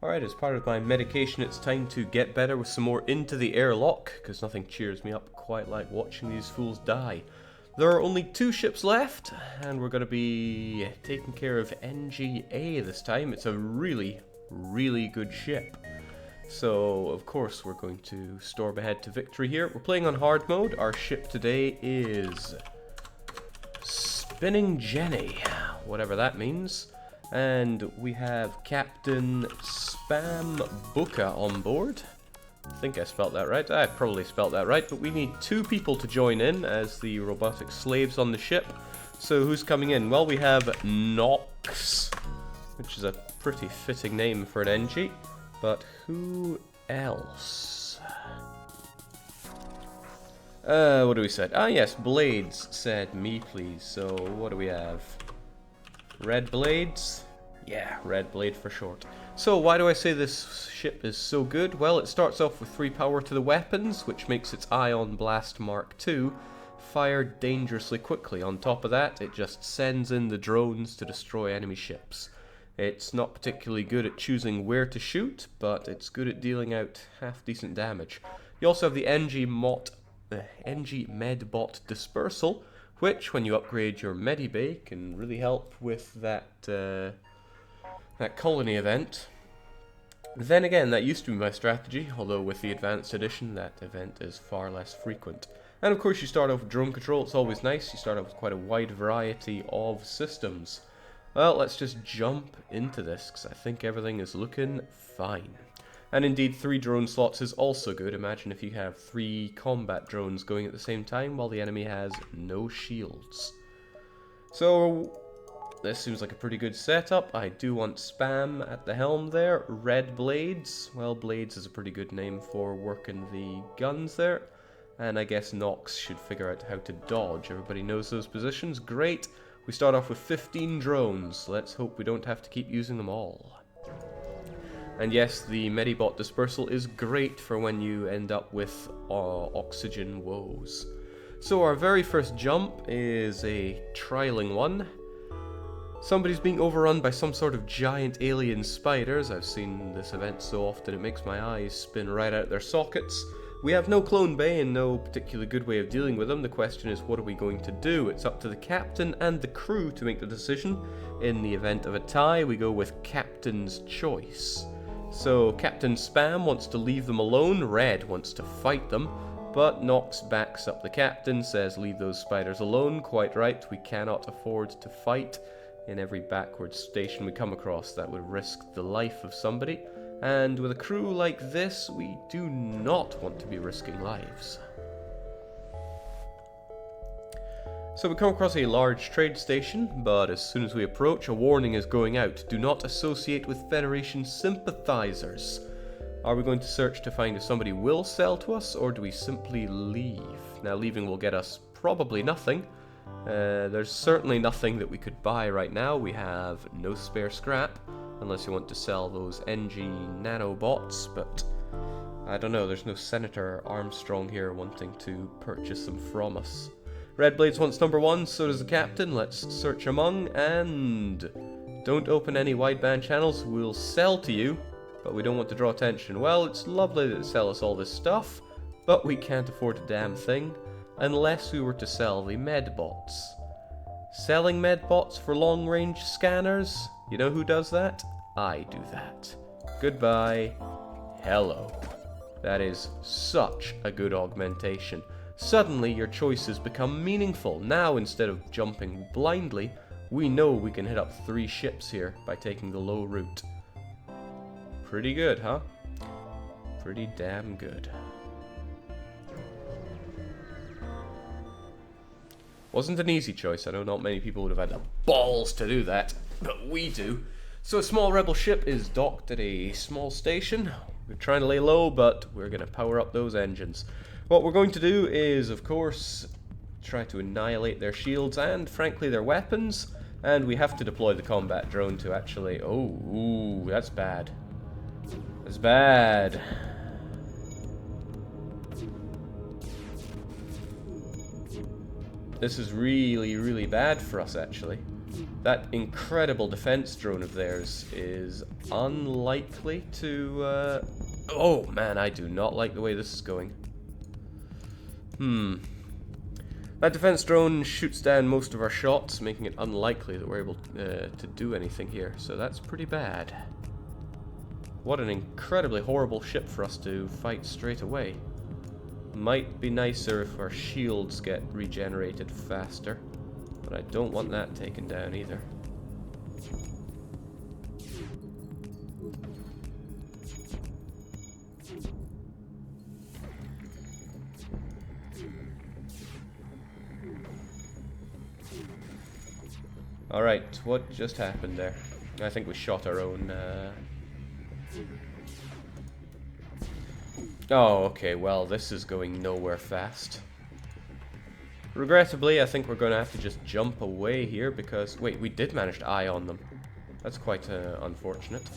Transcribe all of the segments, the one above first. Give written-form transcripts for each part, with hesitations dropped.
Alright, as part of my medication, it's time to get better with some more Into the Airlock, because nothing cheers me up quite like watching these fools die. There are only 2 ships left, and we're going to be taking care of NGA this time. It's a really, really good ship. So, of course, we're going to storm ahead to victory here. We're playing on hard mode. Our ship today is Spinning Jenny, whatever that means. And we have Captain Spam Buka on board. I think I spelt that right. I probably spelt that right, but we need 2 people to join in as the robotic slaves on the ship. So who's coming in? Well, we have Nox, which is a pretty fitting name for an NG. But who else? What do we said? Ah, yes, Blades said me, please. So what do we have? Red Blades? Yeah, Red Blade for short. So why do I say this ship is so good? Well, it starts off with 3 power to the weapons, which makes its Ion Blast Mark II fire dangerously quickly. On top of that, it just sends in the drones to destroy enemy ships. It's not particularly good at choosing where to shoot, but it's good at dealing out half-decent damage. You also have the NG Medbot Dispersal, which, when you upgrade your Medibay, can really help with that colony event. Then again, that used to be my strategy, although with the Advanced Edition, that event is far less frequent. And of course, you start off with drone control. It's always nice. You start off with quite a wide variety of systems. Well, let's just jump into this, because I think everything is looking fine. And indeed, 3 drone slots is also good. Imagine if you have 3 combat drones going at the same time while the enemy has no shields. So, this seems like a pretty good setup. I do want Spam at the helm there. Red Blades. Well, Blades is a pretty good name for working the guns there. And I guess Nox should figure out how to dodge. Everybody knows those positions. Great. We start off with 15 drones. Let's hope we don't have to keep using them all. And yes, the Medibot Dispersal is great for when you end up with oxygen woes. So our very first jump is a trialing one. Somebody's being overrun by some sort of giant alien spiders. I've seen this event so often it makes my eyes spin right out their sockets. We have no clone bay and no particularly good way of dealing with them. The question is, what are we going to do? It's up to the captain and the crew to make the decision. In the event of a tie, we go with Captain's Choice. So Captain Spam wants to leave them alone, Red wants to fight them, but Nox backs up the captain, says leave those spiders alone. Quite right, we cannot afford to fight in every backward station we come across. That would risk the life of somebody, and with a crew like this, we do not want to be risking lives. So we come across a large trade station, but as soon as we approach, a warning is going out. Do not associate with Federation sympathizers. Are we going to search to find if somebody will sell to us, or do we simply leave? Now, leaving will get us probably nothing. There's certainly nothing that we could buy right now. We have no spare scrap, unless you want to sell those NG nanobots, but I don't know, there's no Senator Armstrong here wanting to purchase them from us. Red Blades wants number 1, so does the captain. Let's search among, and don't open any wideband channels. We'll sell to you, but we don't want to draw attention. Well, it's lovely that they sell us all this stuff, but we can't afford a damn thing unless we were to sell the medbots. Selling medbots for long-range scanners? You know who does that? I do that. Goodbye. Hello. That is such a good augmentation. Suddenly your choices become meaningful. Now, instead of jumping blindly, we know we can hit up 3 ships here by taking the low route. Pretty good, huh? Pretty damn good. Wasn't an easy choice. I know not many people would have had the balls to do that, but we do. So a small rebel ship is docked at a small station. We're trying to lay low, but we're going to power up those engines. What we're going to do is, of course, try to annihilate their shields and, frankly, their weapons. And we have to deploy the combat drone to actually... Oh, ooh, that's bad. That's bad. This is really, really bad for us, actually. That incredible defense drone of theirs is unlikely to... Oh man, I do not like the way this is going. That defense drone shoots down most of our shots, making it unlikely that we're able to do anything here, so that's pretty bad. What an incredibly horrible ship for us to fight straight away. Might be nicer if our shields get regenerated faster, but I don't want that taken down either. Alright, what just happened there? I think we shot our own... Oh, okay, well, this is going nowhere fast. Regrettably, I think we're going to have to just jump away here because... Wait, we did manage to eye on them. That's quite unfortunate.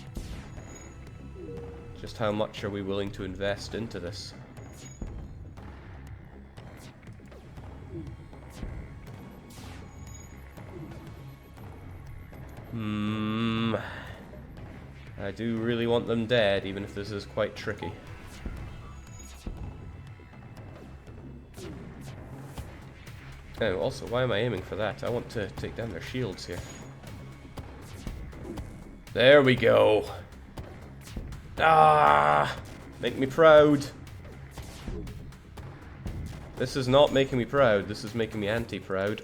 Just how much are we willing to invest into this? I do really want them dead, even if this is quite tricky. Oh, also, why am I aiming for that? I want to take down their shields here. There we go. Ah! Make me proud. This is not making me proud, this is making me anti-proud.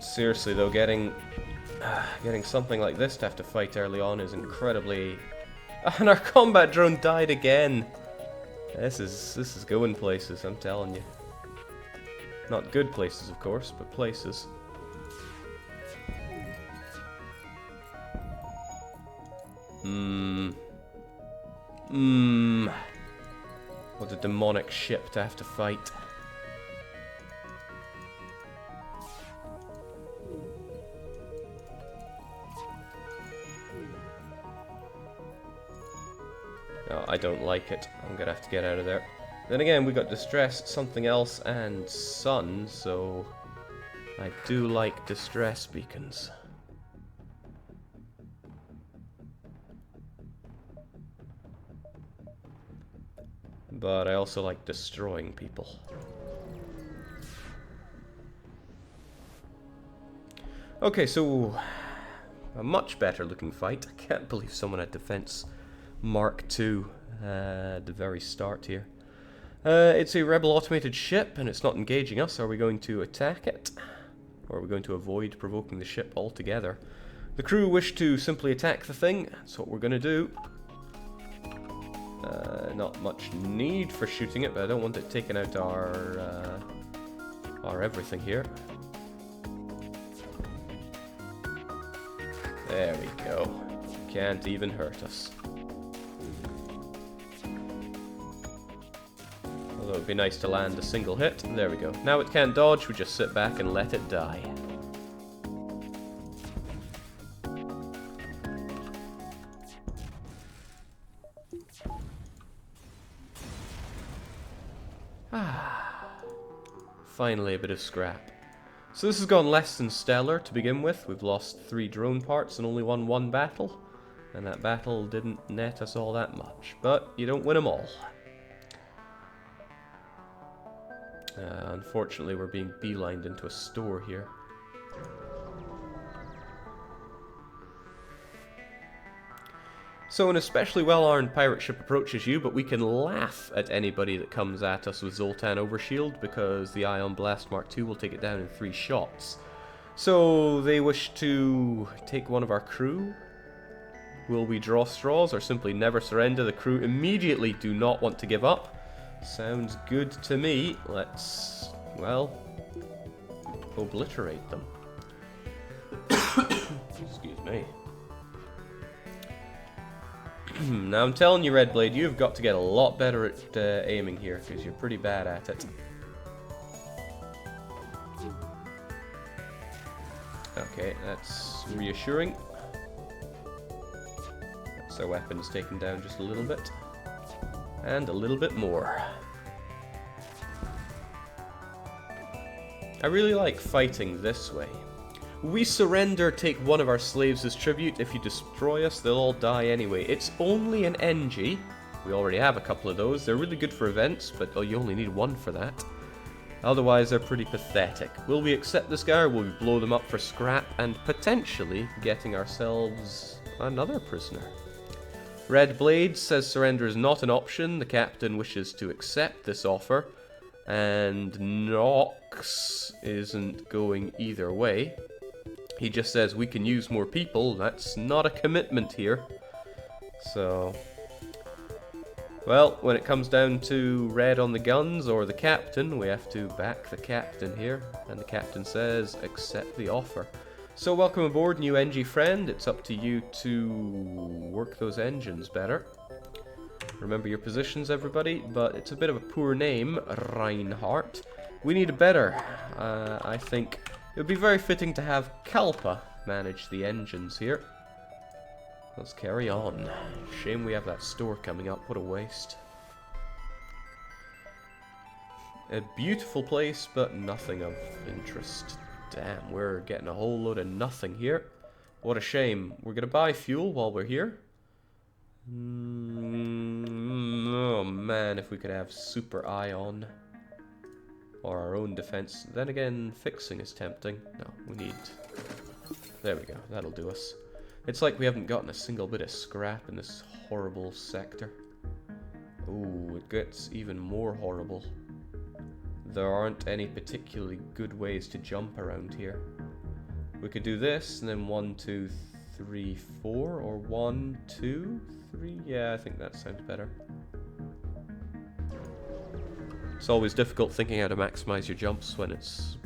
Seriously though, getting something like this to have to fight early on is incredibly... And our combat drone died again! This is going places, I'm telling you. Not good places, of course, but places. What a demonic ship to have to fight. No, I don't like it. I'm gonna have to get out of there. Then again, we got distress, something else, and sun, so I do like distress beacons. But I also like destroying people. Okay, so a much better looking fight. I can't believe someone had defense Mark II at the very start here. It's a rebel automated ship and it's not engaging us. Are we going to attack it? Or are we going to avoid provoking the ship altogether? The crew wish to simply attack the thing. That's what we're going to do. Not much need for shooting it, but I don't want it taking out our everything here. There we go. Can't even hurt us. Although it'd be nice to land a single hit. There we go. Now it can't dodge, we just sit back and let it die. Finally a bit of scrap. So this has gone less than stellar to begin with. We've lost 3 drone parts and only won 1 battle. And that battle didn't net us all that much. But you don't win them all. Unfortunately, we're being beelined into a store here. So an especially well-armed pirate ship approaches you, but we can laugh at anybody that comes at us with Zoltan Overshield because the Ion Blast Mark II will take it down in 3 shots. So they wish to take one of our crew. Will we draw straws or simply never surrender? The crew immediately do not want to give up. Sounds good to me. Let's, well, obliterate them. Excuse me. Now I'm telling you, Red Blade, you've got to get a lot better at aiming here, because you're pretty bad at it. Okay, that's reassuring. So weapons taken down just a little bit. And a little bit more. I really like fighting this way. We surrender, take one of our slaves as tribute. If you destroy us, they'll all die anyway. It's only an NG. We already have a couple of those. They're really good for events, but you only need one for that. Otherwise, they're pretty pathetic. Will we accept this guy, or will we blow them up for scrap and potentially getting ourselves another prisoner? Red Blade says surrender is not an option. The captain wishes to accept this offer. And Nox isn't going either way. He just says we can use more people. That's not a commitment here. So, well, when it comes down to red on the guns or the captain, we have to back the captain here. And the captain says accept the offer. So welcome aboard, new NG friend. It's up to you to work those engines better. Remember your positions, everybody, but it's a bit of a poor name, Reinhardt. We need a better. I think it would be very fitting to have Kalpa manage the engines here. Let's carry on. Shame we have that store coming up, what a waste. A beautiful place, but nothing of interest. Damn, we're getting a whole load of nothing here. What a shame. We're gonna buy fuel while we're here. Oh man, if we could have super ion or our own defense. Then again, fixing is tempting. No, we need... There we go, that'll do us. It's like we haven't gotten a single bit of scrap in this horrible sector. Ooh, it gets even more horrible. There aren't any particularly good ways to jump around here. We could do this, and then 1, 2, 3, 4, or 1, 2, 3. Yeah, I think that sounds better. It's always difficult thinking how to maximize your jumps when it's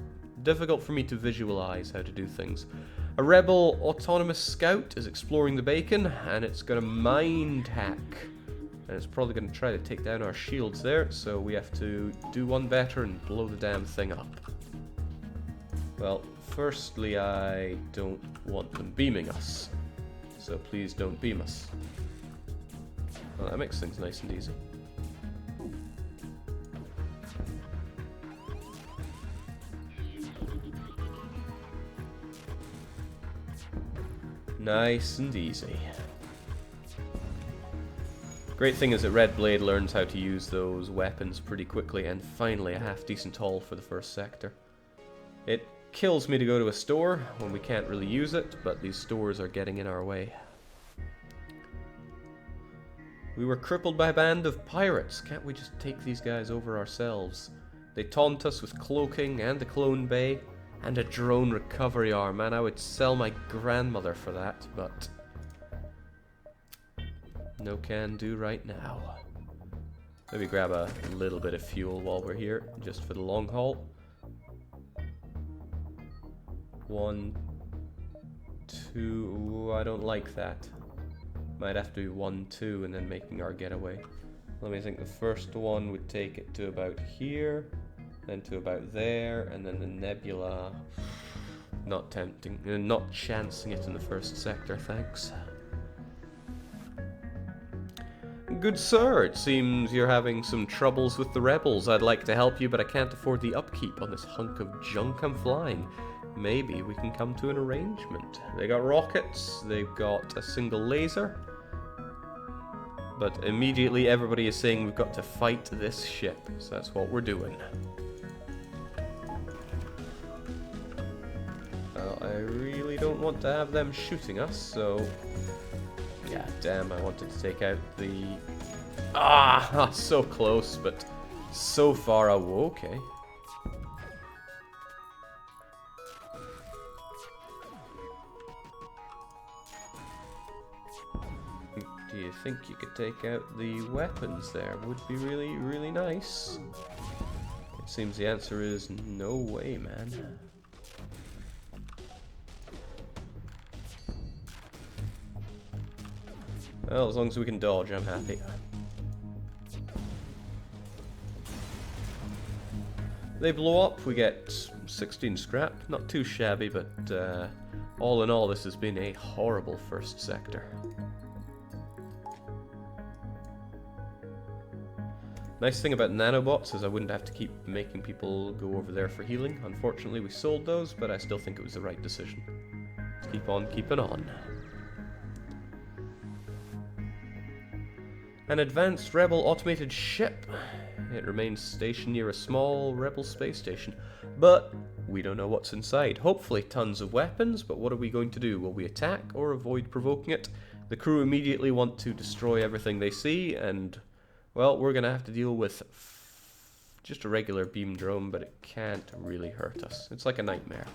difficult for me to visualize how to do things. A rebel autonomous scout is exploring the beacon, and it's going to mind hack. And it's probably going to try to take down our shields there, so we have to do one better and blow the damn thing up. Well, firstly, I don't want them beaming us, so please don't beam us. Well, that makes things nice and easy. Nice and easy. Great thing is that Red Blade learns how to use those weapons pretty quickly, and finally a half-decent haul for the first sector. It kills me to go to a store when we can't really use it, but these stores are getting in our way. We were crippled by a band of pirates. Can't we just take these guys over ourselves? They taunt us with cloaking and the clone bay and a drone recovery arm. Man, I would sell my grandmother for that, but no can do right now. Maybe grab a little bit of fuel while we're here, just for the long haul. 1, 2, ooh, I don't like that. Might have to do 1, 2 and then making our getaway. Let me think, the first one would take it to about here, then to about there, and then the nebula. Not tempting, not chancing it in the first sector, thanks. Good sir, it seems you're having some troubles with the rebels. I'd like to help you, but I can't afford the upkeep on this hunk of junk I'm flying. Maybe we can come to an arrangement. They got rockets, they've got a single laser, but immediately everybody is saying we've got to fight this ship, so that's what we're doing. Well, I really don't want to have them shooting us, so... Yeah, damn, I wanted to take out the... Ah, so close, but so far away. Okay. Do you think you could take out the weapons there? Would be really, really nice. It seems the answer is no way, man. Well, as long as we can dodge, I'm happy. They blow up, we get 16 scrap, not too shabby, but all in all this has been a horrible first sector. Nice thing about nanobots is I wouldn't have to keep making people go over there for healing. Unfortunately we sold those, but I still think it was the right decision. Let's keep on keeping on. An advanced rebel automated ship. It remains stationed near a small rebel space station, but we don't know what's inside. Hopefully tons of weapons, but what are we going to do? Will we attack or avoid provoking it? The crew immediately want to destroy everything they see, and well, we're going to have to deal with just a regular beam drone, but it can't really hurt us. It's like a nightmare.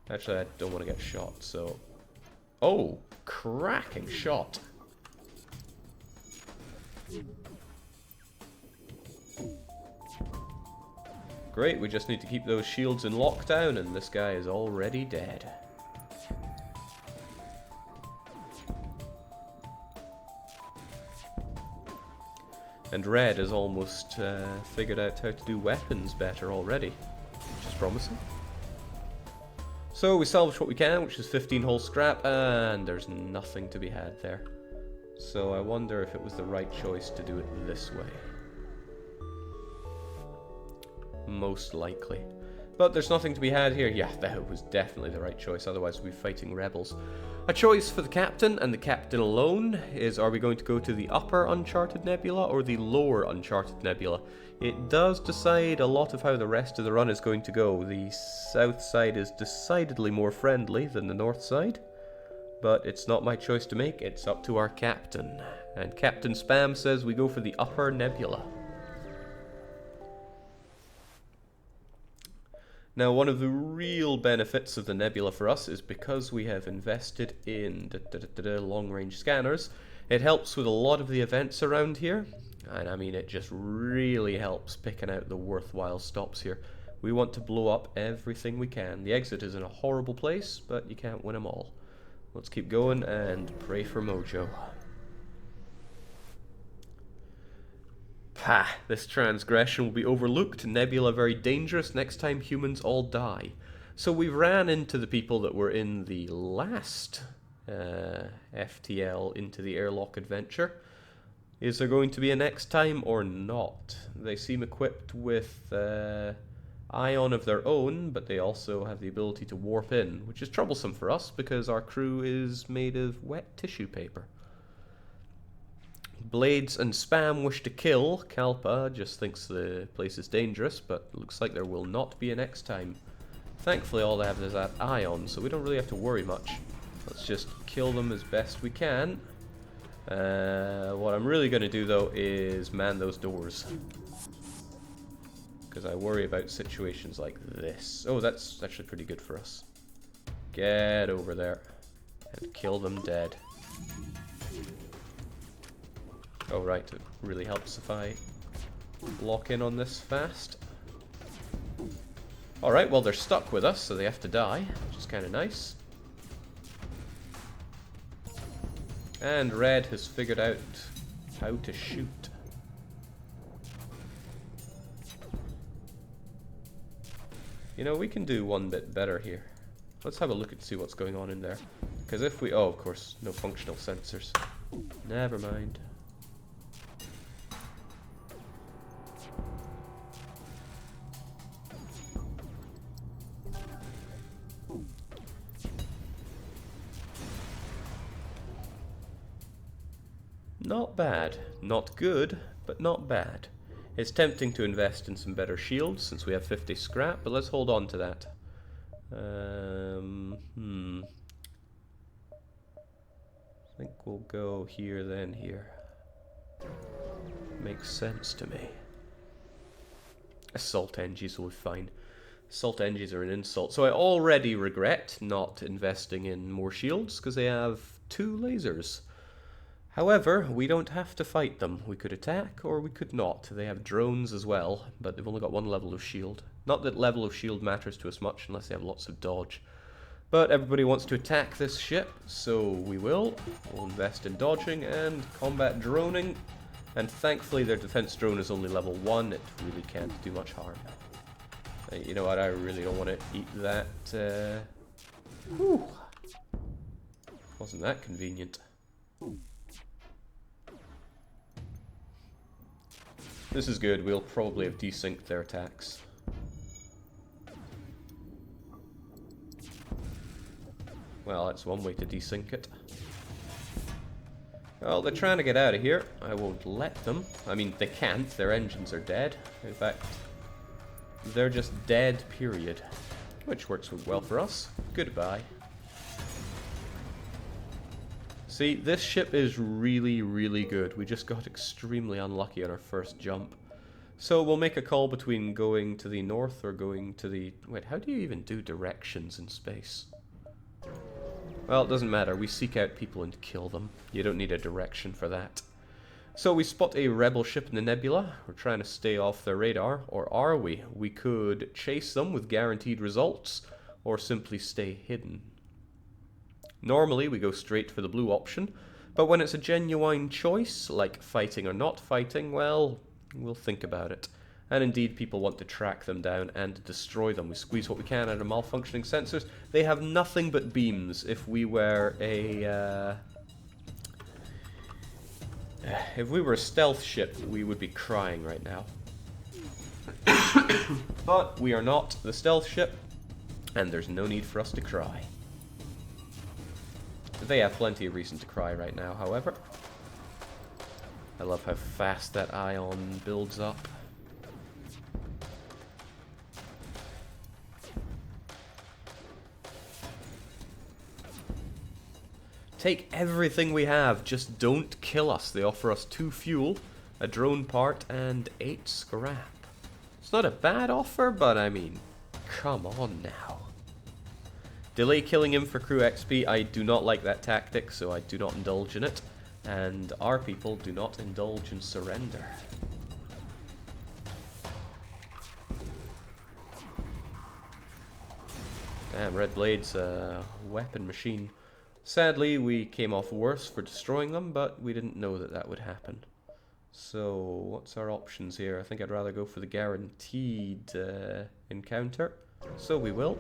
Actually, I don't want to get shot, so... Oh! Cracking shot! Great, we just need to keep those shields in lockdown, and this guy is already dead. And Red has almost figured out how to do weapons better already, which is promising. So we salvage what we can, which is 15 whole scrap, and there's nothing to be had there. So I wonder if it was the right choice to do it this way. Most likely. But there's nothing to be had here. Yeah, that was definitely the right choice, otherwise we'd be fighting rebels. A choice for the captain, and the captain alone, is are we going to go to the upper Uncharted Nebula or the lower Uncharted Nebula? It does decide a lot of how the rest of the run is going to go. The south side is decidedly more friendly than the north side, but it's not my choice to make, it's up to our captain. And Captain Spam says we go for the upper nebula. Now, one of the real benefits of the nebula for us is because we have invested in long-range scanners, it helps with a lot of the events around here. And I mean, it just really helps picking out the worthwhile stops here. We want to blow up everything we can. The exit is in a horrible place, but you can't win them all. Let's keep going and pray for mojo. Pah, this transgression will be overlooked. Nebula very dangerous. Next time humans all die. So we ran into the people that were in the last FTL into the airlock adventure. Is there going to be a next time or not? They seem equipped with ion of their own, but they also have the ability to warp in, which is troublesome for us because our crew is made of wet tissue paper. Blades and Spam wish to kill. Kalpa just thinks the place is dangerous, but looks like there will not be a next time. Thankfully all they have is that ion, so we don't really have to worry much. Let's just kill them as best we can. What I'm really going to do though is man those doors, because I worry about situations like this. Oh, that's actually pretty good for us. Get over there and kill them dead. Oh right, it really helps if I lock in on this fast. Alright, well they're stuck with us, so they have to die, which is kind of nice. And Red has figured out how to shoot. You know, we can do one bit better here. Let's have a look and see what's going on in there. Because if we... oh, of course, no functional sensors. Never mind. Not bad. Not good, but not bad. It's tempting to invest in some better shields since we have 50 scrap, but let's hold on to that. I think we'll go here, then here. Makes sense to me. Assault engines will be fine. Assault engines are an insult. So I already regret not investing in more shields because they have 2 lasers. However, we don't have to fight them. We could attack or we could not. They have drones as well, but they've only got 1 level of shield. Not that level of shield matters to us much unless they have lots of dodge. But everybody wants to attack this ship, so we will. We'll invest in dodging and combat droning. And thankfully their defense drone is only level 1, it really can't do much harm. You know what, I really don't want to eat that. Whew. Wasn't that convenient. This is good, we'll probably have desynced their attacks. Well, that's one way to desync it. Well, they're trying to get out of here. I won't let them. I mean, they can't. Their engines are dead. In fact, they're just dead, period. Which works well for us. Goodbye. See, this ship is really, really good. We just got extremely unlucky on our first jump. So we'll make a call between going to the north or going to the... Wait, how do you even do directions in space? Well, it doesn't matter. We seek out people and kill them. You don't need a direction for that. So we spot a rebel ship in the nebula. We're trying to stay off their radar. Or are we? We could chase them with guaranteed results, or simply stay hidden. Normally, we go straight for the blue option, but when it's a genuine choice, like fighting or not fighting, well, we'll think about it. And indeed, people want to track them down and destroy them. We squeeze what we can out of malfunctioning sensors. They have nothing but beams. If we were a stealth ship, we would be crying right now. But we are not the stealth ship, and there's no need for us to cry. They have plenty of reason to cry right now, however. I love how fast that ion builds up. Take everything we have, just don't kill us. They offer us 2 fuel, a drone part, and 8 scrap. It's not a bad offer, but I mean, come on now. Delay killing him for crew XP. I do not like that tactic, so I do not indulge in it. And our people do not indulge in surrender. Damn, Red Blade's a weapon machine. Sadly, we came off worse for destroying them, but we didn't know that that would happen. So, what's our options here? I think I'd rather go for the guaranteed encounter. So we will.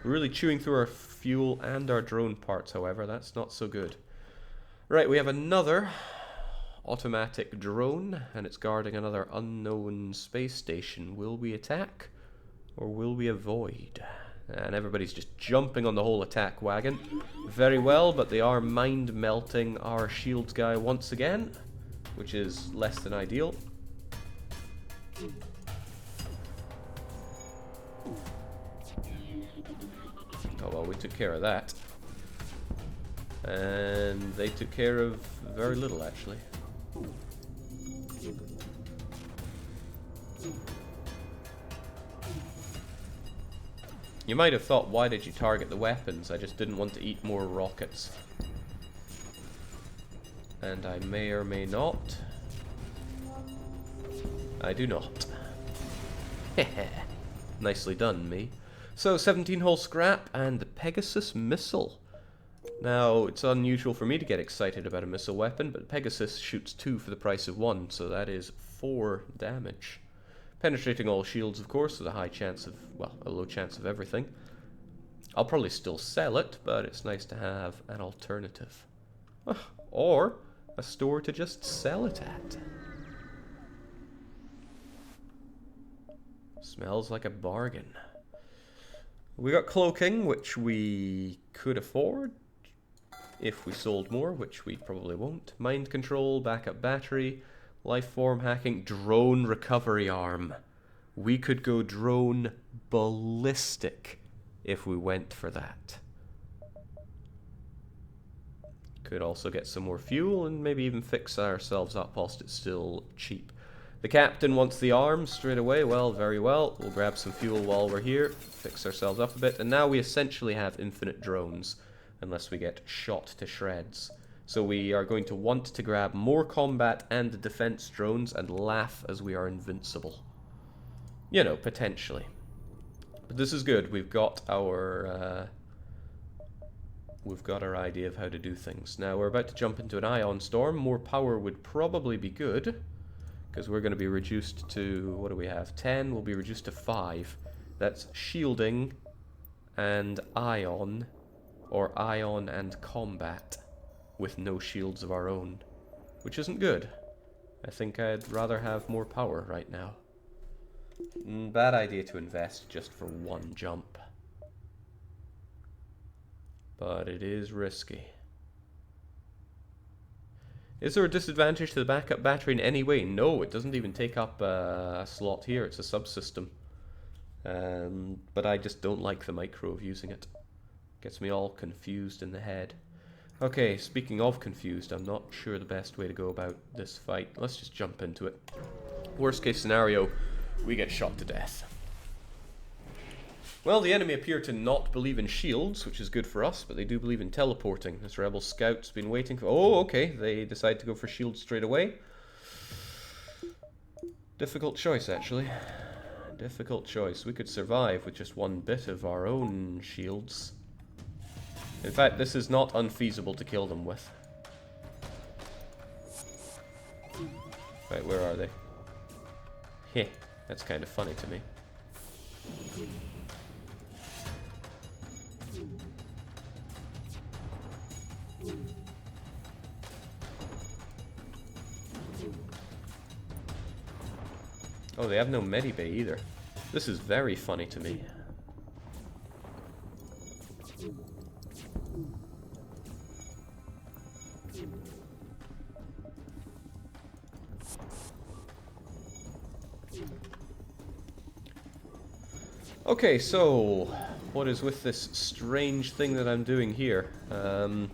We're really chewing through our fuel and our drone parts, however. That's not so good. Right, we have another automatic drone, and it's guarding another unknown space station. Will we attack, or will we avoid? And everybody's just jumping on the whole attack wagon. Very well, but they are mind-melting our shields guy once again, which is less than ideal. Oh well, we took care of that. And they took care of very little, actually. You might have thought, why did you target the weapons? I just didn't want to eat more rockets. And I may or may not. I do not. Nicely done, me. So, 17 hull scrap and the Pegasus missile. Now, it's unusual for me to get excited about a missile weapon, but Pegasus shoots 2 for the price of 1, so that is 4 damage. Penetrating all shields, of course, with a high chance of, well, a low chance of everything. I'll probably still sell it, but it's nice to have an alternative. Or a store to just sell it at. Smells like a bargain. We got cloaking, which we could afford if we sold more, which we probably won't. Mind control, backup battery, life form hacking, drone recovery arm. We could go drone ballistic if we went for that. Could also get some more fuel and maybe even fix ourselves up whilst it's still cheap. The captain wants the arms straight away. Well, very well. We'll grab some fuel while we're here, fix ourselves up a bit, and now we essentially have infinite drones, unless we get shot to shreds. So we are going to want to grab more combat and defense drones and laugh as we are invincible. You know, potentially. But this is good. We've got our we've got our idea of how to do things. Now we're about to jump into an ion storm. More power would probably be good, because we're going to be reduced to, what do we have? 10, we'll be reduced to 5. That's shielding and ion, or ion and combat, with no shields of our own, which isn't good. I think I'd rather have more power right now. Bad idea to invest just for one jump. But it is risky. Is there a disadvantage to the backup battery in any way? No, it doesn't even take up a slot here. It's a subsystem. But I just don't like the micro of using it. Gets me all confused in the head. Okay, speaking of confused, I'm not sure the best way to go about this fight. Let's just jump into it. Worst case scenario, we get shot to death. Well, the enemy appear to not believe in shields, which is good for us, but they do believe in teleporting. This rebel scout's been waiting for... Oh, okay, they decide to go for shields straight away. Difficult choice, actually. Difficult choice. We could survive with just one bit of our own shields. In fact, this is not unfeasible to kill them with. Right, where are they? Heh, that's kind of funny to me. Oh, they have no medibay either. This is very funny to me. Okay, so what is with this strange thing that I'm doing here? I'm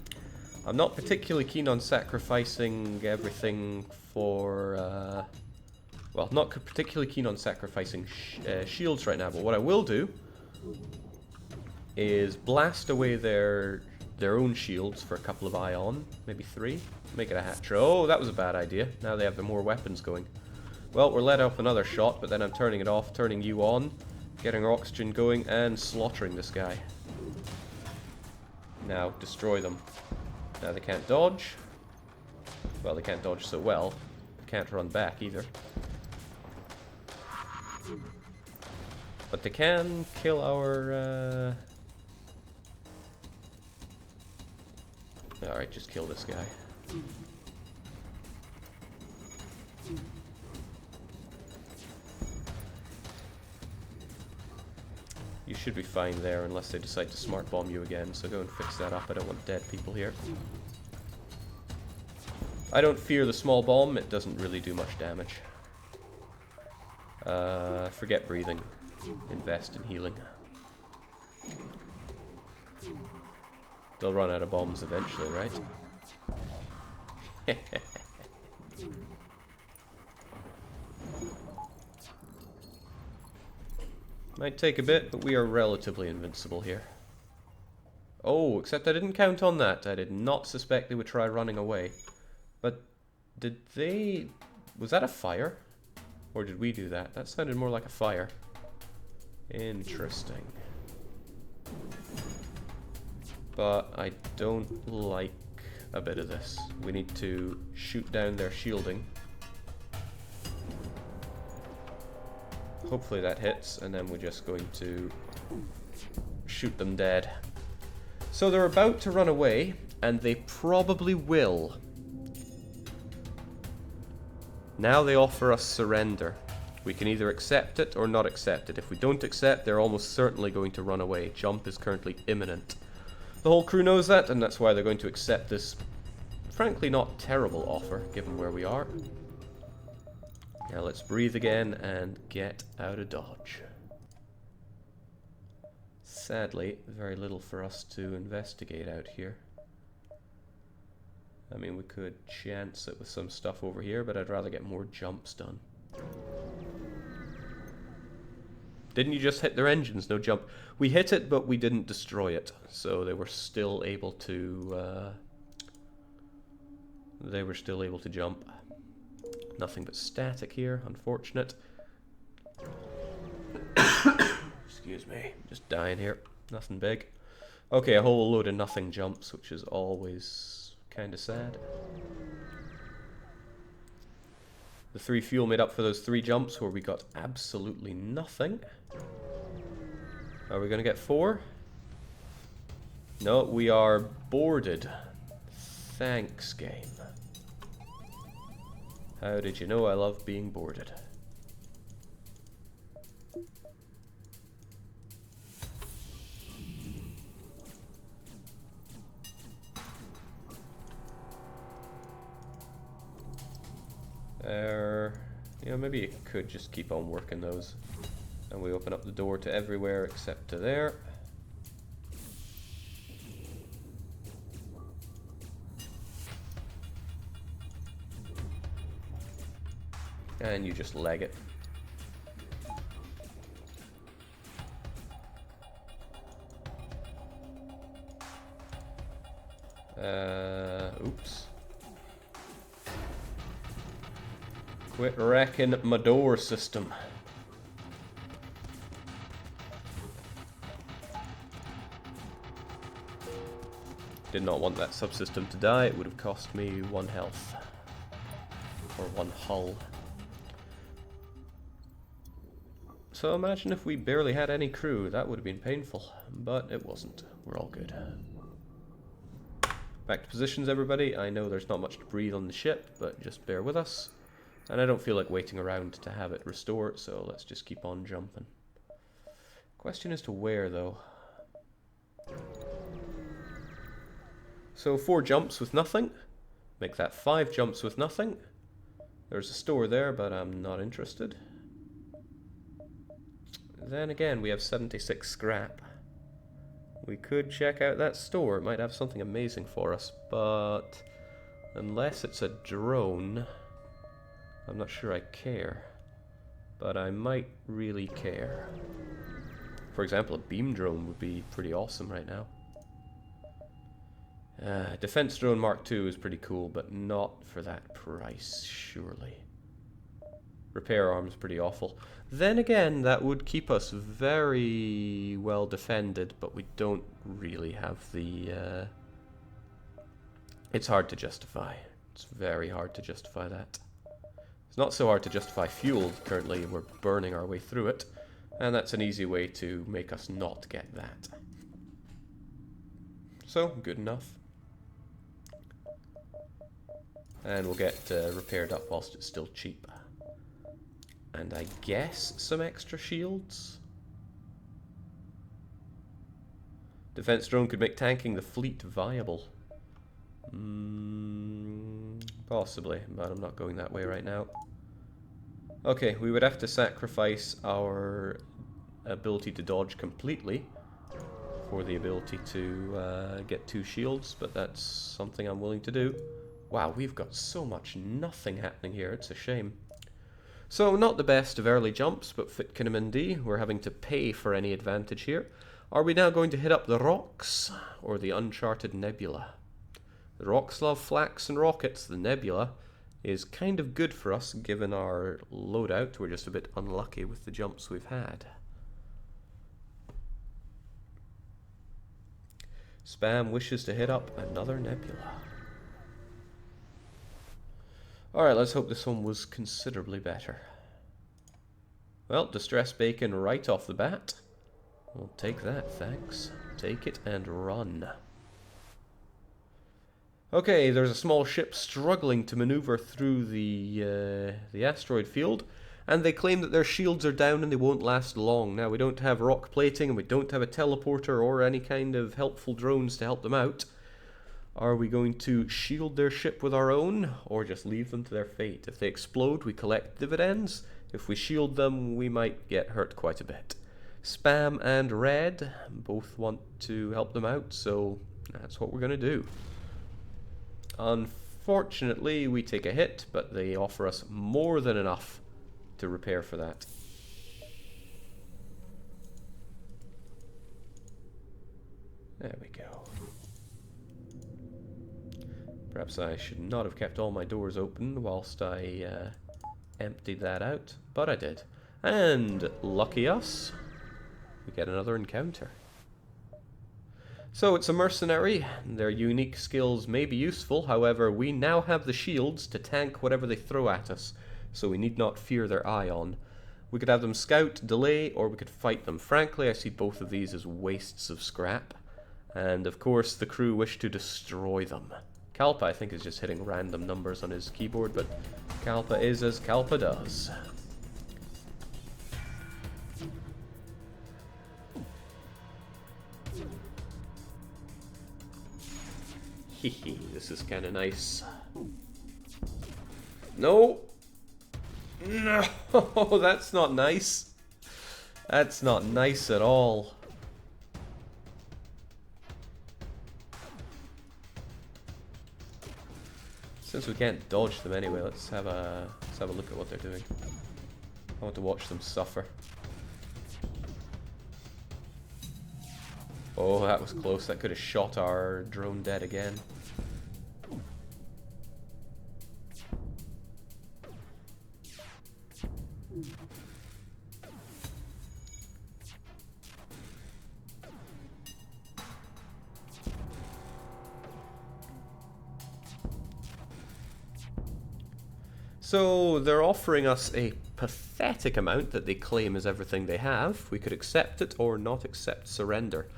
not particularly keen on sacrificing everything for... well, not particularly keen on sacrificing shields right now, but what I will do is blast away their own shields for a couple of ion, maybe 3. Make it a hatcher. Oh, that was a bad idea. Now they have the more weapons going. Well, we're let off another shot, but then I'm turning it off, turning you on, getting our oxygen going, and slaughtering this guy. Now, destroy them. Now they can't dodge. Well, they can't dodge so well. They can't run back either. But they can kill our... Alright, just kill this guy. You should be fine there unless they decide to smart bomb you again, so go and fix that up. I don't want dead people here. I don't fear the small bomb, it doesn't really do much damage. Forget breathing. Invest in healing. They'll run out of bombs eventually, right? Might take a bit, but we are relatively invincible here. Oh, except I didn't count on that. I did not suspect they would try running away. But did they... Was that a fire? Or did we do that? That sounded more like a fire. Interesting. But I don't like a bit of this. We need to shoot down their shielding. Hopefully that hits, and then we're just going to shoot them dead. So they're about to run away, and they probably will. Now they offer us surrender. We can either accept it or not accept it. If we don't accept, they're almost certainly going to run away. Jump is currently imminent. The whole crew knows that, and that's why they're going to accept this, frankly, not terrible offer, given where we are. Now let's breathe again and get out of dodge. Sadly, very little for us to investigate out here. I mean, we could chance it with some stuff over here, but I'd rather get more jumps done. Didn't you just hit their engines? No jump. We hit it, but we didn't destroy it. So they were still able to... jump. Nothing but static here. Unfortunate. Excuse me. Just dying here. Nothing big. Okay, a whole load of nothing jumps, which is always kind of sad. The 3 fuel made up for those 3 jumps where we got absolutely nothing. Are we going to get 4? No, we are boarded. Thanks, game. How did you know I love being boarded? Yeah, maybe it could just keep on working those. And we open up the door to everywhere except to there. And you just leg it. Oops. Quit wrecking my door system. Did not want that subsystem to die. It would have cost me 1 health. Or 1 hull. So imagine if we barely had any crew. That would have been painful. But it wasn't. We're all good. Back to positions, everybody. I know there's not much to breathe on the ship, but just bear with us. And I don't feel like waiting around to have it restore, so let's just keep on jumping. Question as to where, though. So 4 jumps with nothing. Make that 5 jumps with nothing. There's a store there, but I'm not interested. Then again, we have 76 scrap. We could check out that store. It might have something amazing for us, but unless it's a drone, I'm not sure I care. But I might really care. For example, a beam drone would be pretty awesome right now. Defense drone Mark II is pretty cool, but not for that price, surely. Repair arm's pretty awful. Then again, that would keep us very well defended, but we don't really have the... It's hard to justify. It's very hard to justify that. It's not so hard to justify fuel. Currently, we're burning our way through it, and that's an easy way to make us not get that. So, good enough. And we'll get repaired up whilst it's still cheap. And I guess some extra shields? Defense drone could make tanking the fleet viable. Possibly, but I'm not going that way right now. Okay, we would have to sacrifice our ability to dodge completely for the ability to get 2 shields, but that's something I'm willing to do. Wow, we've got so much nothing happening here, it's a shame. So, not the best of early jumps, but fit Kinnamindy. We're having to pay for any advantage here. Are we now going to hit up the rocks, or the uncharted nebula? The rocks love flax and rockets. The nebula is kind of good for us, given our loadout. We're just a bit unlucky with the jumps we've had. Spam wishes to hit up another nebula. Alright, let's hope this one was considerably better. Well, distress bacon right off the bat. We'll take that, thanks. Take it and run. Okay, there's a small ship struggling to maneuver through the asteroid field, and they claim that their shields are down and they won't last long. Now, we don't have rock plating, and we don't have a teleporter or any kind of helpful drones to help them out. Are we going to shield their ship with our own, or just leave them to their fate? If they explode, we collect dividends. If we shield them, we might get hurt quite a bit. Spam and Red both want to help them out, so that's what we're going to do. Unfortunately, we take a hit, but they offer us more than enough to repair for that. There we go. Perhaps I should not have kept all my doors open whilst I emptied that out, but I did. And lucky us, we get another encounter. So it's a mercenary. Their unique skills may be useful, however, we now have the shields to tank whatever they throw at us, so we need not fear their ion. We could have them scout, delay, or we could fight them. Frankly, I see both of these as wastes of scrap. And of course, the crew wish to destroy them. Kalpa, I think, is just hitting random numbers on his keyboard, but Kalpa is as Kalpa does. Hehe, this is kind of nice. No! No, that's not nice. That's not nice at all. Since we can't dodge them anyway, let's have a look at what they're doing. I want to watch them suffer. Oh, that was close. That could have shot our drone dead again. So they're offering us a pathetic amount that they claim is everything they have. We could accept it or not accept surrender.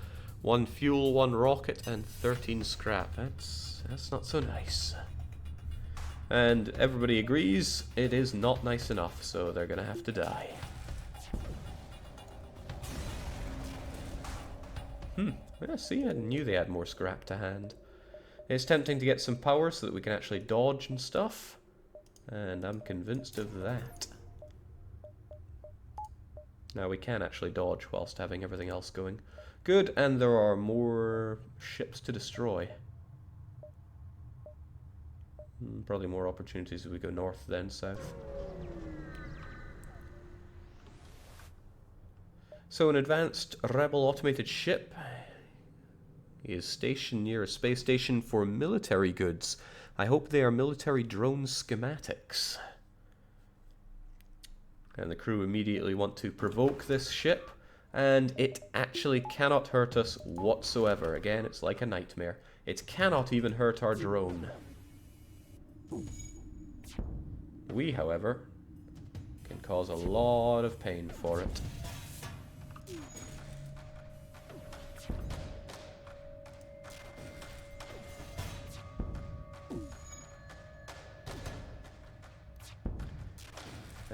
1 fuel, 1 rocket, and 13 scrap. That's not so nice. And everybody agrees it is not nice enough, so they're gonna have to die. Yeah, see, I knew they had more scrap to hand. It's tempting to get some power so that we can actually dodge and stuff. And I'm convinced of that. Now we can actually dodge whilst having everything else going. Good, and there are more ships to destroy. Probably more opportunities as we go north than south. So an advanced rebel automated ship is stationed near a space station for military goods. I hope they are military drone schematics. And the crew immediately want to provoke this ship, and it actually cannot hurt us whatsoever. Again, it's like a nightmare. It cannot even hurt our drone. We, however, can cause a lot of pain for it.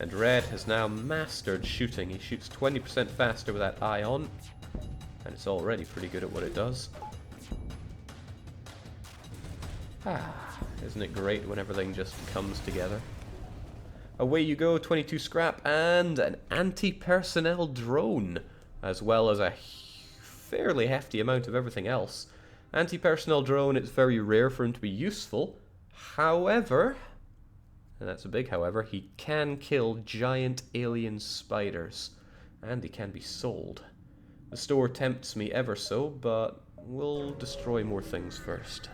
And Red has now mastered shooting. He shoots 20% faster with that ion, and it's already pretty good at what it does. Isn't it great when everything just comes together? Away you go, 22 scrap and an anti-personnel drone, as well as a fairly hefty amount of everything else. Anti-personnel drone, it's very rare for him to be useful. However, and that's a big however, he can kill giant alien spiders, and he can be sold. The store tempts me ever so, but we'll destroy more things first.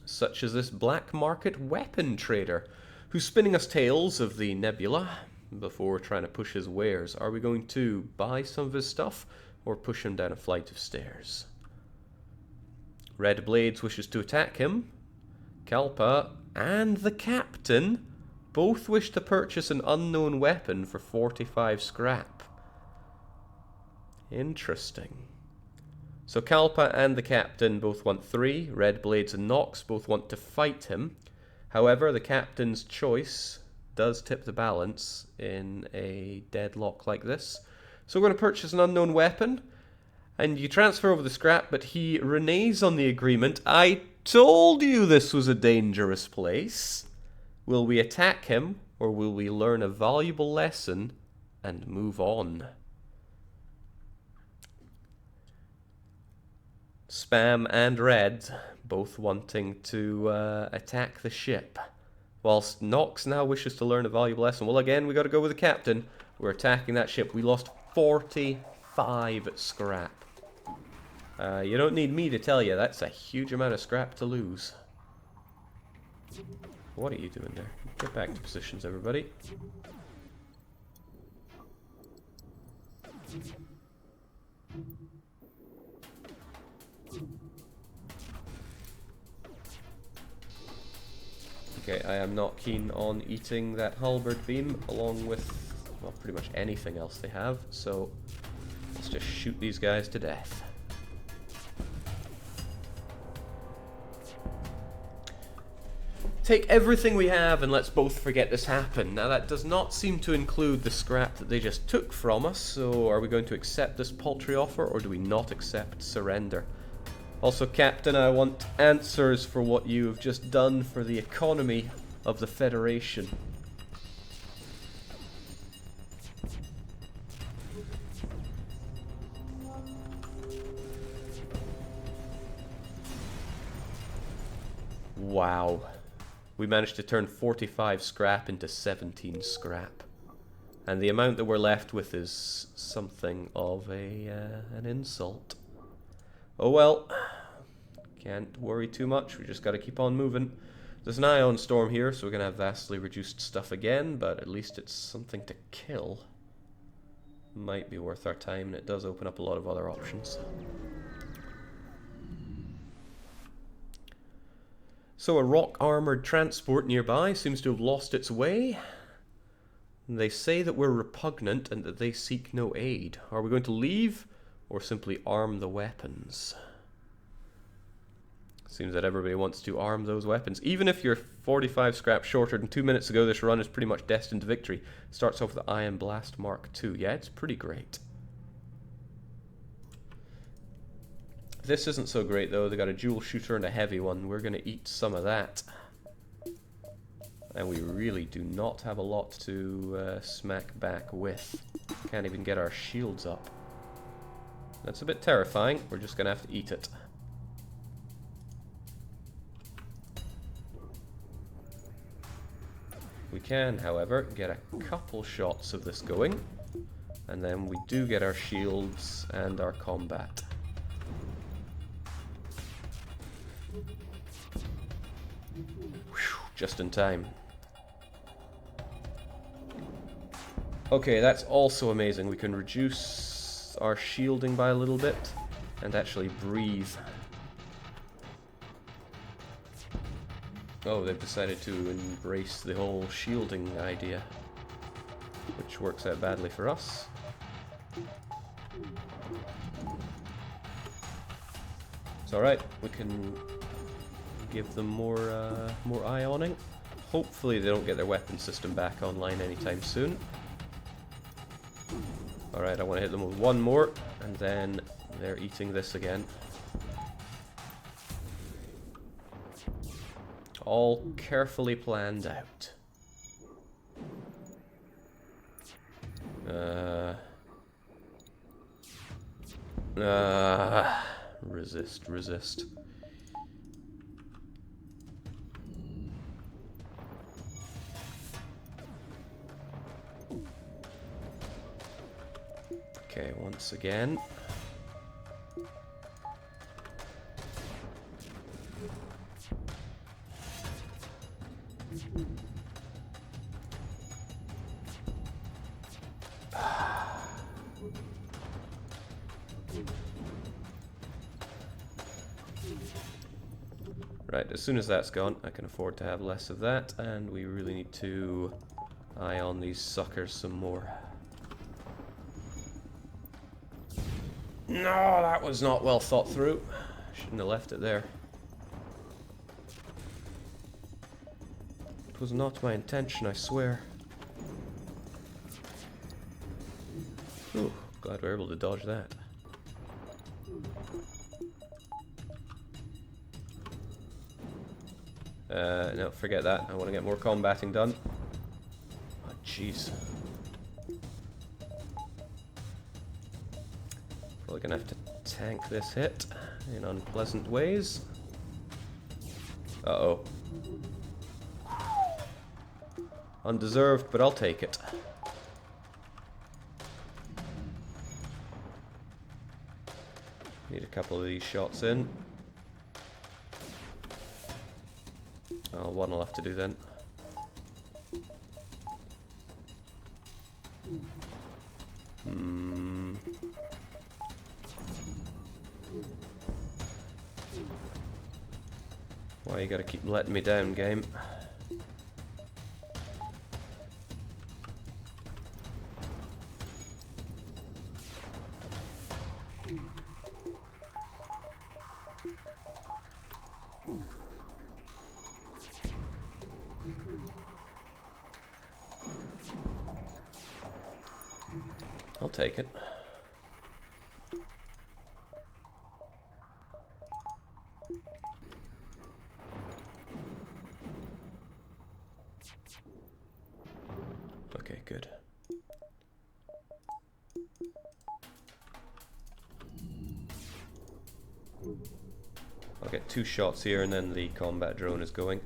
Such as this black market weapon trader, who's spinning us tales of the nebula before trying to push his wares. Are we going to buy some of his stuff, or push him down a flight of stairs? Red Blades wishes to attack him. Kalpa and the captain both wish to purchase an unknown weapon for 45 scrap. Interesting. So Kalpa and the captain both want 3. Red Blades and Nox both want to fight him. However, the captain's choice does tip the balance in a deadlock like this. So we're going to purchase an unknown weapon, and you transfer over the scrap, but he reneges on the agreement. I told you this was a dangerous place. Will we attack him, or will we learn a valuable lesson and move on? Spam and Red both wanting to attack the ship, whilst Nox now wishes to learn a valuable lesson. Well, again, we got to go with the captain. We're attacking that ship. We lost 45 scrap. You don't need me to tell you, that's a huge amount of scrap to lose. What are you doing there? Get back to positions, everybody. Okay, I am not keen on eating that halberd beam along with, well, pretty much anything else they have, so let's just shoot these guys to death. Take everything we have and let's both forget this happened. Now that does not seem to include the scrap that they just took from us, so are we going to accept this paltry offer or do we not accept surrender? Also, Captain, I want answers for what you have just done for the economy of the Federation. Wow. We managed to turn 45 scrap into 17 scrap. And the amount that we're left with is something of an insult. Oh well. Can't worry too much, we just gotta keep on moving. There's an ion storm here, so we're gonna have vastly reduced stuff again, but at least it's something to kill. Might be worth our time, and it does open up a lot of other options. So a rock-armoured transport nearby seems to have lost its way. They say that we're repugnant and that they seek no aid. Are we going to leave, or simply arm the weapons? Seems that everybody wants to arm those weapons. Even if you're 45 scrap shorter than 2 minutes ago, this run is pretty much destined to victory. It starts off with the Iron Blast Mark II. Yeah, it's pretty great. This isn't so great though. They got a dual shooter and a heavy one. We're gonna eat some of that. And we really do not have a lot to smack back with. Can't even get our shields up. That's a bit terrifying. We're just gonna have to eat it. We can, however, get a couple shots of this going. And then we do get our shields and our combat. Just in time. Okay, that's also amazing. We can reduce our shielding by a little bit and actually breathe. Oh, they've decided to embrace the whole shielding idea, which works out badly for us. It's alright, we can give them more ioning. Hopefully they don't get their weapon system back online anytime soon. Alright, I want to hit them with one more, and then they're eating this again. All carefully planned out. Resist, resist. Okay, once again. Right, as soon as that's gone, I can afford to have less of that, and we really need to eye on these suckers some more. No, that was not well thought through. Shouldn't have left it there. It was not my intention, I swear. Ooh, glad we were able to dodge that. No, forget that. I want to get more combating done. Oh, jeez. Probably gonna have to tank this hit in unpleasant ways. Uh-oh. Undeserved, but I'll take it. Need a couple of these shots in. Oh, one will have to do then. Why you gotta keep letting me down, game? I'll take it. Okay, good. I'll get 2 shots here and then the combat drone is going.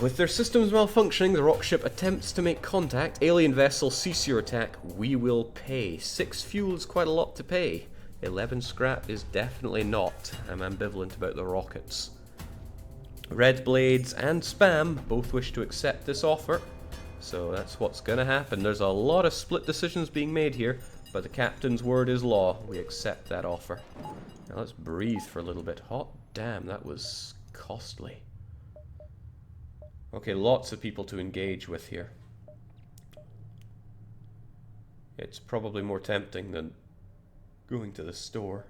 With their systems malfunctioning, the rock ship attempts to make contact. Alien vessel, cease your attack. We will pay. 6 fuel is quite a lot to pay. 11 scrap is definitely not. I'm ambivalent about the rockets. Red Blades and Spam both wish to accept this offer. So that's what's gonna happen. There's a lot of split decisions being made here, but the captain's word is law. We accept that offer. Now let's breathe for a little bit. Hot damn, that was costly. Okay, lots of people to engage with here. It's probably more tempting than going to the store.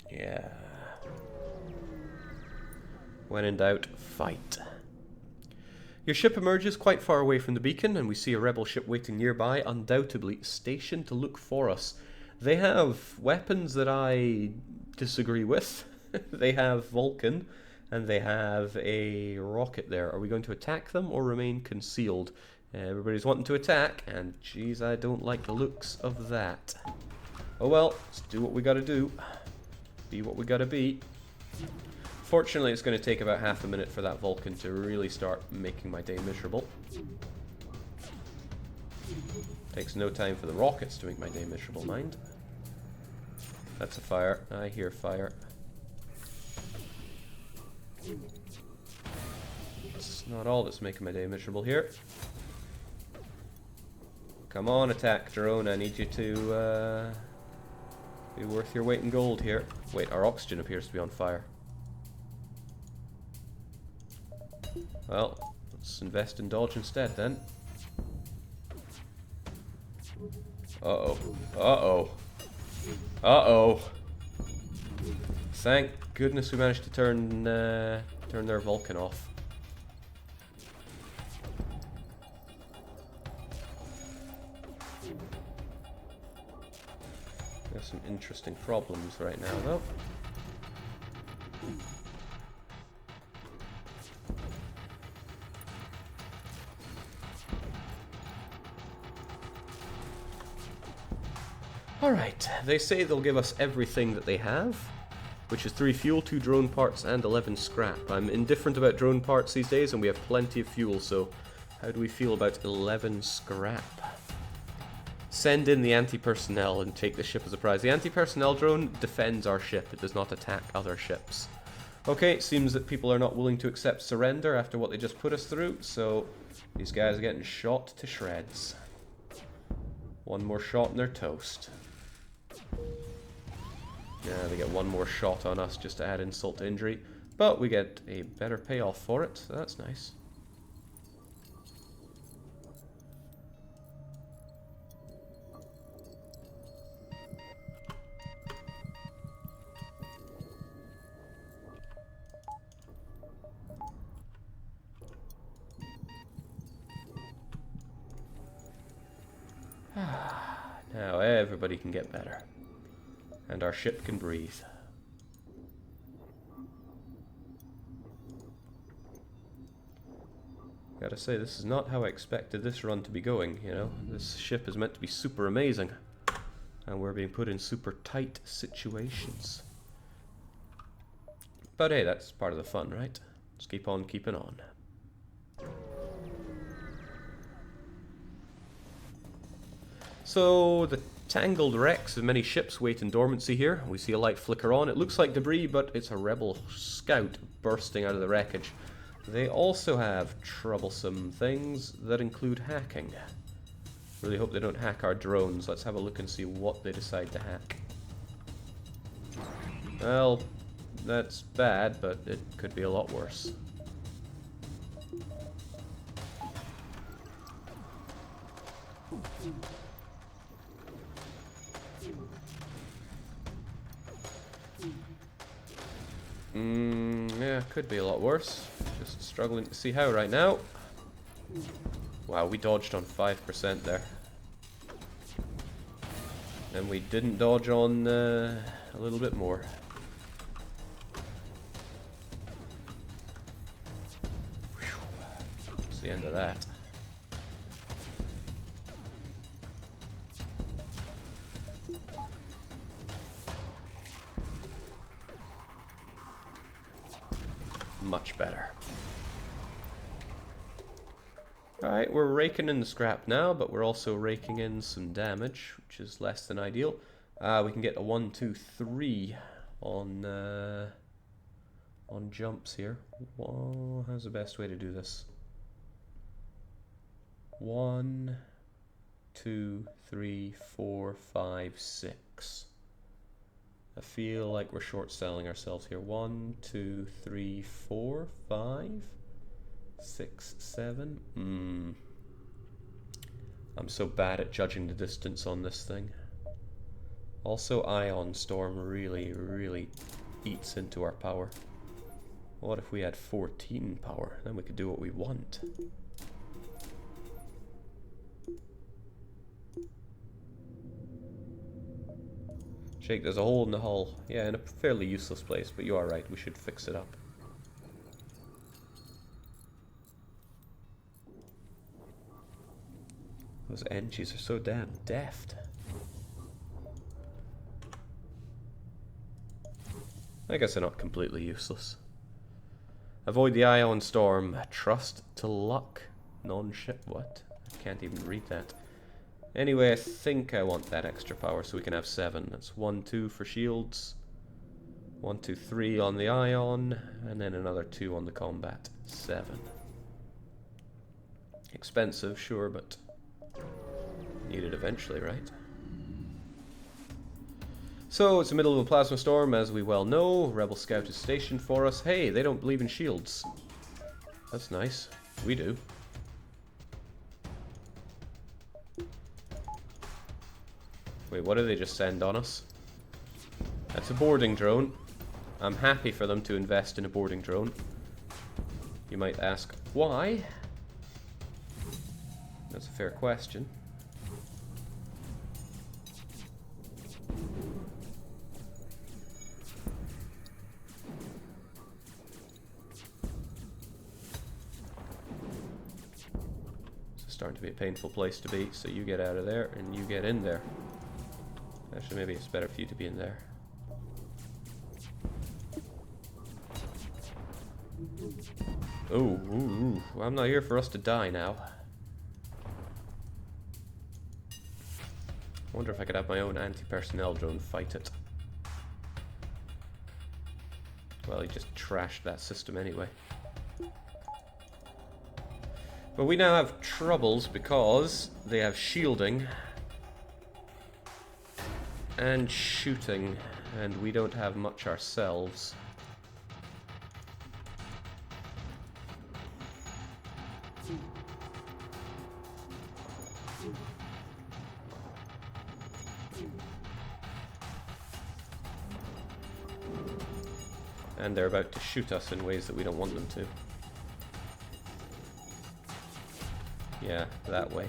Yeah. When in doubt, fight. Your ship emerges quite far away from the beacon, and we see a rebel ship waiting nearby, undoubtedly stationed to look for us. They have weapons that I disagree with. They have Vulcan, and they have a rocket there. Are we going to attack them or remain concealed? Everybody's wanting to attack, and geez, I don't like the looks of that. Oh well, let's do what we gotta do. Be what we gotta be. Fortunately, it's going to take about half a minute for that Vulcan to really start making my day miserable. Takes no time for the rockets to make my day miserable, mind. That's a fire. I hear fire. It's not all that's making my day miserable here. Come on, attack drone. I need you to be worth your weight in gold here. Wait, our oxygen appears to be on fire. Well, let's invest in dodge instead then. Uh-oh. Uh-oh. Uh-oh. Thank goodness we managed to turn their Vulcan off. There's some interesting problems right now, though. Alright, they say they'll give us everything that they have, which is 3 fuel, 2 drone parts, and 11 scrap. I'm indifferent about drone parts these days, and we have plenty of fuel, so how do we feel about 11 scrap? Send in the anti-personnel and take the ship as a prize. The anti-personnel drone defends our ship, it does not attack other ships. Okay, it seems that people are not willing to accept surrender after what they just put us through, so these guys are getting shot to shreds. One more shot and they're toast. Yeah, they get one more shot on us just to add insult to injury, but we get a better payoff for it, so that's nice. Now everybody can get better. And our ship can breathe. Gotta say, this is not how I expected this run to be going, you know? This ship is meant to be super amazing. And we're being put in super tight situations. But hey, that's part of the fun, right? Let's keep on keeping on. So, the tangled wrecks of many ships wait in dormancy here. We see a light flicker on. It looks like debris, but it's a rebel scout bursting out of the wreckage. They also have troublesome things that include hacking. Really hope they don't hack our drones. Let's have a look and see what they decide to hack. Well, that's bad, but it could be a lot worse. Yeah, could be a lot worse. Just struggling to see how right now. Wow, we dodged on 5% there. And we didn't dodge on a little bit more. That's the end of that. Much better. Alright, we're raking in the scrap now, but we're also raking in some damage, which is less than ideal. We can get a 1, 2, 3 on jumps here. Whoa, how's the best way to do this? 1, 2, 3, 4, 5, 6. I feel like we're short selling ourselves here. 1, 2, 3, 4, 5, 6, 7. I'm so bad at judging the distance on this thing. Also, Ion Storm really, really eats into our power. What if we had 14 power? Then we could do what we want. Jake, there's a hole in the hull. Yeah, in a fairly useless place, but you are right, we should fix it up. Those engines are so damn deft. I guess they're not completely useless. Avoid the Ion Storm. Trust to luck. Non-ship. What? I can't even read that. Anyway, I think I want that extra power so we can have 7. That's 1, 2 for shields. 1, 2, 3 on the Ion. And then another 2 on the combat. 7. Expensive, sure, but needed eventually, right? So, it's the middle of a plasma storm, as we well know. Rebel Scout is stationed for us. Hey, they don't believe in shields. That's nice. We do. Wait, what did they just send on us? That's a boarding drone. I'm happy for them to invest in a boarding drone. You might ask, why? That's a fair question. Starting to be a painful place to be, so you get out of there and you get in there. Actually, maybe it's better for you to be in there. Ooh, I'm not here for us to die now. I wonder if I could have my own anti-personnel drone fight it. Well, he just trashed that system anyway. But we now have troubles because they have shielding and shooting, and we don't have much ourselves. And they're about to shoot us in ways that we don't want them to. Yeah, that way.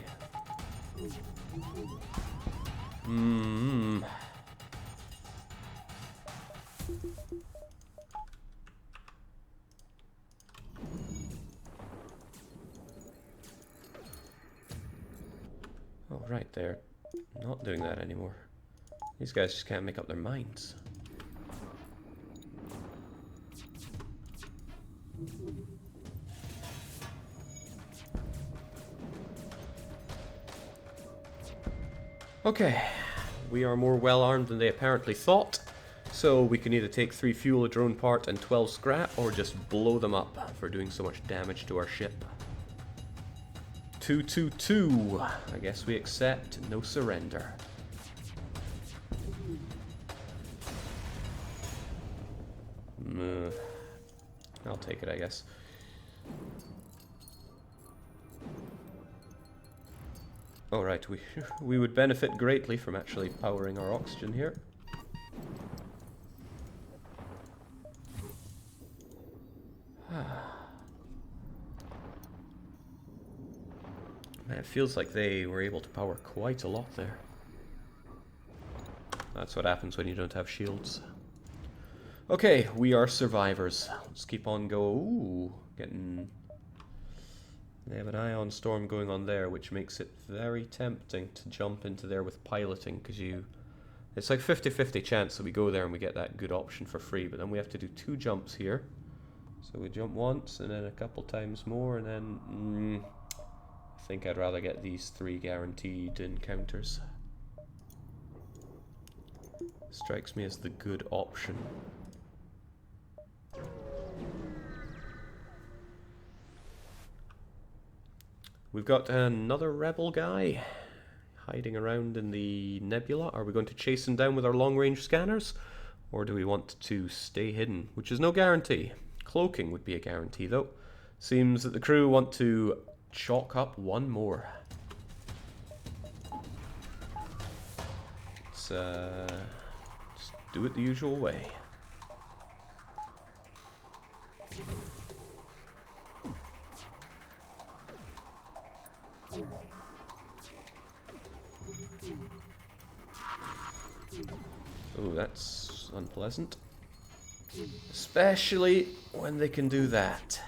Oh, right, they're not doing that anymore. These guys just can't make up their minds. Okay, we are more well armed than they apparently thought, so we can either take 3 fuel, a drone part, and 12 scrap, or just blow them up for doing so much damage to our ship. 222. I guess we accept. No surrender. I'll take it, I guess. Alright, we would benefit greatly from actually powering our oxygen here. It feels like they were able to power quite a lot there. That's what happens when you don't have shields. Okay, we are survivors. Let's keep on going. Ooh, getting... They have an ion storm going on there, which makes it very tempting to jump into there with piloting, because you... It's like 50-50 chance that we go there and we get that good option for free, but then we have to do 2 jumps here. So we jump once, and then a couple times more, and then... I think I'd rather get these 3 guaranteed encounters. Strikes me as the good option. We've got another rebel guy hiding around in the nebula. Are we going to chase him down with our long-range scanners? Or do we want to stay hidden? Which is no guarantee. Cloaking would be a guarantee, though. Seems that the crew want to chalk up one more. Let's just do it the usual way. Ooh, that's unpleasant. Especially when they can do that.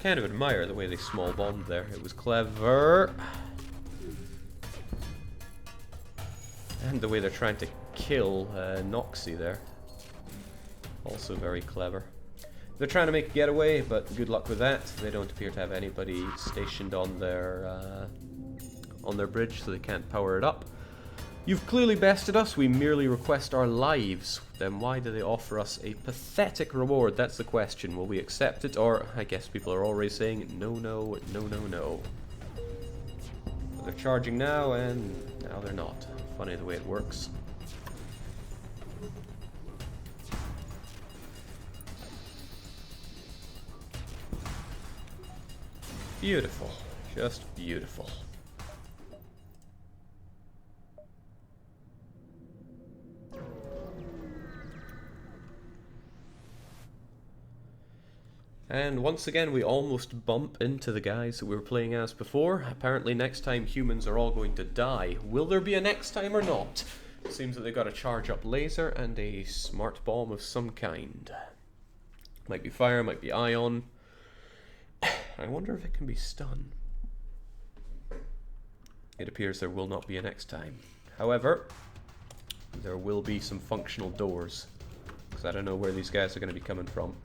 Kind of admire the way they small bombed there. It was clever. And the way they're trying to kill Noxie there. Also very clever. They're trying to make a getaway, but good luck with that. They don't appear to have anybody stationed on their bridge, so they can't power it up. You've clearly bested us. We merely request our lives. Then why do they offer us a pathetic reward? That's the question. Will we accept it? Or, I guess people are already saying, no, no, no, no, no. They're charging now, and now they're not. Funny the way it works. Beautiful. Just beautiful. And once again, we almost bump into the guys that we were playing as before. Apparently next time humans are all going to die. Will there be a next time or not? It seems that they've got a charge-up laser and a smart bomb of some kind. Might be fire, might be ion. I wonder if it can be stun. It appears there will not be a next time. However, there will be some functional doors, because I don't know where these guys are going to be coming from.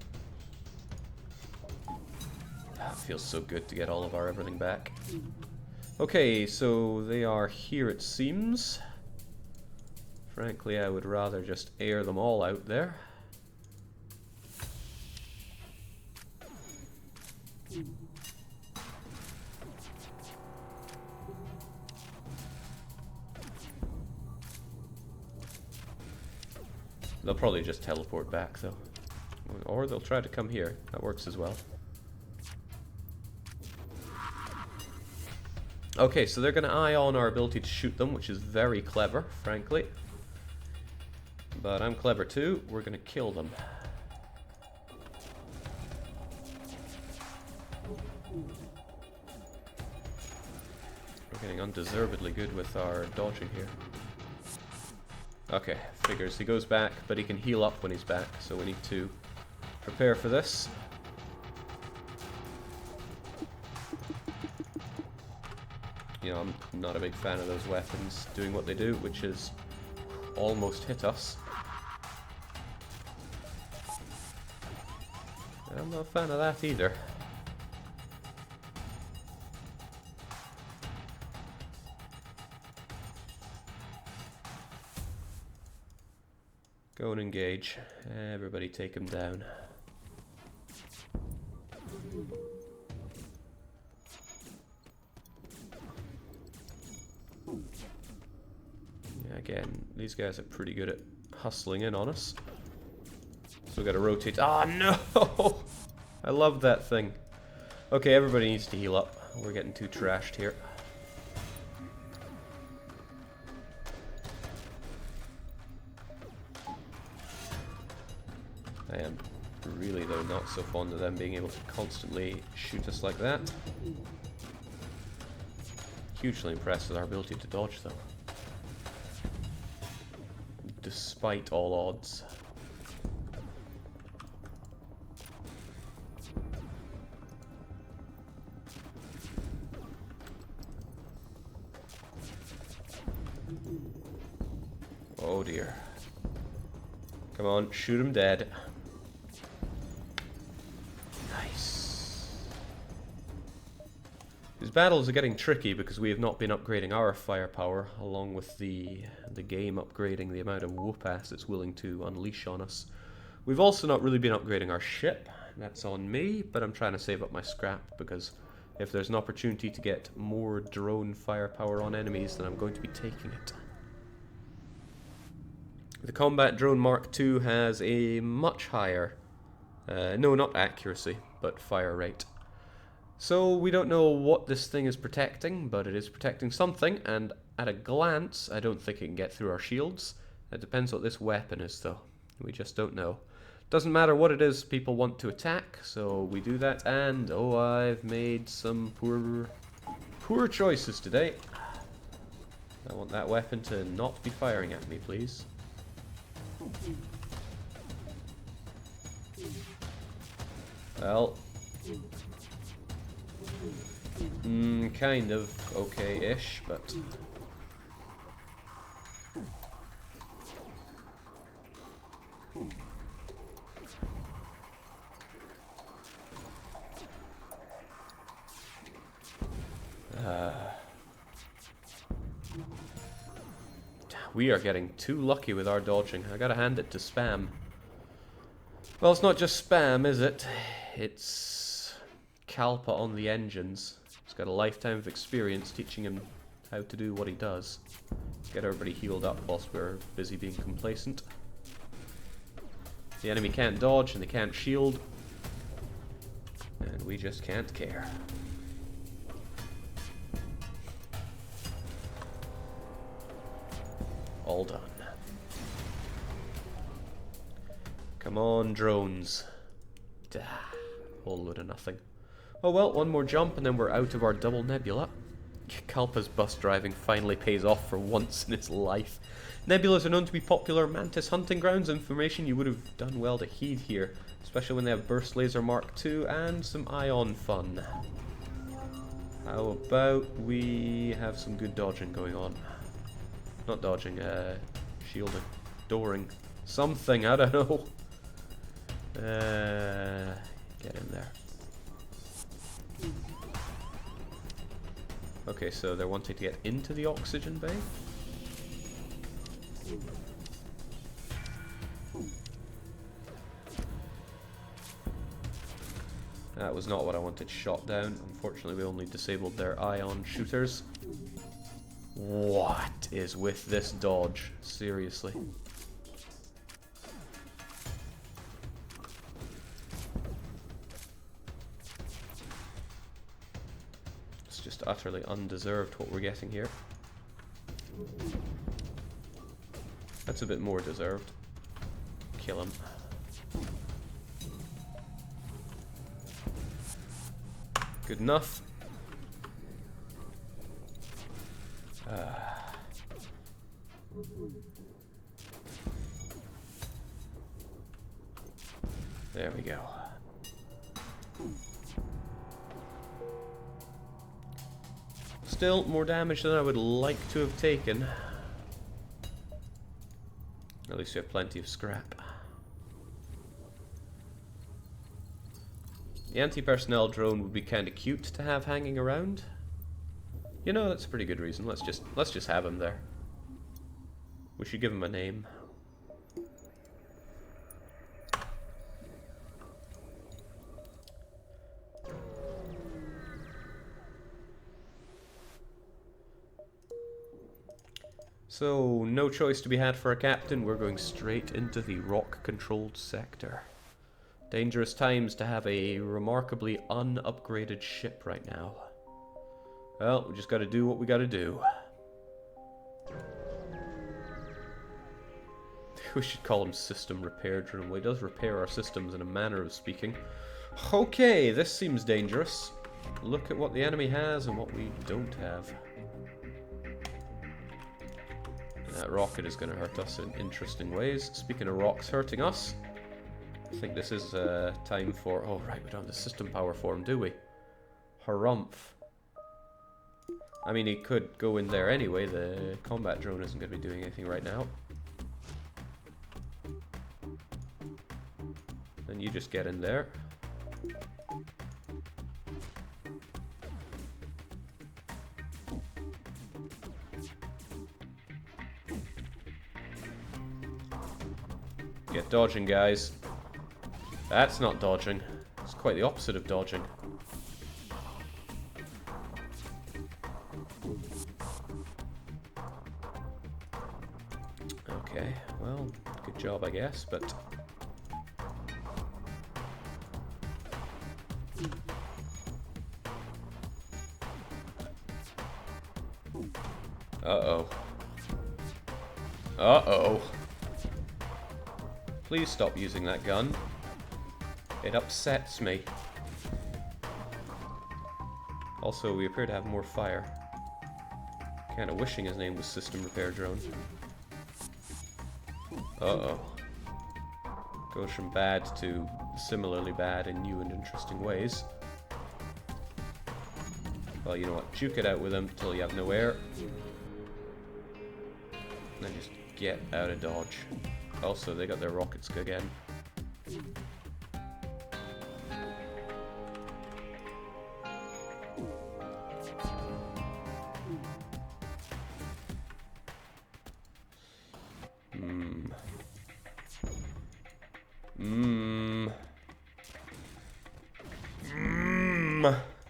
It feels so good to get all of our everything back. Okay, so they are here it seems. Frankly, I would rather just air them all out there. They'll probably just teleport back though. Or they'll try to come here. That works as well. Okay, so they're going to eye on our ability to shoot them, which is very clever, frankly. But I'm clever too. We're going to kill them. We're getting undeservedly good with our dodging here. Okay, figures. He goes back, but he can heal up when he's back, so we need to prepare for this. You know, I'm not a big fan of those weapons doing what they do, which is almost hit us. I'm not a fan of that either. Go and engage. Everybody take him down. Yeah, again, these guys are pretty good at hustling in on us. So we gotta rotate. Ah, no! I love that thing. Okay, everybody needs to heal up. We're getting too trashed here. I am really, though, not so fond of them being able to constantly shoot us like that. Hugely impressed with our ability to dodge, though. Despite all odds. Oh dear. Come on, shoot him dead. Nice. These battles are getting tricky because we have not been upgrading our firepower, along with the game upgrading the amount of whoop-ass it's willing to unleash on us. We've also not really been upgrading our ship. That's on me, but I'm trying to save up my scrap because if there's an opportunity to get more drone firepower on enemies, then I'm going to be taking it. The combat drone Mark II has a much higher, no, not accuracy, but fire rate. So we don't know what this thing is protecting, but it is protecting something, and at a glance, I don't think it can get through our shields. It depends what this weapon is, though. We just don't know. Doesn't matter what it is people want to attack, so we do that, and oh, I've made some poor choices today. I want that weapon to not be firing at me, please. Well, kind of okay-ish, but we are getting too lucky with our dodging. I gotta hand it to Spam. Well, it's not just Spam, is it? It's Kalpa on the engines. He's got a lifetime of experience teaching him how to do what he does. Get everybody healed up whilst we're busy being complacent. The enemy can't dodge and they can't shield. And we just can't care. All done. Come on, drones. Dah. Whole load of nothing. Oh well, one more jump and then we're out of our double nebula. Kalpa's bus driving finally pays off for once in its life. Nebulas are known to be popular mantis hunting grounds, information you would have done well to heed here, especially when they have burst laser Mark II and some ion fun. How about we have some good dodging going on? Not dodging, shielding, dooring, something, I don't know. Get in there. Okay, so they're wanting to get into the oxygen bay. That was not what I wanted shot down. Unfortunately, we only disabled their ion shooters. What is with this dodge? Seriously. It's just utterly undeserved what we're getting here. That's a bit more deserved. Kill him. Good enough. There we go. Still more damage than I would like to have taken. At least we have plenty of scrap. The anti-personnel drone would be kind of cute to have hanging around. You know, that's a pretty good reason. Let's just have him there. We should give him a name. So, no choice to be had for a captain. We're going straight into the rock-controlled sector. Dangerous times to have a remarkably unupgraded ship right now. Well, we just gotta do what we gotta do. We should call him System Repair Drone. Well, he does repair our systems in a manner of speaking. Okay, this seems dangerous. Look at what the enemy has and what we don't have. That rocket is going to hurt us in interesting ways. Speaking of rocks hurting us, I think this is time for... Oh, right, we don't have the system power for him, do we? Harumph. I mean, he could go in there anyway. The combat drone isn't going to be doing anything right now. Then you just get in there. Get dodging, guys. That's not dodging. It's quite the opposite of dodging. Okay, well, good job, I guess, but... Uh-oh. Uh-oh. Please stop using that gun. It upsets me. Also, we appear to have more fire. Kinda wishing his name was System Repair Drone. Uh-oh. Goes from bad to similarly bad in new and interesting ways. Well, you know what? Juke it out with him until you have no air. And then just get out of dodge. Also, they got their rockets again.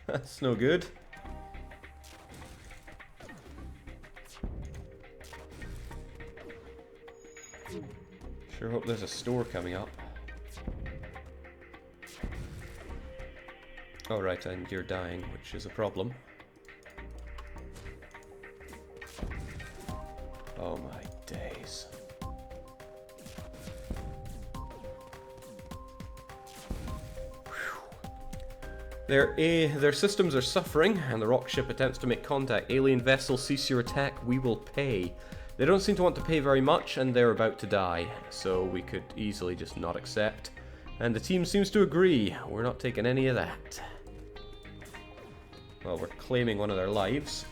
That's no good. Sure hope there's a store coming up. Oh right, and you're dying, which is a problem. Oh my days. Their systems are suffering, and the rock ship attempts to make contact. Alien vessel, cease your attack, we will pay. They don't seem to want to pay very much, and they're about to die, so we could easily just not accept. And the team seems to agree. We're not taking any of that. Well, we're claiming one of their lives.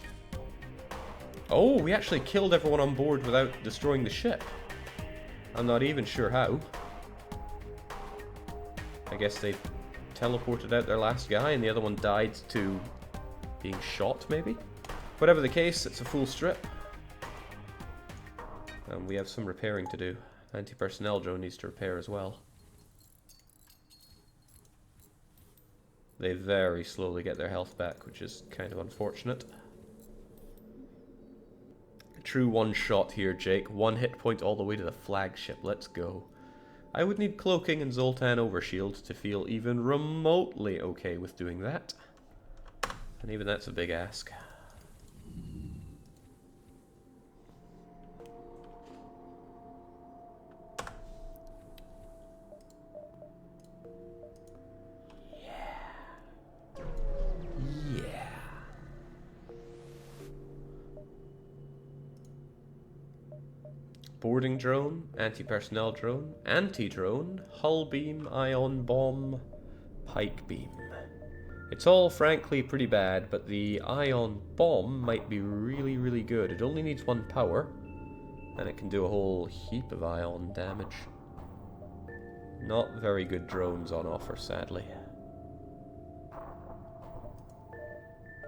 Oh, we actually killed everyone on board without destroying the ship. I'm not even sure how. I guess they teleported out their last guy and the other one died to being shot, maybe? Whatever the case, it's a full strip. And we have some repairing to do. Anti-personnel drone needs to repair as well. They very slowly get their health back, which is kind of unfortunate. A true one shot here, Jake. One hit point all the way to the flagship. Let's go. I would need cloaking and Zoltan overshield to feel even remotely okay with doing that. And even that's a big ask. Boarding drone, anti-personnel drone, anti-drone, hull beam, ion bomb, pike beam. It's all frankly pretty bad, but the ion bomb might be really, really good. It only needs 1 power, and it can do a whole heap of ion damage. Not very good drones on offer, sadly.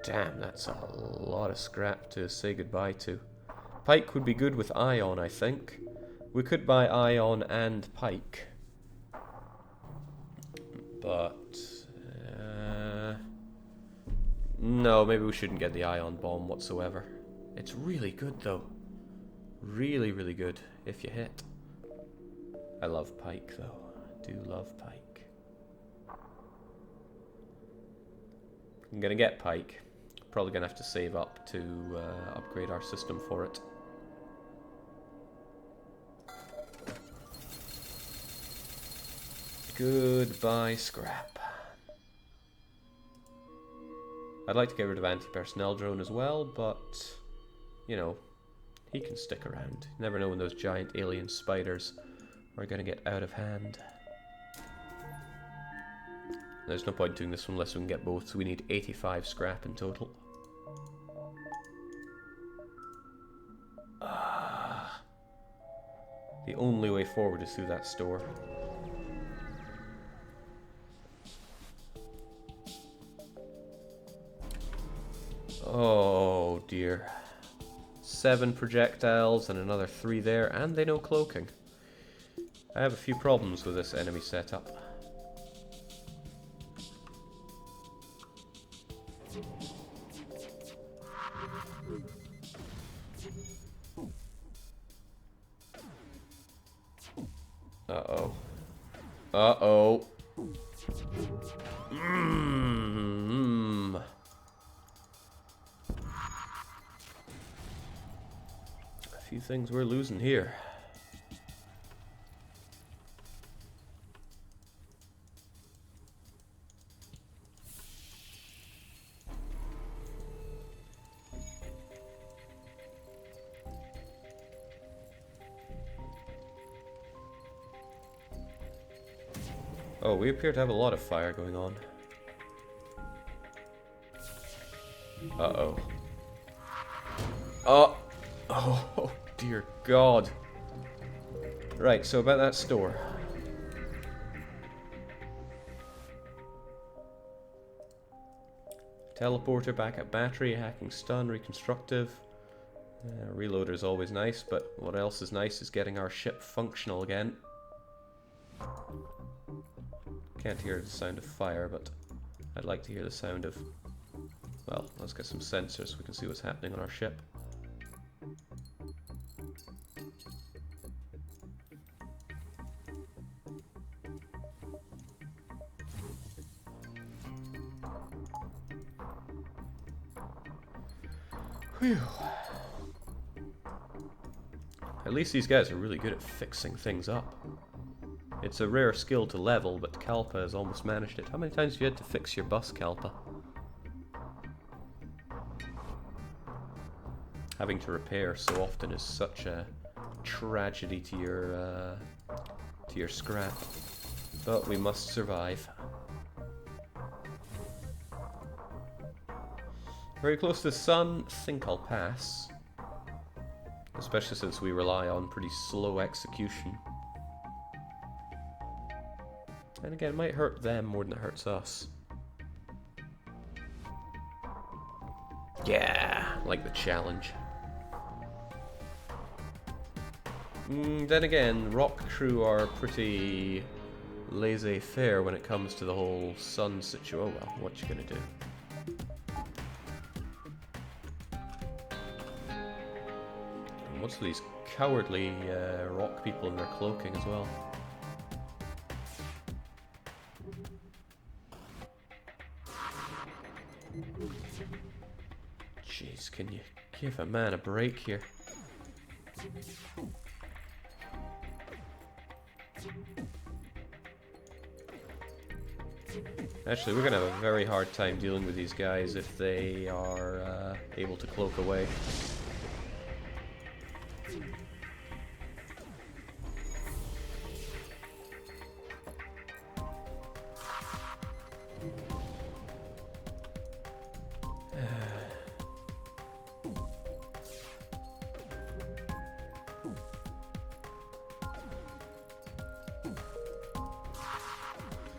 Damn, that's a lot of scrap to say goodbye to. Pike would be good with ion, I think. We could buy ion and pike. But... no, maybe we shouldn't get the ion bomb whatsoever. It's really good, though. Really, really good, if you hit. I love pike, though. I do love pike. I'm gonna get pike. Probably gonna have to save up to upgrade our system for it. Goodbye, scrap. I'd like to get rid of anti-personnel drone as well, but, you know, he can stick around. You never know when those giant alien spiders are going to get out of hand. There's no point doing this one unless we can get both, so we need 85 scrap in total. The only way forward is through that store. Oh dear. 7 projectiles and another 3 there, and they know cloaking. I have a few problems with this enemy setup. Uh-oh. Uh-oh. A few things we're losing here. Oh, we appear to have a lot of fire going on. Uh-oh. Oh, dear God. Right, so about that store. Teleporter, backup battery, hacking stun, reconstructive. Reloader is always nice, but what else is nice is getting our ship functional again. Can't hear the sound of fire, but I'd like to hear the sound of... Well, let's get some sensors so we can see what's happening on our ship. Whew. At least these guys are really good at fixing things up. It's a rare skill to level, but Kalpa has almost managed it. How many times have you had to fix your bus, Kalpa? Having to repair so often is such a tragedy to your scrap. But we must survive. Very close to the sun. Think I'll pass. Especially since we rely on pretty slow execution. And again, it might hurt them more than it hurts us. Yeah, like the challenge. Then again, Rock Crew are pretty laissez-faire when it comes to the whole sun situation. Oh well, what you gonna do? And what's with these cowardly rock people in their cloaking as well? Jeez, can you give a man a break here? Actually, we're going to have a very hard time dealing with these guys if they are able to cloak away.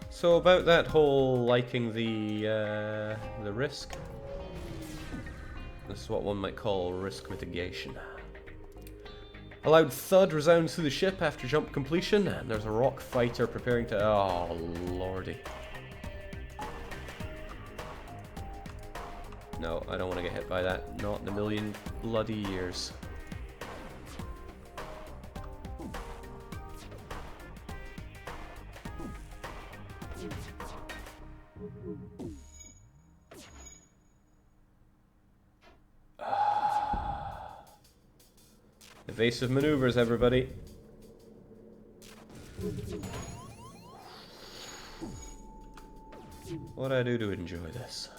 So about that whole liking the risk. This is what one might call risk mitigation. A loud thud resounds through the ship after jump completion, and there's a rock fighter preparing to... Oh, lordy. No, I don't want to get hit by that. Not in a million bloody years. Evasive maneuvers, everybody. What do I do to enjoy this?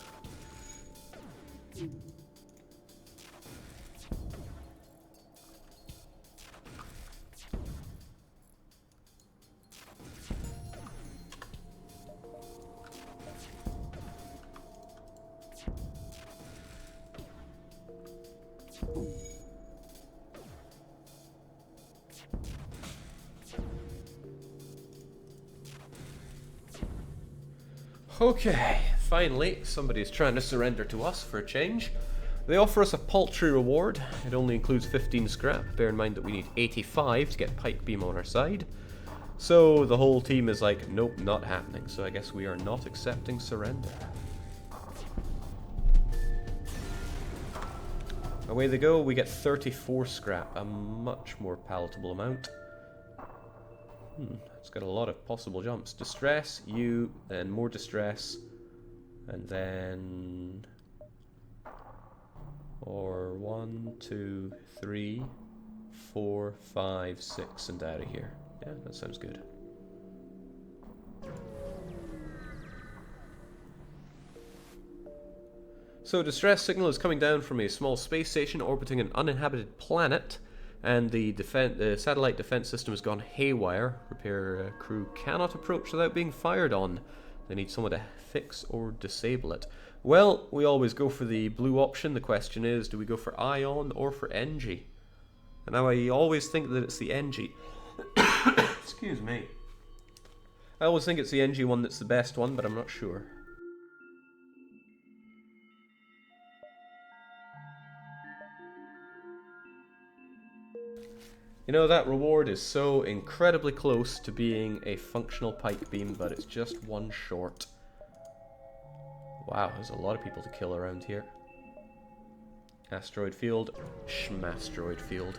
Okay, finally, somebody's trying to surrender to us for a change. They offer us a paltry reward. It only includes 15 scrap. Bear in mind that we need 85 to get Pike Beam on our side. So the whole team is like, nope, not happening. So I guess we are not accepting surrender. Away they go, we get 34 scrap, a much more palatable amount. It's got a lot of possible jumps. Distress, you, then more distress, and then... or 1, 2, 3, 4, 5, 6, and out of here. Yeah, that sounds good. So, distress signal is coming down from a small space station orbiting an uninhabited planet, and the satellite defense system has gone haywire. Repair crew cannot approach without being fired on. They need someone to fix or disable it. Well, we always go for the blue option. The question is, do we go for Ion or for NG? And now I always think that it's the NG. Excuse me. I always think it's the NG one that's the best one, but I'm not sure. You know, that reward is so incredibly close to being a functional Pike Beam, but it's just one short. Wow, there's a lot of people to kill around here. Asteroid field. Schmasteroid field.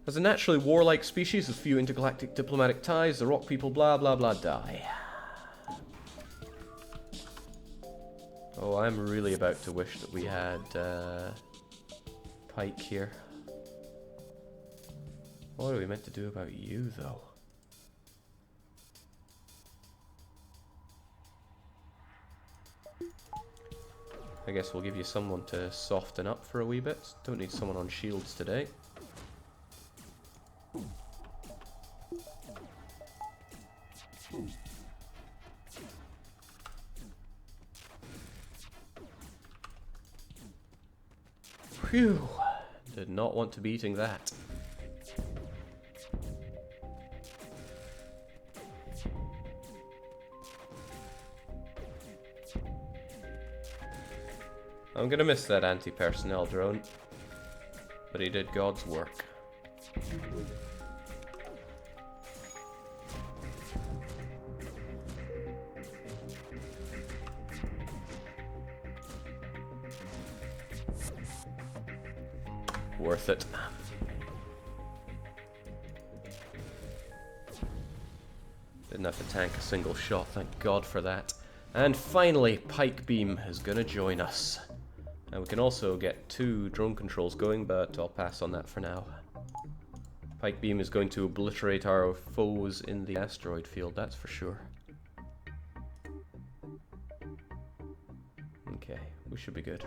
As a naturally warlike species with few intergalactic diplomatic ties, the rock people blah blah blah die. Oh, I'm really about to wish that we had Pike here. What are we meant to do about you, though? I guess we'll give you someone to soften up for a wee bit. Don't need someone on shields today. Phew! Did not want to be eating that. I'm gonna miss that anti-personnel drone, but he did God's work. Worth it. Didn't have to tank a single shot, thank God for that. And finally, Pike Beam is gonna join us. And we can also get 2 drone controls going, but I'll pass on that for now. Pike Beam is going to obliterate our foes in the asteroid field, that's for sure. Okay, we should be good.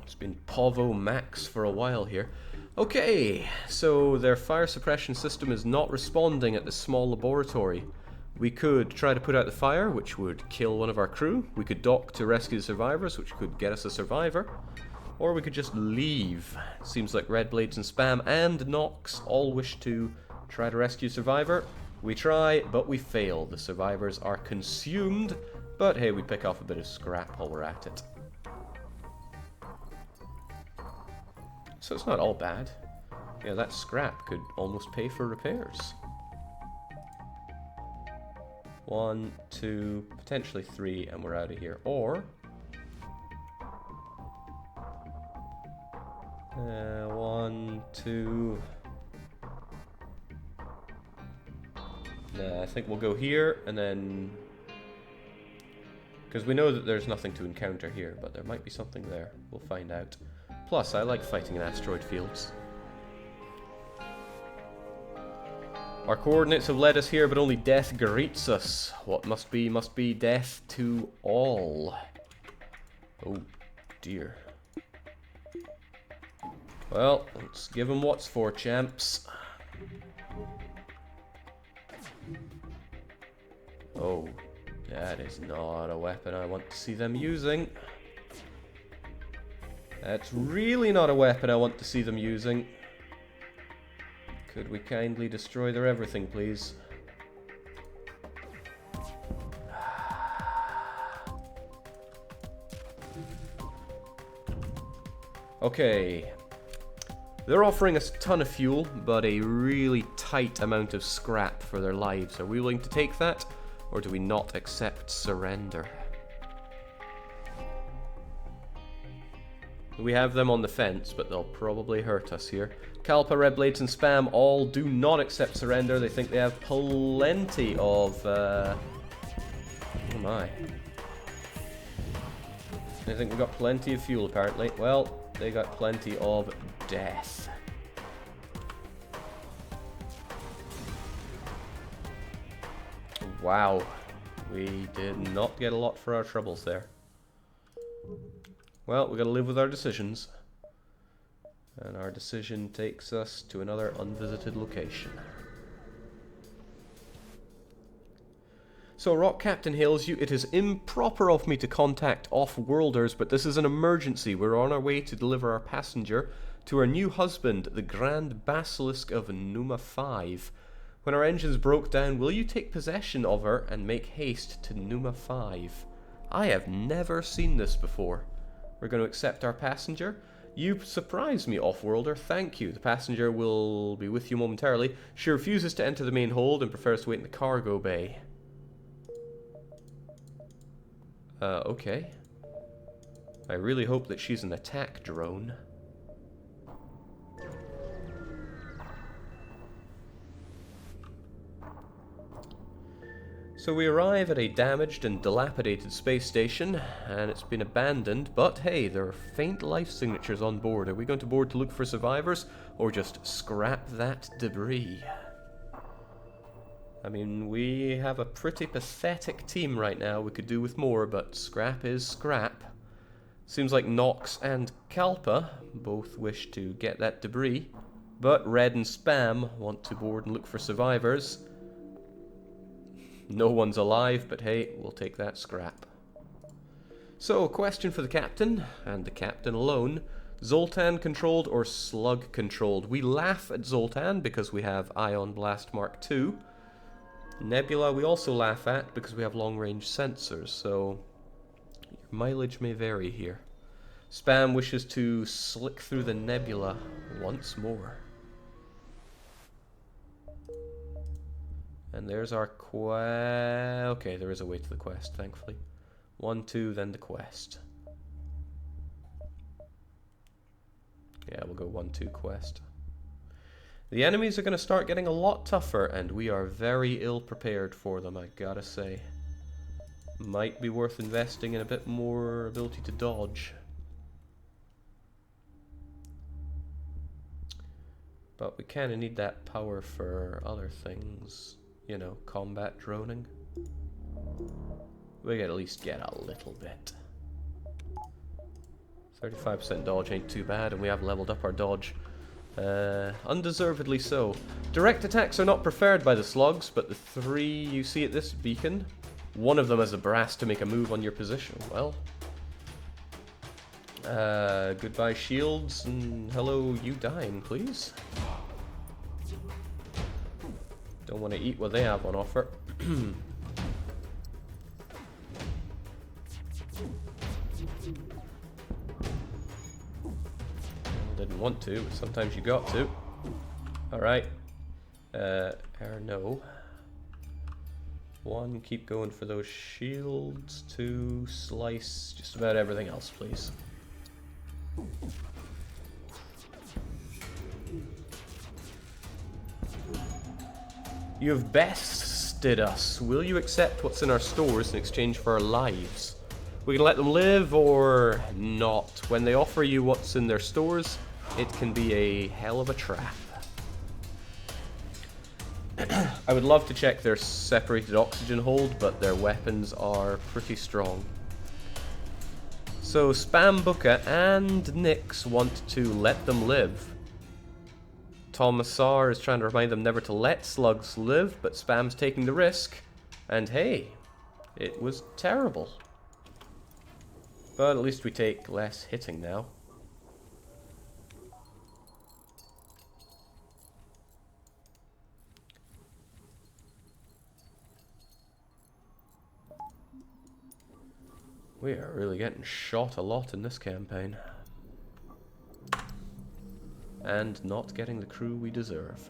It's been Povo Max for a while here. Okay, so their fire suppression system is not responding at the small laboratory. We could try to put out the fire, which would kill one of our crew. We could dock to rescue the survivors, which could get us a survivor. Or we could just leave. Seems like Red Blades and Spam and Nox all wish to try to rescue survivor. We try, but we fail. The survivors are consumed, but hey, we pick off a bit of scrap while we're at it. So it's not all bad. Yeah, that scrap could almost pay for repairs. 1, 2, potentially 3, and we're out of here. Or 1, 2. Nah, I think we'll go here and then Because we know that there's nothing to encounter here, but there might be something there. We'll find out. Plus, I like fighting in asteroid fields. Our coordinates have led us here, but only death greets us. What must be death to all. Oh, dear. Well, let's give them what's for, champs. Oh, that is not a weapon I want to see them using. That's really not a weapon I want to see them using. Could we kindly destroy their everything, please? Okay. They're offering us a ton of fuel, but a really tight amount of scrap for their lives. Are we willing to take that, or do we not accept surrender? We have them on the fence, but they'll probably hurt us here. Kalpa, Red Blades, and Spam all do not accept surrender. They think they have plenty of... oh my. They think we've got plenty of fuel, apparently. Well, they got plenty of death. Wow. We did not get a lot for our troubles there. Well, we gotta live with our decisions. And our decision takes us to another unvisited location. So Rock Captain hails you. It is improper of me to contact off-worlders, but this is an emergency. We're on our way to deliver our passenger to her new husband, the Grand Basilisk of Numa 5. When our engines broke down, will you take possession of her and make haste to Numa 5? I have never seen this before. We're going to accept our passenger. You surprised me, off-worlder. Thank you. The passenger will be with you momentarily. She refuses to enter the main hold and prefers to wait in the cargo bay. Okay. I really hope that she's an attack drone. So we arrive at a damaged and dilapidated space station, and it's been abandoned, but hey, there are faint life signatures on board. Are we going to board to look for survivors, or just scrap that debris? I mean, we have a pretty pathetic team right now. We could do with more, but scrap is scrap. Seems like Nox and Kalpa both wish to get that debris, but Red and Spam want to board and look for survivors. No one's alive, but hey, we'll take that scrap. So, a question for the captain, and the captain alone. Zoltan controlled or Slug controlled? We laugh at Zoltan because we have Ion Blast Mark II. Nebula we also laugh at because we have long-range sensors, so your mileage may vary here. Spam wishes to slick through the nebula once more. And there's our quest. Okay, there is a way to the quest, thankfully. 1, 2, then the quest. Yeah, we'll go 1, 2 quest. The enemies are going to start getting a lot tougher, and we are very ill prepared for them, I gotta say. Might be worth investing in a bit more ability to dodge. But we kind of need that power for other things. You know, combat droning. We can at least get a little bit. 35% dodge ain't too bad, and we have leveled up our dodge. Undeservedly so. Direct attacks are not preferred by the slugs, but the 3 you see at this beacon, one of them has a brass to make a move on your position. Well, goodbye shields, and hello you dying, please. Don't want to eat what they have on offer. Didn't want to, but sometimes you got to. Alright. No. 1, keep going for those shields. 2, slice just about everything else, please. You have bested us. Will you accept what's in our stores in exchange for our lives? We can let them live or not. When they offer you what's in their stores, it can be a hell of a trap. I would love to check their separated oxygen hold, but their weapons are pretty strong. So Spam Booker and Nyx want to let them live. Tomasar is trying to remind them never to let slugs live, but Spam's taking the risk. And hey, it was terrible. But at least we take less hitting now. We are really getting shot a lot in this campaign. And not getting the crew we deserve.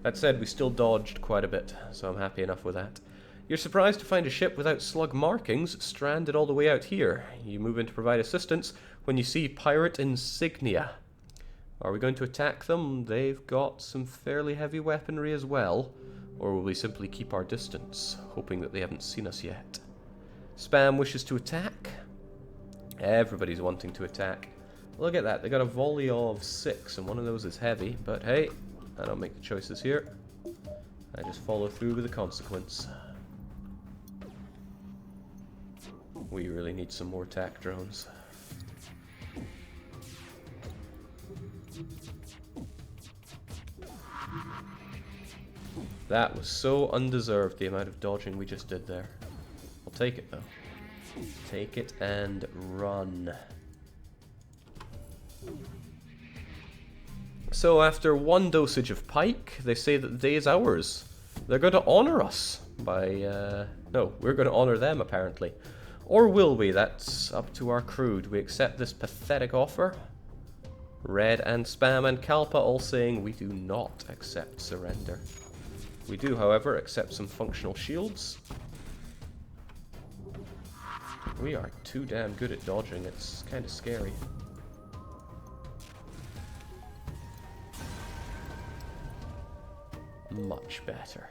That said, we still dodged quite a bit, so I'm happy enough with that. You're surprised to find a ship without slug markings stranded all the way out here. You move in to provide assistance when you see pirate insignia. Are we going to attack them? They've got some fairly heavy weaponry as well. Or will we simply keep our distance, hoping that they haven't seen us yet? Spam wishes to attack. Everybody's wanting to attack. Look at that, they got a volley of 6, and one of those is heavy. But hey, I don't make the choices here. I just follow through with the consequence. We really need some more attack drones. That was so undeserved, the amount of dodging we just did there. I'll take it, though. Take it and run. So after one dosage of pike, they say that the day is ours. They're going to honor us by... no, we're going to honor them, apparently. Or will we? That's up to our crew. Do we accept this pathetic offer? Red and Spam and Kalpa all saying we do not accept surrender. We do, however, accept some functional shields. We are too damn good at dodging, it's kind of scary. Much better.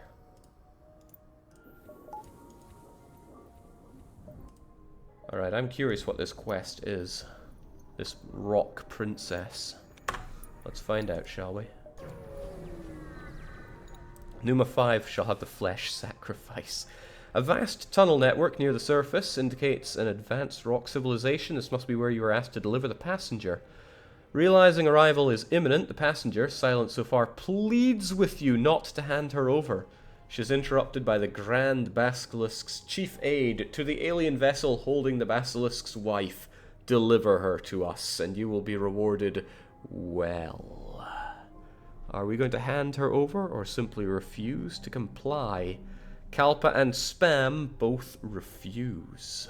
Alright, I'm curious what this quest is. This rock princess. Let's find out, shall we? Numa 5 shall have the flesh sacrifice. A vast tunnel network near the surface indicates an advanced rock civilization. This must be where you are asked to deliver the passenger. Realizing arrival is imminent, the passenger, silent so far, pleads with you not to hand her over. She is interrupted by the Grand Basilisk's chief aide to the alien vessel holding the Basilisk's wife. Deliver her to us, and you will be rewarded well. Are we going to hand her over, or simply refuse to comply? Kalpa and Spam both refuse.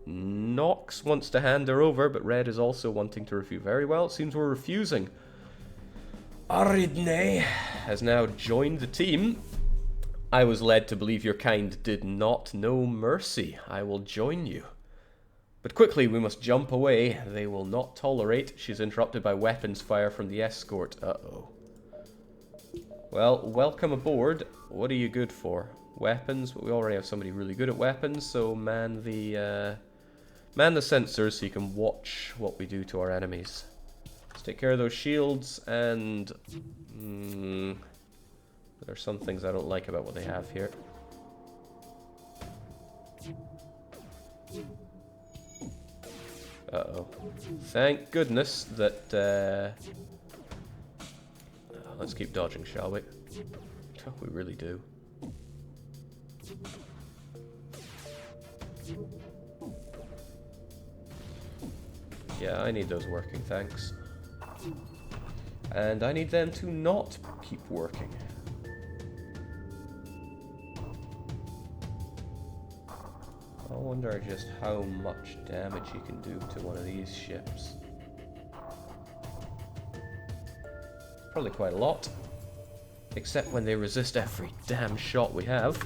Nox wants to hand her over, but Red is also wanting to refuse. Very well, it seems we're refusing. Aridne has now joined the team. I was led to believe your kind did not know mercy. I will join you. But quickly, we must jump away. They will not tolerate. She's interrupted by weapons fire from the escort. Uh-oh. Well, welcome aboard. What are you good for? Weapons? We already have somebody really good at weapons, so man the sensors so you can watch what we do to our enemies. Let's take care of those shields, and... there are some things I don't like about what they have here. Uh-oh. Thank goodness that, let's keep dodging, shall we? Oh, we really do. Yeah, I need those working, thanks. And I need them to not keep working. I wonder just how much damage you can do to one of these ships. Probably quite a lot. Except when they resist every damn shot we have.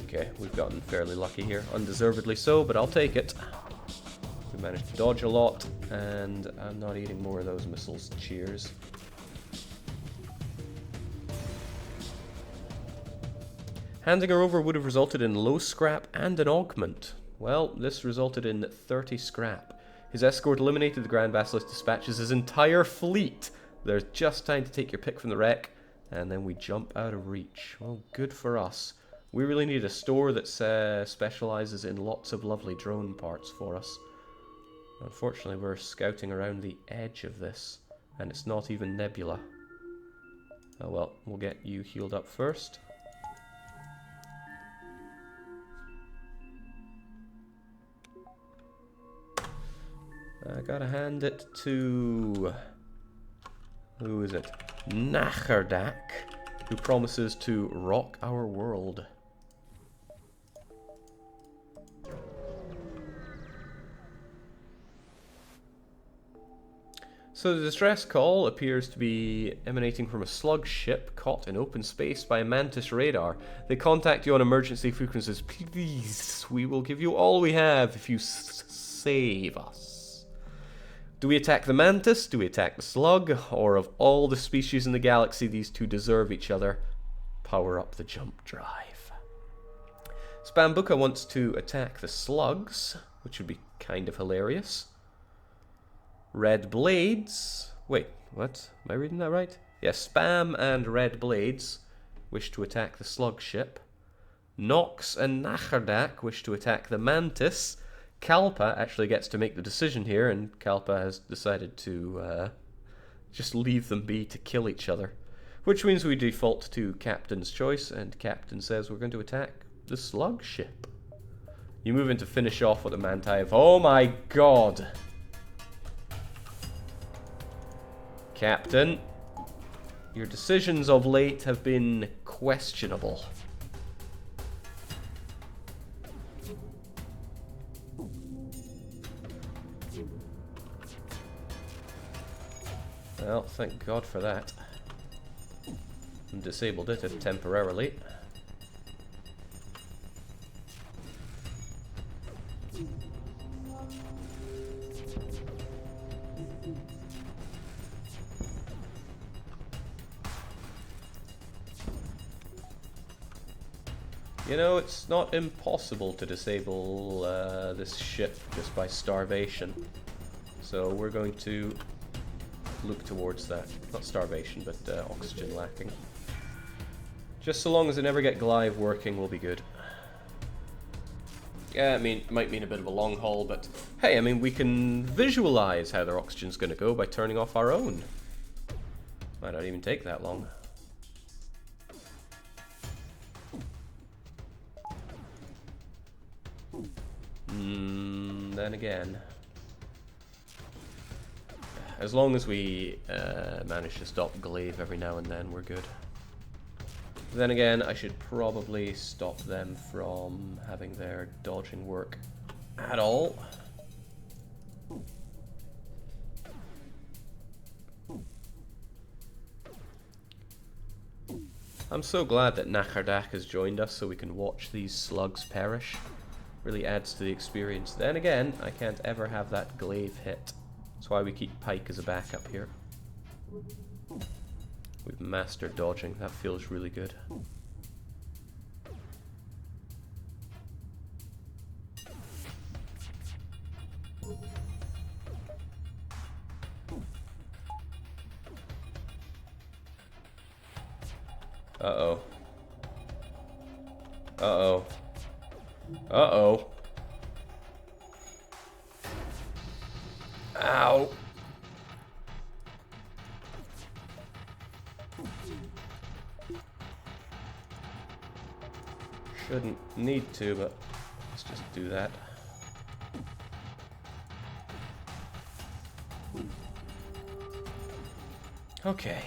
Okay, we've gotten fairly lucky here. Undeservedly so, but I'll take it. We managed to dodge a lot, and I'm not eating more of those missiles. Cheers. Handing her over would have resulted in low scrap and an augment. Well, this resulted in 30 scrap. His escort eliminated the Grand Basilisk dispatches his entire fleet. There's just time to take your pick from the wreck, and then we jump out of reach. Well, good for us. We really need a store that specializes in lots of lovely drone parts for us. Unfortunately, we're scouting around the edge of this, and it's not even nebula. Oh well, we'll get you healed up first. I gotta hand it to... who is it? Nachardak, who promises to rock our world. So the distress call appears to be emanating from a Slug ship caught in open space by a Mantis radar. They contact you on emergency frequencies. Please, we will give you all we have if you save us. Do we attack the Mantis? Do we attack the Slug? Or of all the species in the galaxy, these two deserve each other? Power up the jump drive. Spambuka wants to attack the Slugs, which would be kind of hilarious. Red Blades... wait, what? Am I reading that right? Yes, Spam and Red Blades wish to attack the Slug ship. Nox and Nachardak wish to attack the Mantis. Kalpa actually gets to make the decision here, and Kalpa has decided to just leave them be to kill each other. Which means we default to Captain's choice, and Captain says we're going to attack the Slug ship. You move in to finish off with the Manti of... oh my god! Captain, your decisions of late have been questionable. Well, thank God for that. And disabled it, if temporarily. You know, it's not impossible to disable this ship just by starvation. So we're going to look towards that. Not starvation, but oxygen lacking. Just so long as they never get Glyve working, we'll be good. Yeah, I mean, it might mean a bit of a long haul, but hey, I mean, we can visualize how their oxygen's going to go by turning off our own. Might not even take that long. Then again, as long as we manage to stop Glaive every now and then, we're good. Then again, I should probably stop them from having their dodging work at all. I'm so glad that Nachardak has joined us so we can watch these slugs perish. Really adds to the experience. Then again, I can't ever have that glaive hit. That's why we keep Pike as a backup here. We've mastered dodging. That feels really good. Uh-oh. Uh-oh. Uh-oh. Ow. Shouldn't need to, but let's just do that. Okay.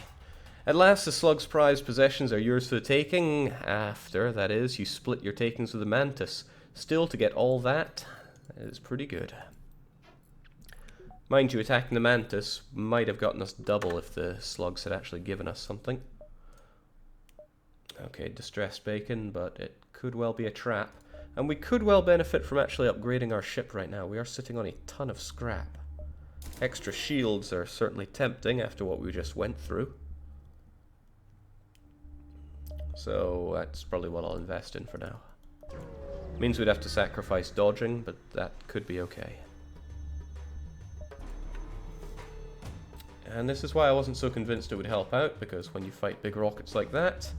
At last, the Slug's prized possessions are yours for the taking. After, that is, you split your takings with the Mantis. Still, to get all that is pretty good. Mind you, attacking the Mantis might have gotten us double if the Slugs had actually given us something. Okay, distressed bacon, but it could well be a trap. And we could well benefit from actually upgrading our ship right now. We are sitting on a ton of scrap. Extra shields are certainly tempting after what we just went through. So that's probably what I'll invest in for now. Means we'd have to sacrifice dodging, but that could be okay. And this is why I wasn't so convinced it would help out, because when you fight big rockets like that,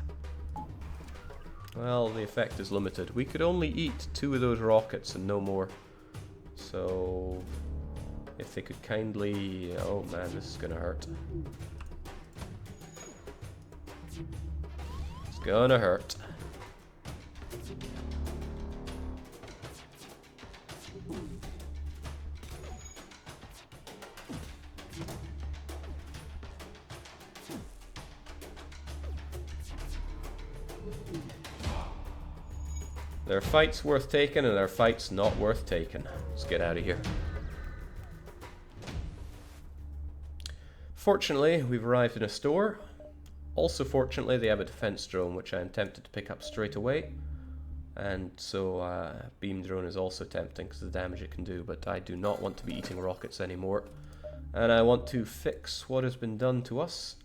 well, the effect is limited. We could only eat 2 of those rockets and no more. So if they could kindly... oh man, this is gonna hurt. It's gonna hurt. There are fights worth taking and there are fights not worth taking. Let's get out of here. Fortunately, we've arrived in a store. Also fortunately, they have a defense drone, which I am tempted to pick up straight away. And so beam drone is also tempting because of the damage it can do, but I do not want to be eating rockets anymore. And I want to fix what has been done to us.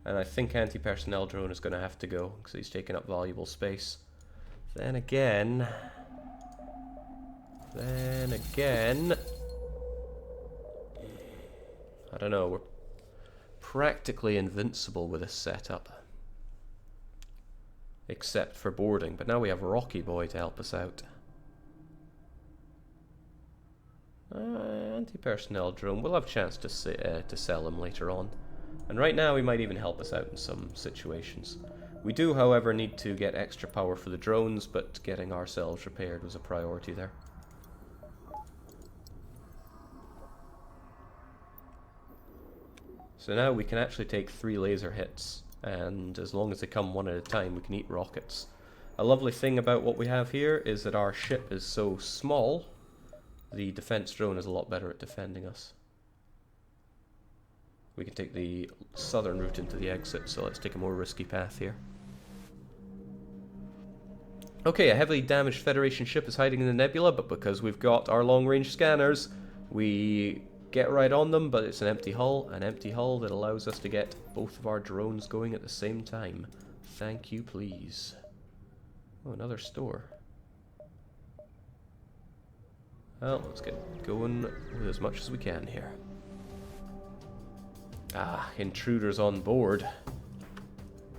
And I think anti-personnel drone is going to have to go because he's taking up valuable space. Then again, I don't know, we're practically invincible with this setup. Except for boarding, but now we have Rocky Boy to help us out. Anti-personnel drone, we'll have a chance to sell him later on. And right now he might even help us out in some situations. We do, however, need to get extra power for the drones, but getting ourselves repaired was a priority there. So now we can actually take 3 laser hits, and as long as they come one at a time, we can eat rockets. A lovely thing about what we have here is that our ship is so small, the defense drone is a lot better at defending us. We can take the southern route into the exit, so let's take a more risky path here. Okay, a heavily damaged Federation ship is hiding in the nebula, but because we've got our long-range scanners, we get right on them, but it's an empty hull that allows us to get both of our drones going at the same time. Thank you, please. Oh, another store. Well, let's get going with as much as we can here. Ah, intruders on board.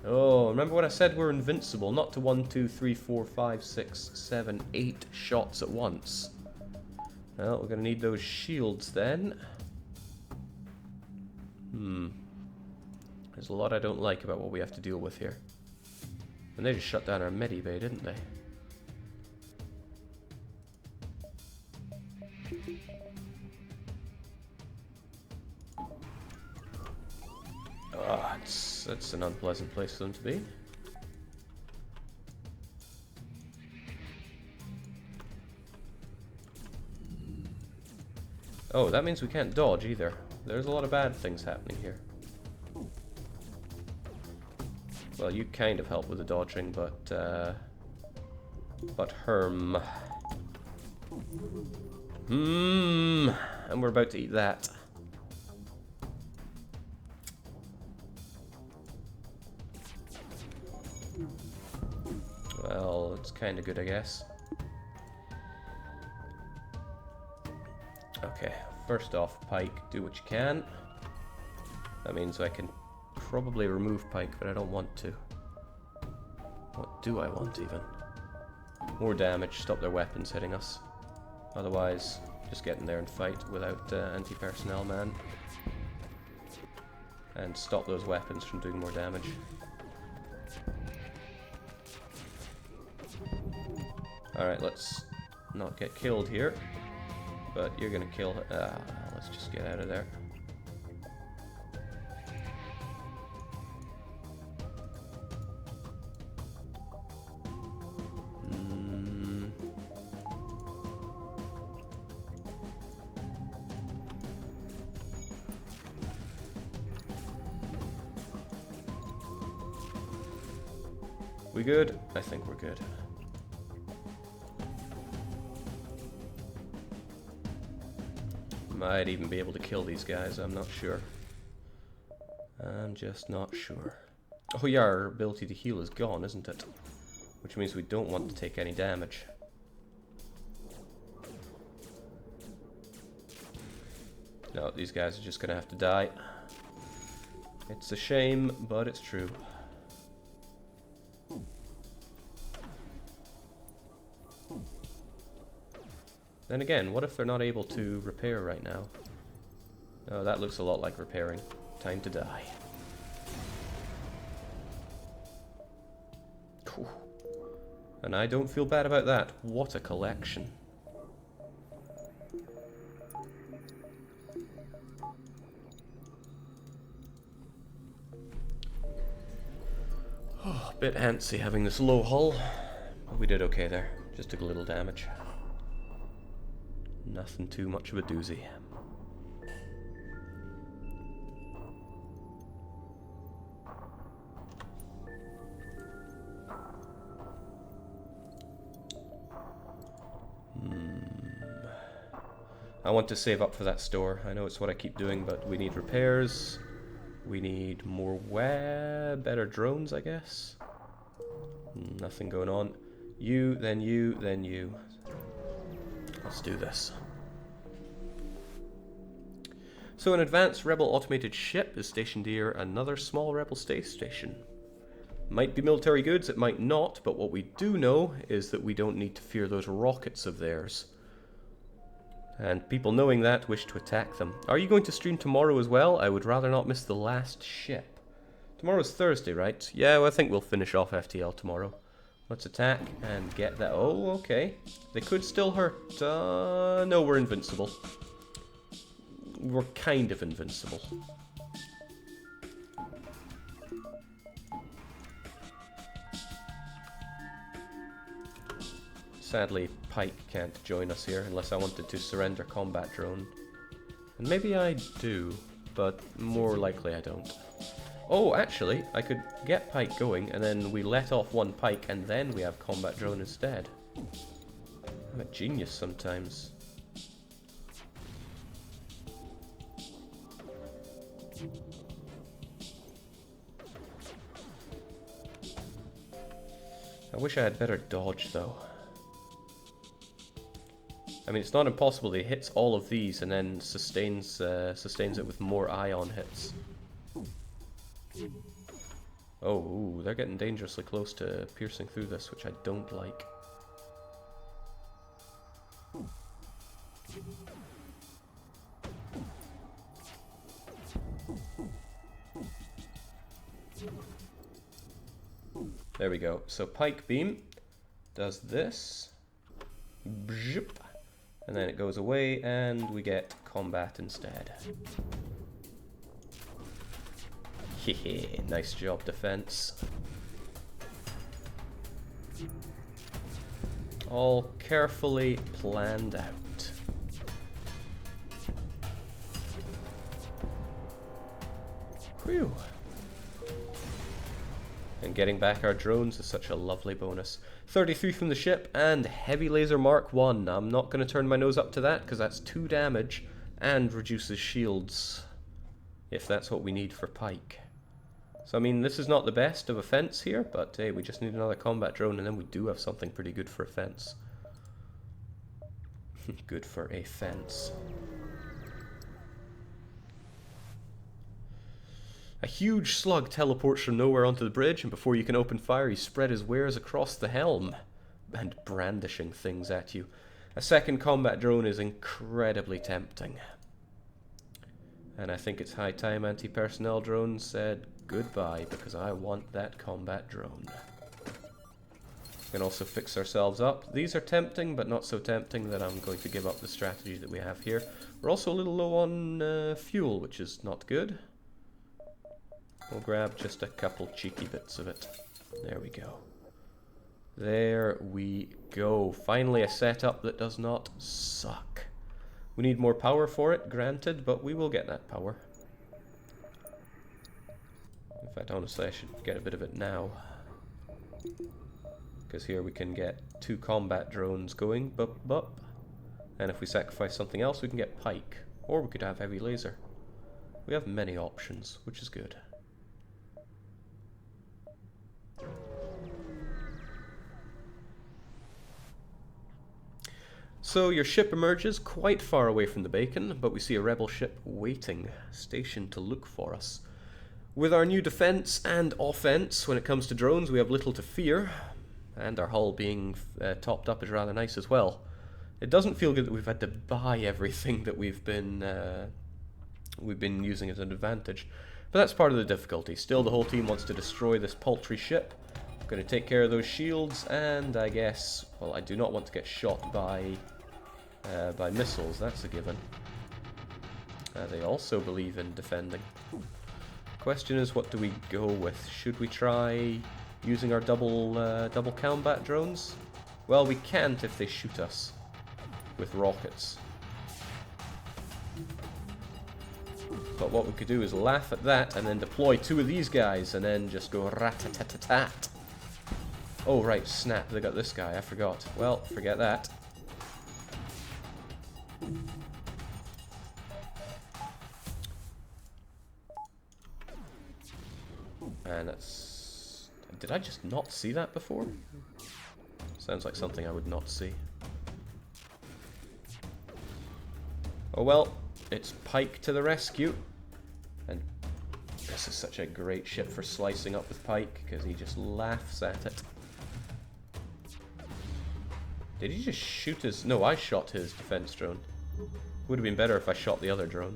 Oh, remember what I said? We're invincible, not to 1, 2, 3, 4, 5, 6, 7, 8 shots at once. Well, we're going to need those shields then. There's a lot I don't like about what we have to deal with here. And they just shut down our medibay, didn't they? Oh, that's an unpleasant place for them to be. Oh, that means we can't dodge either. There's a lot of bad things happening here. Well, you kind of help with the dodging, but Herm. And we're about to eat that. Well, it's kind of good, I guess. Okay, first off, Pike, do what you can. That means I can probably remove Pike, but I don't want to. What do I want, even? More damage, stop their weapons hitting us. Otherwise, just get in there and fight without anti-personnel man. And stop those weapons from doing more damage. Alright, let's not get killed here. But you're gonna kill her. Let's just get out of there. We good? I think we're good. Might even be able to kill these guys, I'm not sure. I'm just not sure. Oh yeah, our ability to heal is gone, isn't it? Which means we don't want to take any damage. No, these guys are just gonna have to die. It's a shame, but it's true. Then again, what if they're not able to repair right now? Oh, that looks a lot like repairing. Time to die. Cool. And I don't feel bad about that. What a collection. Oh, a bit antsy having this low hull. But we did okay there. Just took a little damage. Nothing too much of a doozy. I want to save up for that store. I know it's what I keep doing, but we need repairs. We need more better drones, I guess. Nothing going on. You, then you, then you. Let's do this. So an advanced rebel automated ship is stationed near another small rebel space station. Might be military goods, it might not, but what we do know is that we don't need to fear those rockets of theirs. And people knowing that wish to attack them. Are you going to stream tomorrow as well? I would rather not miss the last ship. Tomorrow's Thursday, right? Yeah, well, I think we'll finish off FTL tomorrow. Let's attack and get that. Oh, okay. They could still hurt. No, we're invincible. We're kind of invincible. Sadly, Pike can't join us here unless I wanted to surrender combat drone. And maybe I do, but more likely I don't. Oh, actually, I could get Pike going, and then we let off one Pike, and then we have combat drone instead. I'm a genius sometimes. I wish I had better dodge, though. I mean, it's not impossible that he hits all of these and then sustains it with more ion hits. Oh, ooh, they're getting dangerously close to piercing through this, which I don't like. There we go. So Pike Beam does this. Bzzup. And then it goes away, and we get combat instead. Hehe, nice job, defense. All carefully planned out. Whew. And getting back our drones is such a lovely bonus. 33 from the ship and heavy laser Mark 1. I'm not going to turn my nose up to that because that's 2 damage and reduces shields if that's what we need for Pike. So I mean, this is not the best of a fence here, but hey, we just need another combat drone and then we do have something pretty good for a fence. Good for a fence. A huge slug teleports from nowhere onto the bridge, and before you can open fire, he spread his wares across the helm, and brandishing things at you. A second combat drone is incredibly tempting. And I think it's high time anti-personnel drone said goodbye, because I want that combat drone. We can also fix ourselves up. These are tempting, but not so tempting that I'm going to give up the strategy that we have here. We're also a little low on fuel, which is not good. We'll grab just a couple cheeky bits of it. There we go. There we go. Finally a setup that does not suck. We need more power for it, granted, but we will get that power. In fact, honestly, I should get a bit of it now. Because here we can get 2 combat drones going, bup bup. And if we sacrifice something else, we can get Pike. Or we could have heavy laser. We have many options, which is good. So your ship emerges quite far away from the beacon, but we see a rebel ship waiting, stationed to look for us. With our new defense and offense, when it comes to drones, we have little to fear, and our hull being topped up is rather nice as well. It doesn't feel good that we've had to buy everything that we've been using as an advantage, but that's part of the difficulty. Still, the whole team wants to destroy this paltry ship. I'm going to take care of those shields, and I guess, well, I do not want to get shot by missiles. That's a given. They also believe in defending. Question is, what do we go with? Should we try using our double combat drones? Well, we can't if they shoot us with rockets. But what we could do is laugh at that and then deploy two of these guys and then just go rat-a-tat-tat-tat. Oh right, snap, they got this guy, I forgot. Well, forget that. And that's... Did I just not see that before? Sounds like something I would not see. Oh well, it's Pike to the rescue. And this is such a great ship for slicing up with Pike, because he just laughs at it. Did he just shoot his... No, I shot his defense drone. Would have been better if I shot the other drone.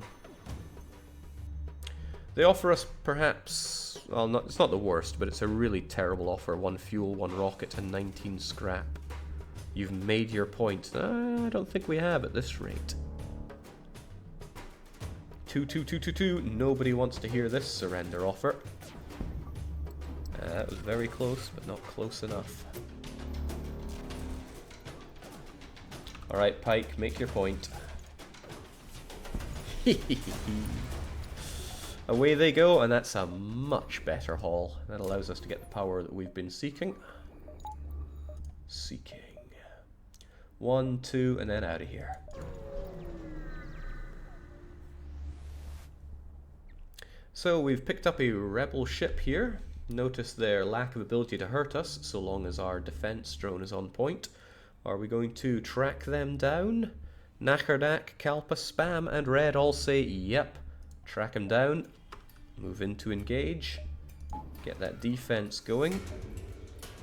They offer us perhaps... Well, it's not the worst, but it's a really terrible offer. 1 fuel, 1 rocket, and 19 scrap. You've made your point. I don't think we have at this rate. 2. Nobody wants to hear this surrender offer. That was very close, but not close enough. Alright, Pike, make your point. Away they go, and that's a much better haul. That allows us to get the power that we've been seeking. 1, 2, and then out of here. So we've picked up a rebel ship here. Notice their lack of ability to hurt us, so long as our defense drone is on point. Are we going to track them down? Nakardak, Kalpa, Spam, and Red all say yep. Track them down. Move in to engage. Get that defense going.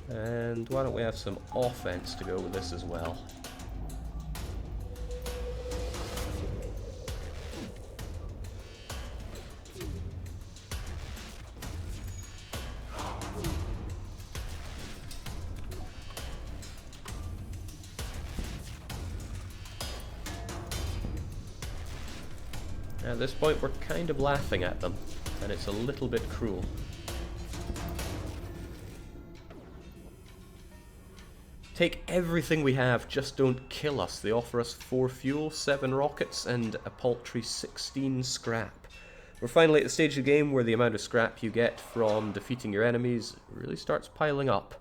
And why don't we have some offense to go with this as well? At this point, we're kind of laughing at them, and it's a little bit cruel. Take everything we have, just don't kill us. They offer us 4 fuel, 7 rockets, and a paltry 16 scrap. We're finally at the stage of the game where the amount of scrap you get from defeating your enemies really starts piling up.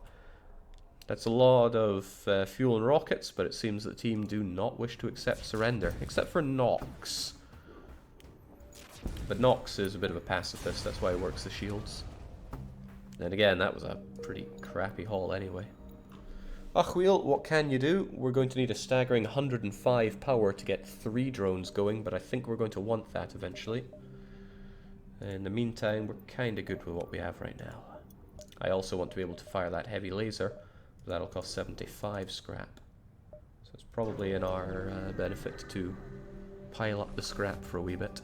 That's a lot of fuel and rockets, but it seems that the team do not wish to accept surrender, except for Nox. But Nox is a bit of a pacifist, that's why he works the shields. And again, that was a pretty crappy haul anyway. Achwheel, what can you do? We're going to need a staggering 105 power to get 3 drones going, but I think we're going to want that eventually. In the meantime, we're kinda good with what we have right now. I also want to be able to fire that heavy laser, but that'll cost 75 scrap. So it's probably in our benefit to pile up the scrap for a wee bit.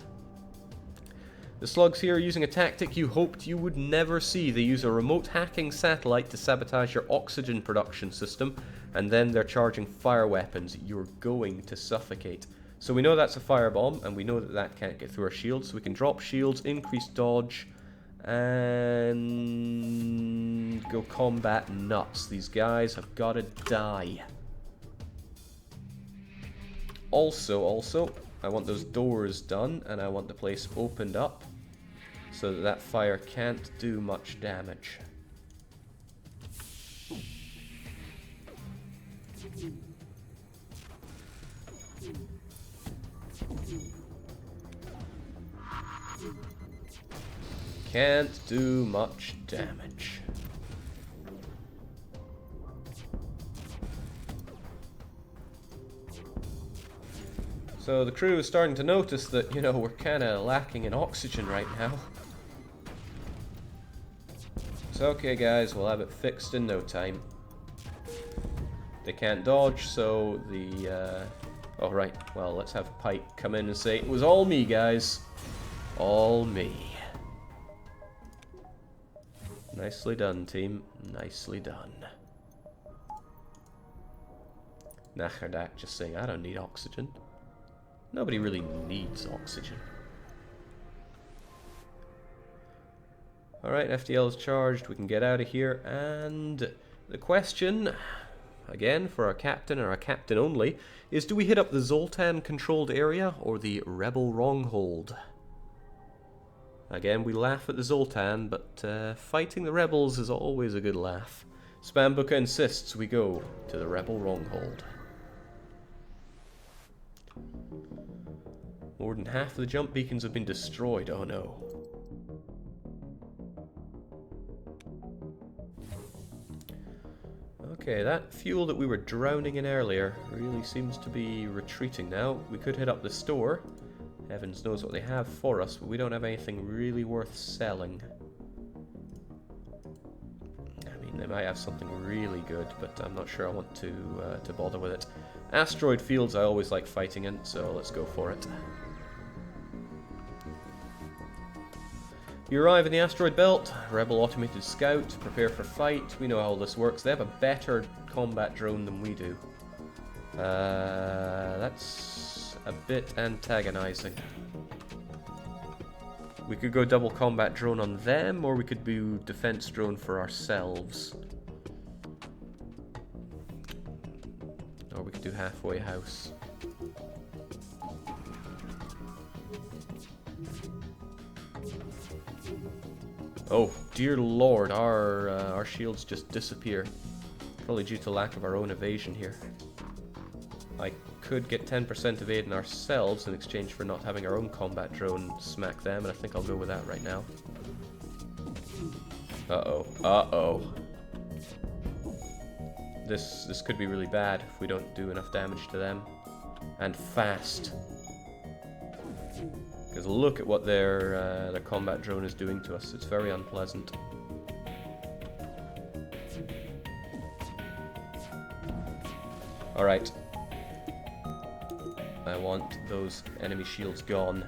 The Slugs here are using a tactic you hoped you would never see. They use a remote hacking satellite to sabotage your oxygen production system, and then they're charging fire weapons. You're going to suffocate. So we know that's a firebomb, and we know that that can't get through our shields, so we can drop shields, increase dodge, and go combat nuts. These guys have got to die. Also, I want those doors done, and I want the place opened up so that that fire can't do much damage. can't do much damage. So the crew is starting to notice that, you know, we're kind of lacking in oxygen right now. It's okay, guys, we'll have it fixed in no time. They can't dodge, so the, oh, right, well, let's have Pike come in and say, it was all me, guys. All me. Nicely done, team. Nicely done. Nachardak just saying, I don't need oxygen. Nobody really needs oxygen. Alright, FTL is charged. We can get out of here. And the question, again, for our captain, or our captain only, is do we hit up the Zoltan-controlled area or the Rebel Wronghold? Again, we laugh at the Zoltan, but fighting the Rebels is always a good laugh. Spambuka insists we go to the Rebel Wronghold. More than half of the jump beacons have been destroyed, oh no. Okay, that fuel that we were drowning in earlier really seems to be retreating now. We could hit up the store. Heavens knows what they have for us, but we don't have anything really worth selling. I mean, they might have something really good, but I'm not sure I want to bother with it. Asteroid fields I always like fighting in, so let's go for it. You arrive in the asteroid belt, Rebel automated scout, prepare for fight. We know how all this works. They have a better combat drone than we do. That's a bit antagonizing. We could go double combat drone on them, or we could do defense drone for ourselves. Or we could do halfway house. Oh, dear lord, our shields just disappear. Probably due to lack of our own evasion here. I could get 10% evade in ourselves in exchange for not having our own combat drone smack them, and I think I'll go with that right now. Uh-oh. Uh-oh. This could be really bad if we don't do enough damage to them. And fast. Because look at what their combat drone is doing to us. It's very unpleasant. Alright. I want those enemy shields gone.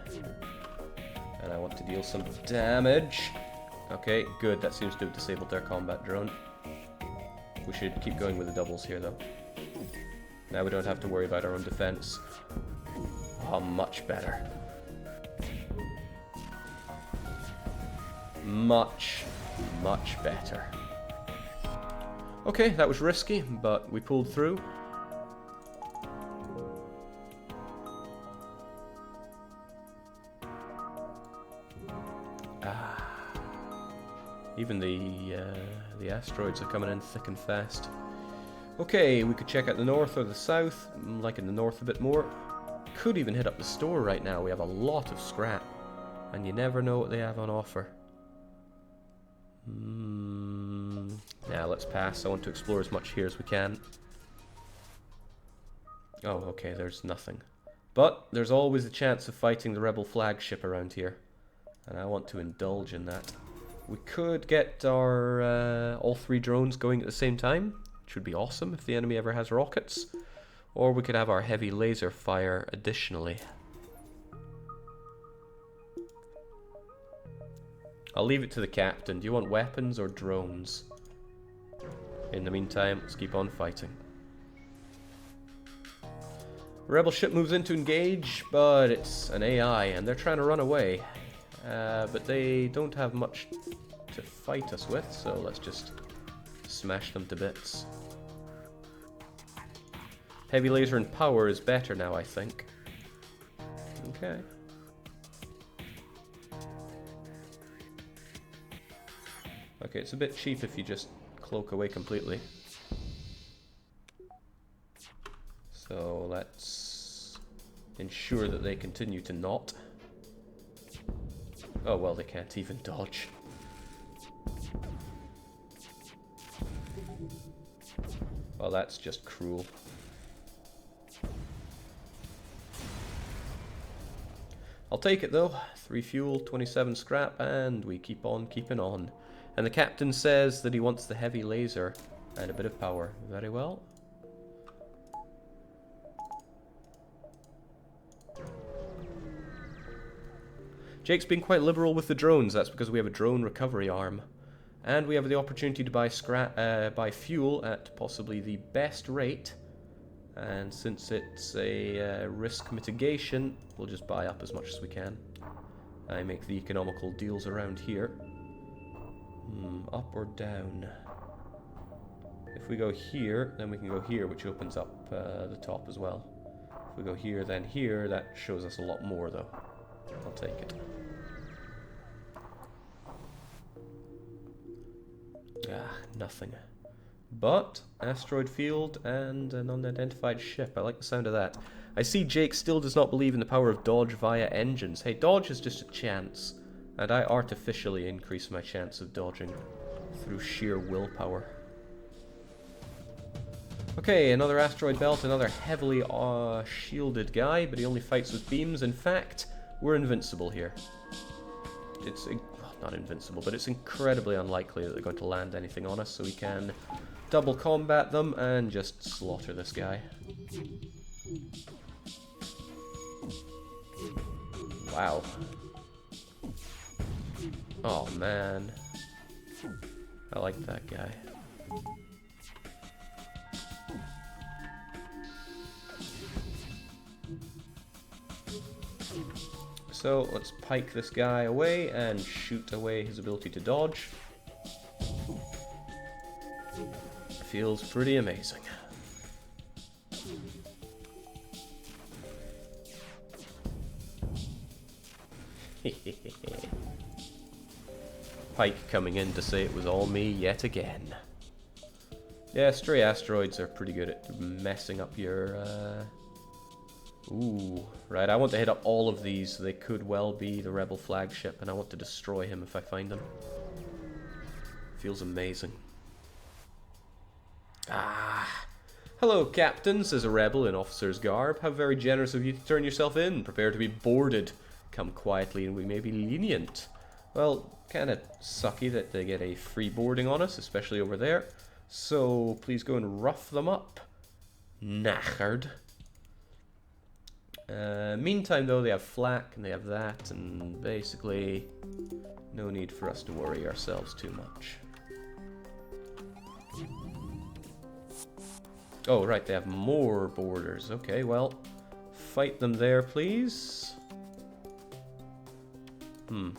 And I want to deal some damage. Okay, good. That seems to have disabled their combat drone. We should keep going with the doubles here, though. Now we don't have to worry about our own defense. Oh, much better. Much, much better. Okay, that was risky, but we pulled through. Even the asteroids are coming in thick and fast. Okay, we could check out the north or the south. I'm liking the north a bit more. Could even hit up the store right now. We have a lot of scrap. And you never know what they have on offer. Nah, let's pass. I want to explore as much here as we can. Oh, okay, there's nothing. But there's always a chance of fighting the Rebel Flagship around here. And I want to indulge in that. We could get our all three drones going at the same time, which would be awesome if the enemy ever has rockets. Or we could have our heavy laser fire additionally. I'll leave it to the captain. Do you want weapons or drones? In the meantime, let's keep on fighting. Rebel ship moves in to engage, but it's an AI and they're trying to run away. But they don't have much to fight us with, so let's just smash them to bits. Heavy laser and power is better now, I think. Okay. Okay, it's a bit cheap if you just cloak away completely. So let's ensure that they continue to not. Oh well, they can't even dodge. Well, that's just cruel. I'll take it though. 3 fuel, 27 scrap, and we keep on keeping on. And the captain says that he wants the heavy laser and a bit of power. Very well. Jake's been quite liberal with the drones. That's because we have a drone recovery arm. And we have the opportunity to buy fuel at possibly the best rate. And since it's a risk mitigation, we'll just buy up as much as we can. I make the economical deals around here. Up or down? If we go here, then we can go here, which opens up the top as well. If we go here, then here, that shows us a lot more though. I'll take it. Nothing. But, asteroid field and an unidentified ship. I like the sound of that. I see Jake still does not believe in the power of dodge via engines. Hey, dodge is just a chance. And I artificially increase my chance of dodging through sheer willpower. Okay, another asteroid belt, another heavily shielded guy, but he only fights with beams. In fact, we're invincible here. It's not invincible, but it's incredibly unlikely that they're going to land anything on us, so we can double combat them and just slaughter this guy. Wow. Oh man. I like that guy. So let's pike this guy away and shoot away his ability to dodge. Feels pretty amazing. Pike coming in to say it was all me yet again. Yeah, stray asteroids are pretty good at messing up your... Ooh, right, I want to hit up all of these. They could well be the rebel flagship, and I want to destroy him if I find him. Feels amazing. Hello, Captain, says a rebel in officer's garb. How very generous of you to turn yourself in. Prepare to be boarded. Come quietly and we may be lenient. Well, kind of sucky that they get a free boarding on us, especially over there. So, please go and rough them up. Knackered. Meantime, though, they have flak and they have that, and basically no need for us to worry ourselves too much. Oh, right, they have more borders. Okay, well, fight them there, please. I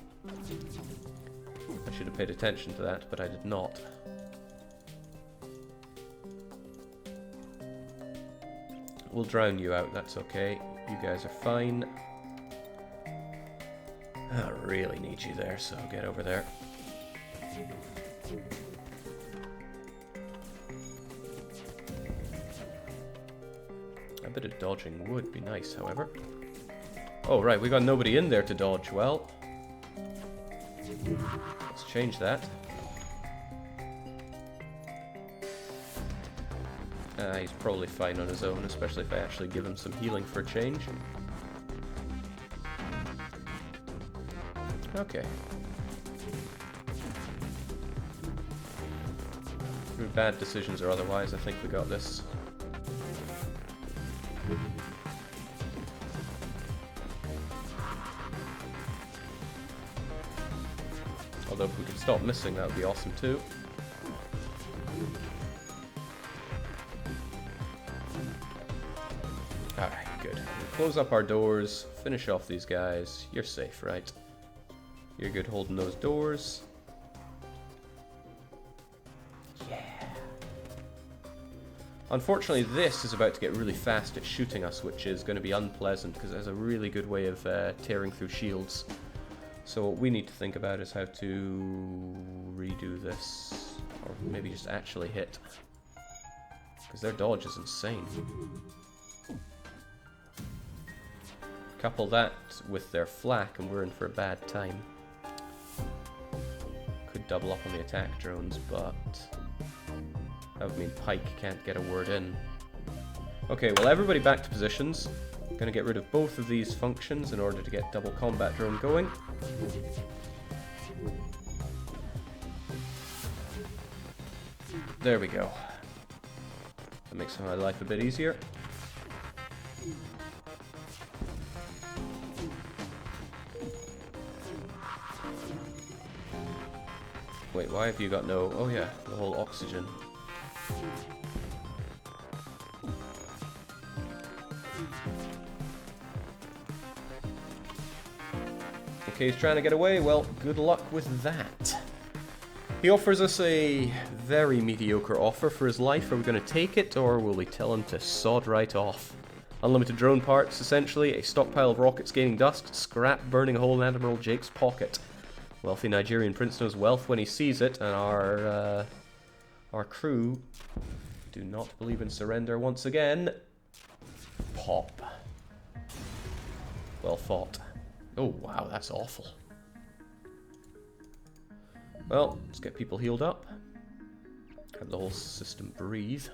should have paid attention to that, but I did not. We'll drown you out, that's okay. You guys are fine. I really need you there, so get over there. A bit of dodging would be nice, however. Oh, right, we got nobody in there to dodge. Well, let's change that. He's probably fine on his own, especially if I actually give him some healing for a change. Okay. Through bad decisions or otherwise, I think we got this. Although if we could stop missing, that would be awesome too. Alright, good. Close up our doors, finish off these guys. You're safe, right? You're good holding those doors. Yeah. Unfortunately, this is about to get really fast at shooting us, which is going to be unpleasant because it has a really good way of tearing through shields. So what we need to think about is how to redo this, or maybe just actually hit, because their dodge is insane. Couple that with their flak and we're in for a bad time. Could double up on the attack drones, but That would mean Pike can't get a word in. Okay, well, everybody back to positions. Gonna get rid of both of these functions in order to get double combat drone going. There we go. That makes my life a bit easier. Wait, why have you got no... Oh yeah, the whole oxygen. Okay, he's trying to get away. Well, good luck with that. He offers us a very mediocre offer for his life. Are we going to take it, or will we tell him to sod right off? Unlimited drone parts, essentially. A stockpile of rockets gaining dust. Scrap burning a hole in Admiral Jake's pocket. Wealthy Nigerian prince knows wealth when he sees it, and our crew do not believe in surrender once again. Pop. Well fought. Oh wow, that's awful. Well, let's get people healed up. Have the whole system breathe.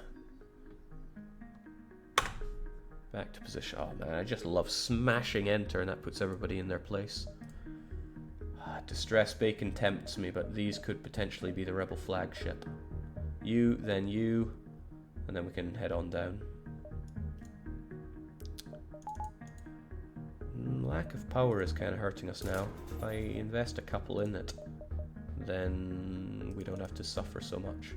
Back to position. Oh man, I just love smashing enter, and that puts everybody in their place. Distress Bacon tempts me, but these could potentially be the rebel flagship. You, then you, and then we can head on down. Lack of power is kind of hurting us now. If I invest a couple in it, then we don't have to suffer so much.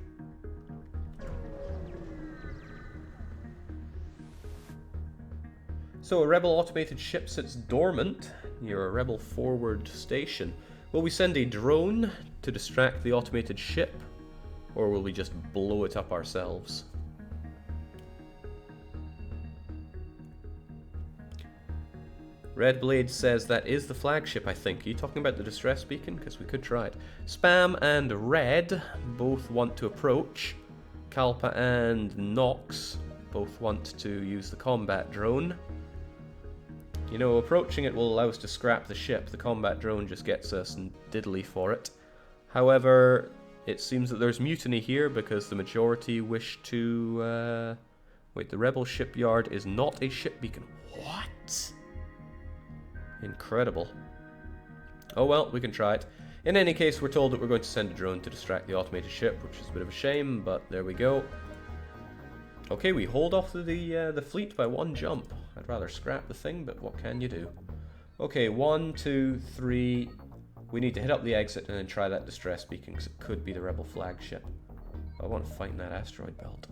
So a rebel automated ship sits dormant near a rebel forward station. Will we send a drone to distract the automated ship, or will we just blow it up ourselves? Red Blade says that is the flagship, I think. Are you talking about the distress beacon? Because we could try it. Spam and Red both want to approach. Kalpa and Nox both want to use the combat drone. You know, approaching it will allow us to scrap the ship. The combat drone just gets us diddly for it. However, it seems that there's mutiny here because the majority wish to... Wait, the rebel shipyard is not a ship beacon. What? Incredible. Oh well, we can try it. In any case, we're told that we're going to send a drone to distract the automated ship, which is a bit of a shame, but there we go. Okay, we hold off the fleet by one jump. I'd rather scrap the thing, but what can you do? Okay, 1, 2, 3. We need to hit up the exit and then try that distress beacon, because it could be the rebel flagship. I want to fight in that asteroid belt.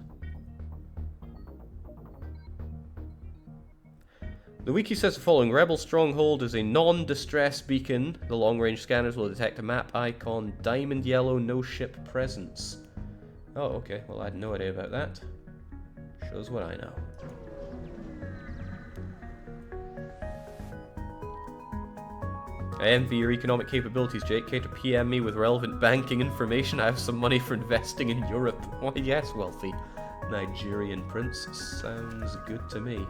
The wiki says the following: Rebel Stronghold is a non-distress beacon. The long-range scanners will detect a map icon, diamond yellow, no ship presence. Oh, okay. Well, I had no idea about that. Shows what I know. I envy your economic capabilities, Jake. Care to PM me with relevant banking information? I have some money for investing in Europe. Why, yes, wealthy Nigerian prince. Sounds good to me.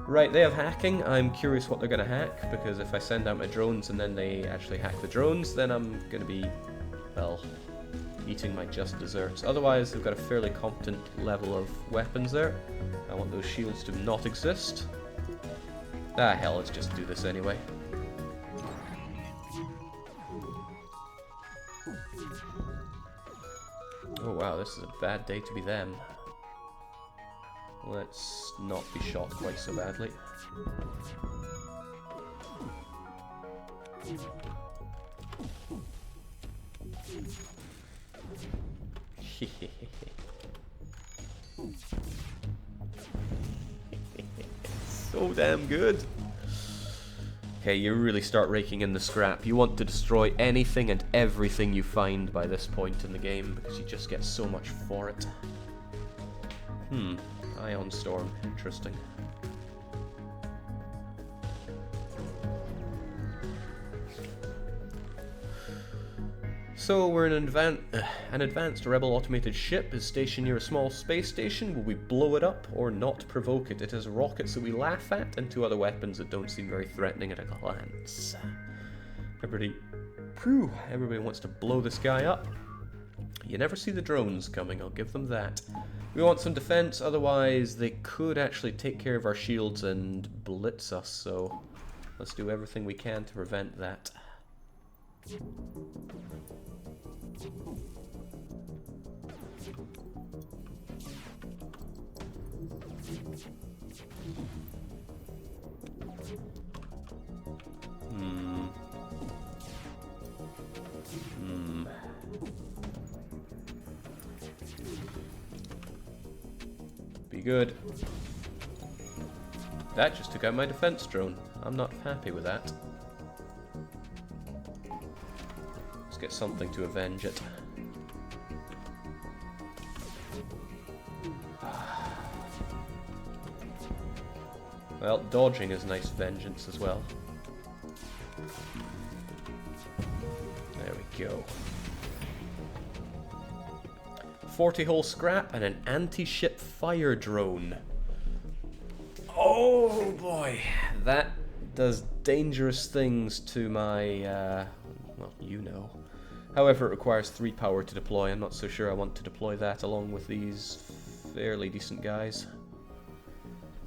Right, they have hacking. I'm curious what they're going to hack, because if I send out my drones and then they actually hack the drones, then I'm going to be, well, eating my just desserts. Otherwise, they've got a fairly competent level of weapons there. I want those shields to not exist. Ah, hell, let's just do this anyway. Oh wow, this is a bad day to be them. Let's not be shot quite so badly. So damn good. Okay, you really start raking in the scrap. You want to destroy anything and everything you find by this point in the game, because you just get so much for it. Ion Storm. Interesting. So we're in an advanced rebel automated ship is stationed near a small space station. Will we blow it up or not provoke it? It has rockets that we laugh at and 2 other weapons that don't seem very threatening at a glance. Everybody wants to blow this guy up. You never see the drones coming, I'll give them that. We want some defense, otherwise they could actually take care of our shields and blitz us, so let's do everything we can to prevent that. Be good. That just took out my defense drone. I'm not happy with that. Let's get something to avenge it. Well, dodging is nice vengeance as well. There we go. 40-hole scrap and an anti-ship fire drone. Oh boy, that does dangerous things to my, well, you know. However, it requires 3 power to deploy. I'm not so sure I want to deploy that along with these fairly decent guys.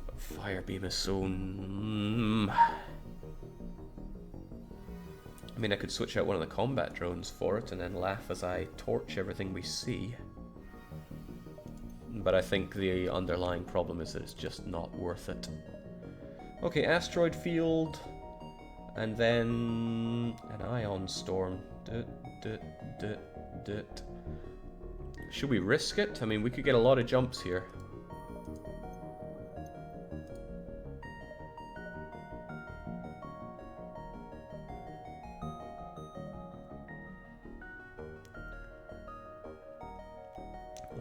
But fire beam is so... I mean, I could switch out one of the combat drones for it and then laugh as I torch everything we see. But I think the underlying problem is that it's just not worth it. Okay, asteroid field, and then an ion storm. Should we risk it? I mean, we could get a lot of jumps here.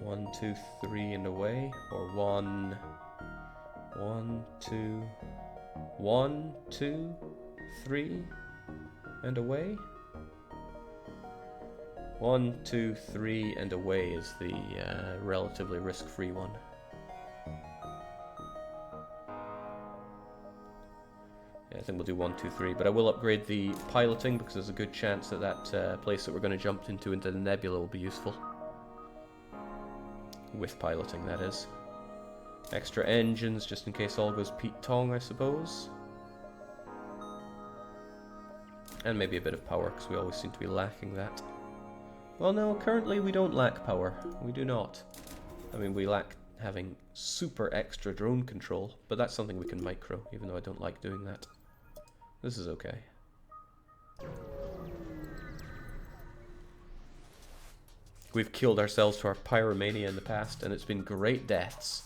One, two, three, and away, or one, two, 1, 2, 3, and away. 1, 2, 3, and away is the relatively risk-free one. Yeah, I think we'll do 1, 2, 3, but I will upgrade the piloting because there's a good chance that that place that we're going to jump into the nebula will be useful. With piloting, that is. Extra engines, just in case all goes Pete Tong, I suppose. And maybe a bit of power, because we always seem to be lacking that. Well, no, currently we don't lack power. We do not. I mean, we lack having super extra drone control, but that's something we can micro, even though I don't like doing that. This is okay. We've killed ourselves to our pyromania in the past, and it's been great deaths.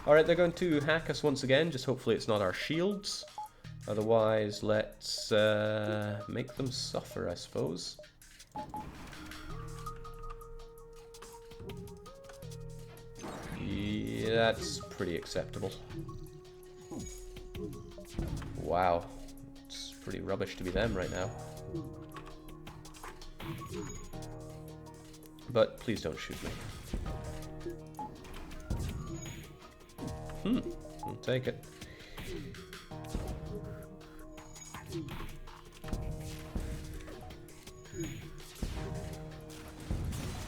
Alright, they're going to hack us once again, just hopefully it's not our shields. Otherwise, let's make them suffer, I suppose. Yeah, that's pretty acceptable. Wow, it's pretty rubbish to be them right now. But please don't shoot me. I'll take it.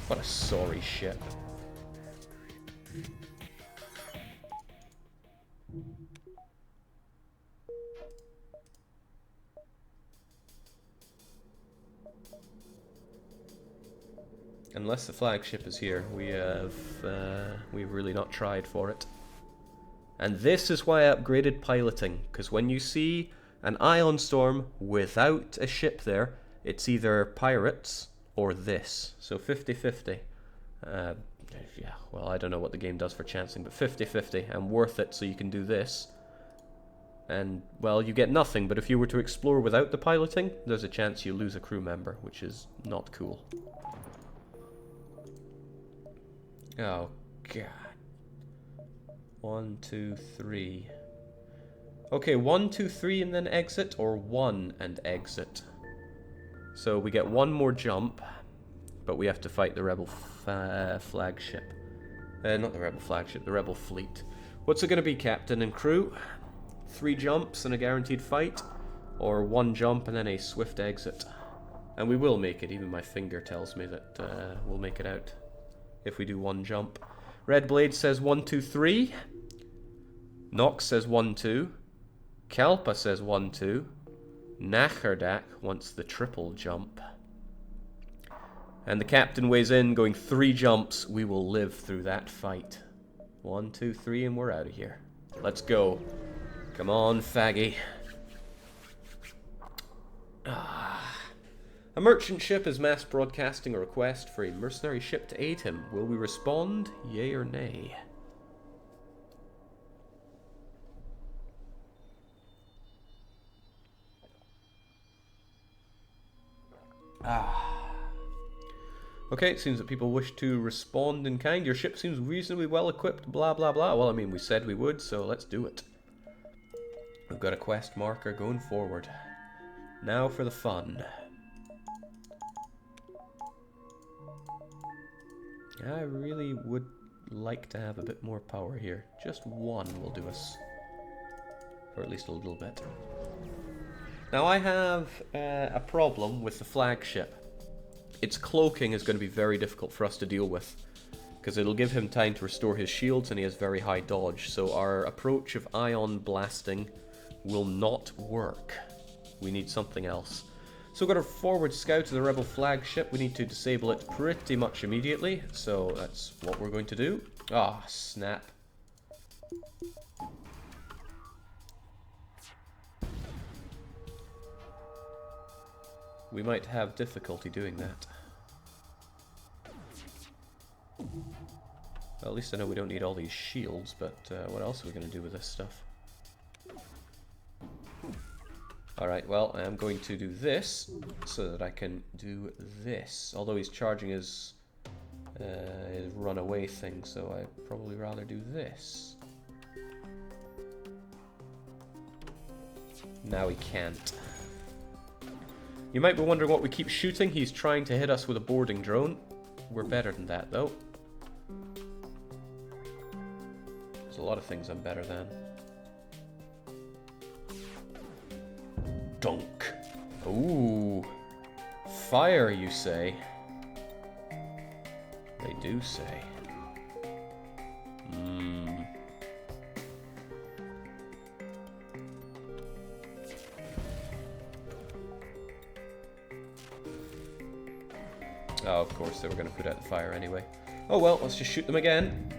What a sorry ship. Unless the flagship is here, we've really not tried for it. And this is why I upgraded piloting, because when you see an ion storm without a ship there, it's either pirates or this. So 50-50. Yeah, well, I don't know what the game does for chancing, but 50-50 and worth it so you can do this. And, well, you get nothing, but if you were to explore without the piloting, there's a chance you lose a crew member, which is not cool. Oh, God. 1, 2, 3. Okay, 1, 2, 3 and then exit, or 1 and exit. So we get one more jump, but we have to fight the rebel flagship. Not the rebel flagship, the rebel fleet. What's it going to be, captain and crew? 3 jumps and a guaranteed fight, or 1 jump and then a swift exit? And we will make it, even my finger tells me that we'll make it out. if we do one jump. Red Blade says 1, 2, 3. Nox says 1, 2. Kalpa says 1, 2. Nachardak wants the triple jump. And the captain weighs in, going 3 jumps. We will live through that fight. 1, 2, 3, and we're out of here. Let's go. Come on, faggy. A merchant ship is mass broadcasting a request for a mercenary ship to aid him. Will we respond? Yay or nay? Okay, it seems that people wish to respond in kind. Your ship seems reasonably well equipped, blah blah blah. Well, I mean, we said we would, so let's do it. We've got a quest marker going forward. Now for the fun. I really would like to have a bit more power here. Just one will do us. Or at least a little bit. Now I have a problem with the flagship. Its cloaking is going to be very difficult for us to deal with, because it'll give him time to restore his shields and he has very high dodge, so our approach of ion blasting will not work. We need something else. So we've got our forward scout to the rebel flagship. We need to disable it pretty much immediately, so that's what we're going to do. Ah, snap. We might have difficulty doing that. Well, at least I know we don't need all these shields, but what else are we going to do with this stuff? Alright, well, I am going to do this so that I can do this. Although he's charging his runaway thing, so I'd probably rather do this. Now he can't. You might be wondering what we keep shooting. He's trying to hit us with a boarding drone. We're better than that, though. There's a lot of things I'm better than. Dunk. Ooh. Fire, you say? They do say. Oh, of course, they were going to put out the fire anyway. Oh well, let's just shoot them again.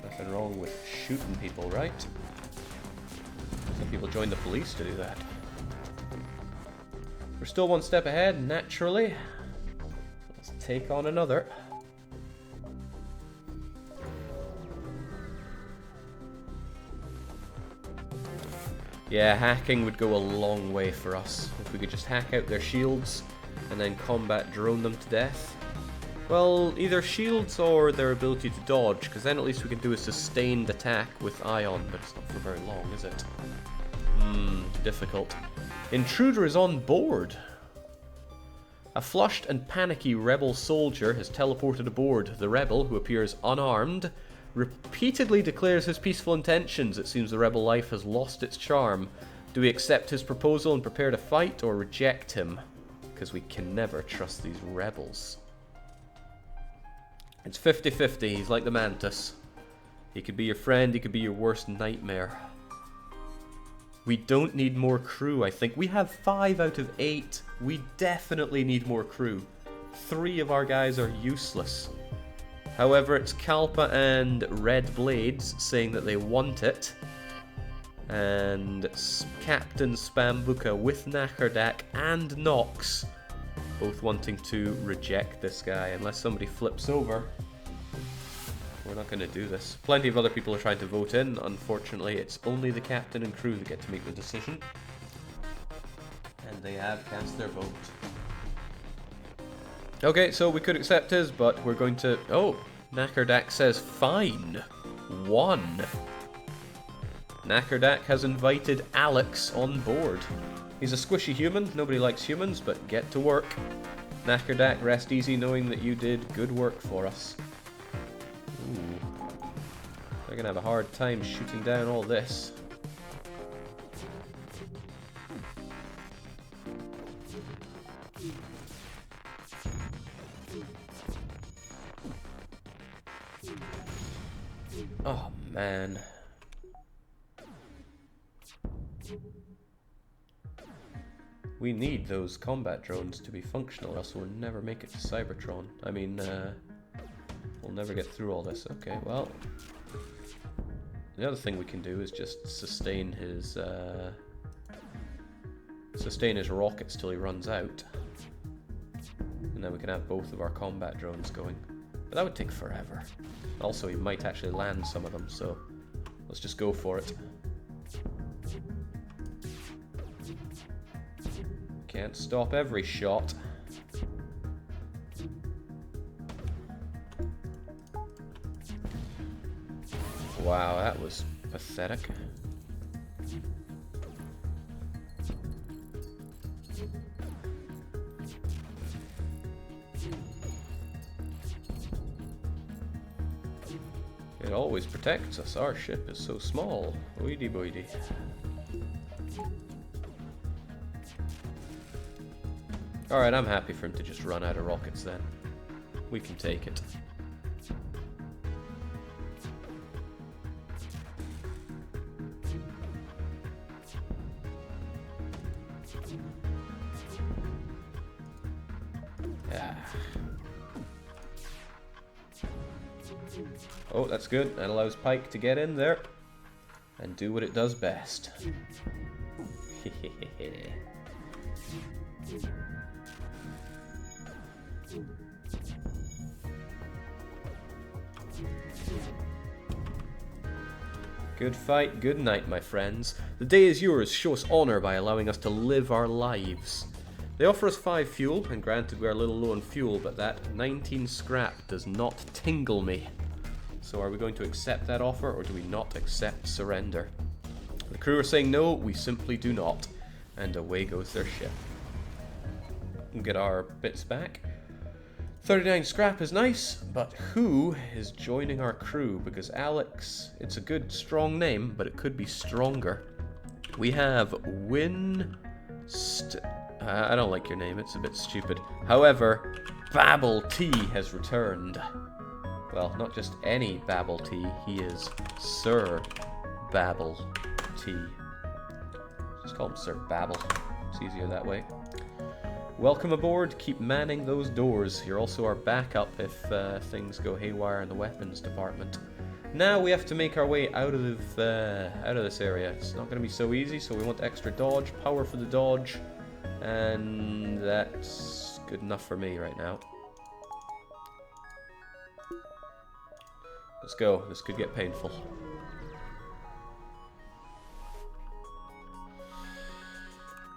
Nothing wrong with shooting people, right? Some people join the police to do that. We're still one step ahead, naturally. Let's take on another. Yeah, hacking would go a long way for us. If we could just hack out their shields and then combat drone them to death. Well, either shields or their ability to dodge, because then at least we can do a sustained attack with ion, but it's not for very long, is it? Difficult. Intruder is on board. A flushed and panicky rebel soldier has teleported aboard. The rebel, who appears unarmed, repeatedly declares his peaceful intentions. It seems the rebel life has lost its charm. Do we accept his proposal and prepare to fight, or reject him? Because we can never trust these rebels. It's 50-50. He's like the mantis. He could be your friend, he could be your worst nightmare. We don't need more crew, I think. We have 5 out of 8. We definitely need more crew. 3 of our guys are useless. However, it's Kalpa and Red Blades saying that they want it. And Captain Spambuka with Nachardak and Nox both wanting to reject this guy. Unless somebody flips over, we're not going to do this. Plenty of other people are trying to vote in. Unfortunately, it's only the captain and crew that get to make the decision. And they have cast their vote. Okay, so we could accept his, but we're going to... Oh, Nachardak says fine. 1. Nachardak has invited Alex on board. He's a squishy human. Nobody likes humans, but get to work. Nachardak, rest easy knowing that you did good work for us. Ooh. They're going to have a hard time shooting down all this. Oh, man. We need those combat drones to be functional, or else we'll never make it to Cybertron. I mean, we'll never get through all this. Okay, well... The other thing we can do is just sustain his rockets till he runs out. And then we can have both of our combat drones going. But that would take forever. Also, he might actually land some of them, so let's just go for it. Can't stop every shot. Wow, that was pathetic. It always protects us. Our ship is so small. Oidy boidy. Alright, I'm happy for him to just run out of rockets then. We can take it. Yeah. Oh, that's good. That allows Pike to get in there and do what it does best. Good fight, good night, my friends. The day is yours. Show us honor by allowing us to live our lives. They offer us 5 fuel, and granted we're a little low on fuel, but that 19 scrap does not tingle me. So are we going to accept that offer, or do we not accept surrender? The crew are saying no, we simply do not. And away goes their ship. We'll get our bits back. 39 scrap is nice, but who is joining our crew? Because Alex, it's a good, strong name, but it could be stronger. We have I don't like your name, it's a bit stupid. However, Babel T has returned. Well, not just any Babel T, he is Sir Babel T. Just call him Sir Babel. It's easier that way. Welcome aboard. Keep manning those doors. You're also our backup if things go haywire in the weapons department. Now we have to make our way out of this area. It's not going to be so easy, so we want extra dodge, power for the dodge, and that's good enough for me right now. Let's go. This could get painful.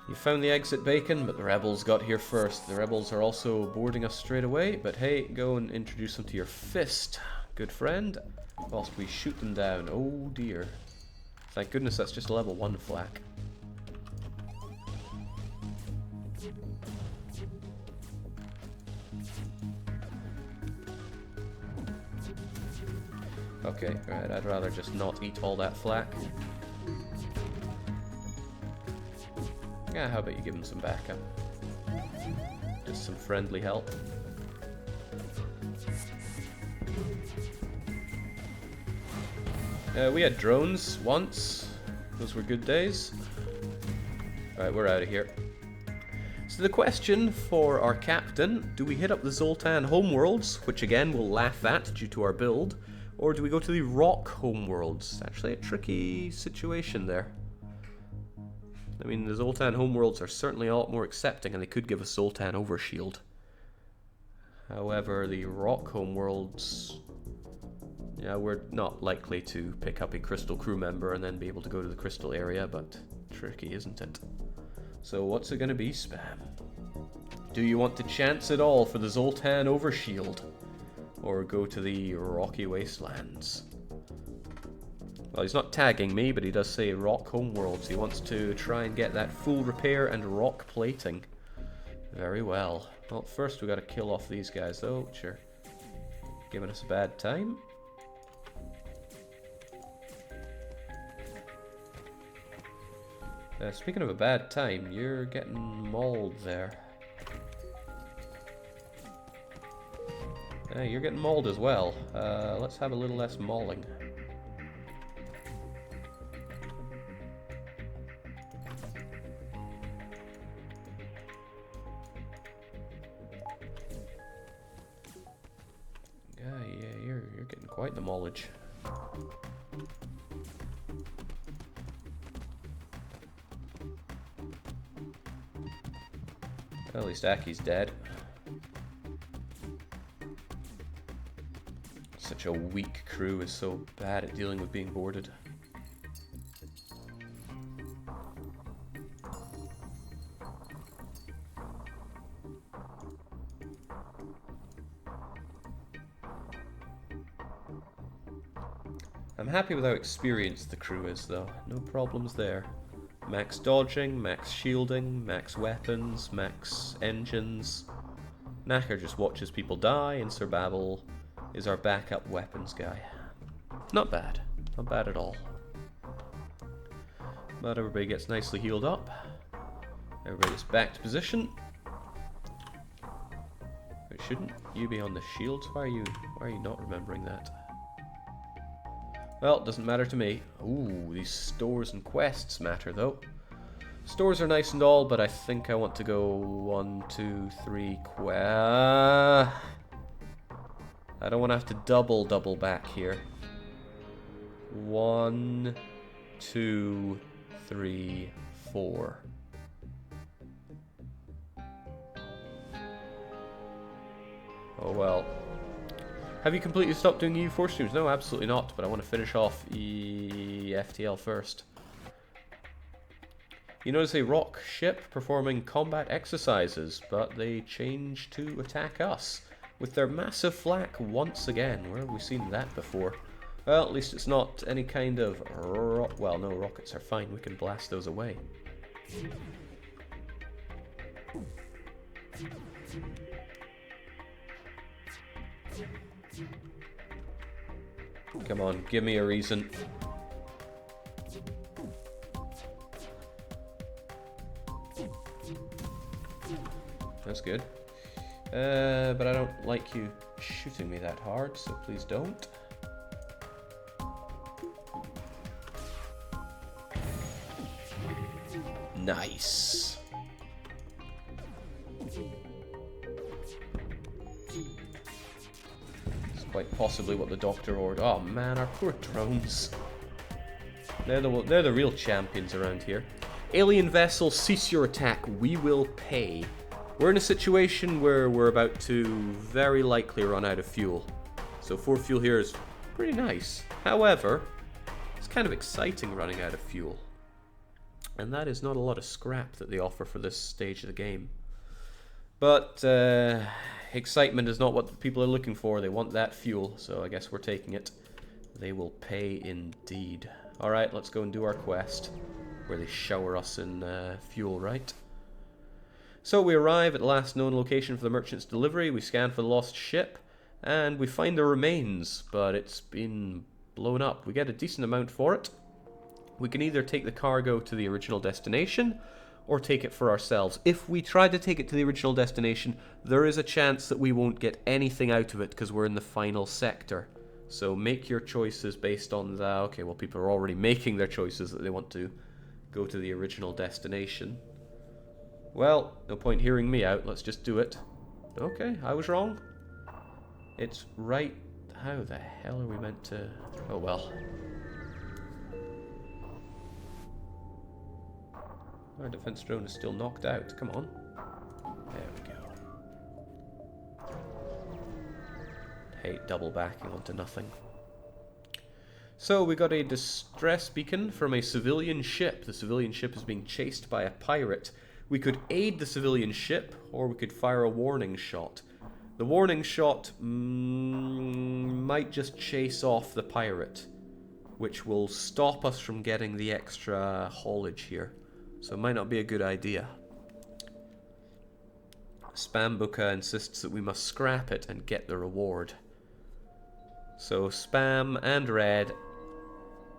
You found the exit, Bacon, but the rebels got here first. The rebels are also boarding us straight away, but hey, go and introduce them to your fist, good friend, whilst we shoot them down. Oh dear. Thank goodness that's just a level 1 flak. Okay, right, I'd rather just not eat all that flak. Yeah, how about you give him some backup? Just some friendly help. We had drones once. Those were good days. Alright, we're out of here. So the question for our captain, do we hit up the Zoltan homeworlds, which again we'll laugh at due to our build, or do we go to the Rock homeworlds? Actually a tricky situation there. I mean, the Zoltan homeworlds are certainly a lot more accepting, and they could give us Zoltan overshield. However, the Rock homeworlds, yeah, we're not likely to pick up a Crystal crew member and then be able to go to the Crystal area, but tricky, isn't it? So what's it going to be, Spam? Do you want to chance it all for the Zoltan overshield, or go to the Rocky Wastelands? Well, he's not tagging me, but he does say Rock homeworlds. He wants to try and get that full repair and rock plating. Very well. Well, first we got to kill off these guys, though, which are giving us a bad time. Speaking of a bad time, you're getting mauled there. You're getting mauled as well. Let's have a little less mauling. acknowledge. Well, at least Aki's dead. Such a weak crew is so bad at dealing with being boarded. I'm happy with how experienced the crew is, though. No problems there. Max dodging, max shielding, max weapons, max engines. Knacker just watches people die, and Sir Babel is our backup weapons guy. Not bad. Not bad at all. But everybody gets nicely healed up. Everybody gets back to position. Wait, shouldn't you be on the shields? Why are you not remembering that? Well, doesn't matter to me. Ooh, these stores and quests matter, though. Stores are nice and all, but I think I want to go 1, 2, 3 I don't want to have to double back here. 1, 2, 3, 4. Oh well. Have you completely stopped doing EU4 streams? No, absolutely not, but I want to finish off FTL first. You notice a rock ship performing combat exercises, but they change to attack us with their massive flak once again. Where have we seen that before? Well, at least it's not any kind of well, no, rockets are fine. We can blast those away. Come on, give me a reason. That's good. But I don't like you shooting me that hard, so please don't. Nice. Quite possibly what the doctor ordered. Oh man, our poor drones. They're the real champions around here. Alien vessel, cease your attack. We will pay. We're in a situation where we're about to very likely run out of fuel. So 4 fuel here is pretty nice. However, it's kind of exciting running out of fuel. And that is not a lot of scrap that they offer for this stage of the game. But excitement is not what people are looking for. They want that fuel, so I guess we're taking it. They will pay indeed. Alright, let's go and do our quest, where they shower us in fuel, right? So we arrive at the last known location for the merchant's delivery. We scan for the lost ship, and we find the remains, but it's been blown up. We get a decent amount for it. We can either take the cargo to the original destination, or take it for ourselves. If we try to take it to the original destination, there is a chance that we won't get anything out of it because we're in the final sector. So make your choices based on that. Okay, well, people are already making their choices that they want to go to the original destination. Well, no point hearing me out. Let's just do it. Okay, I was wrong. It's right. How the hell are we meant to... Oh, well. Our defense drone is still knocked out. Come on. There we go. Hate double backing onto nothing. So we got a distress beacon from a civilian ship. The civilian ship is being chased by a pirate. We could aid the civilian ship, or we could fire a warning shot. The warning shot might just chase off the pirate, which will stop us from getting the extra haulage here. So it might not be a good idea. Spambuka insists that we must scrap it and get the reward. So Spam and Red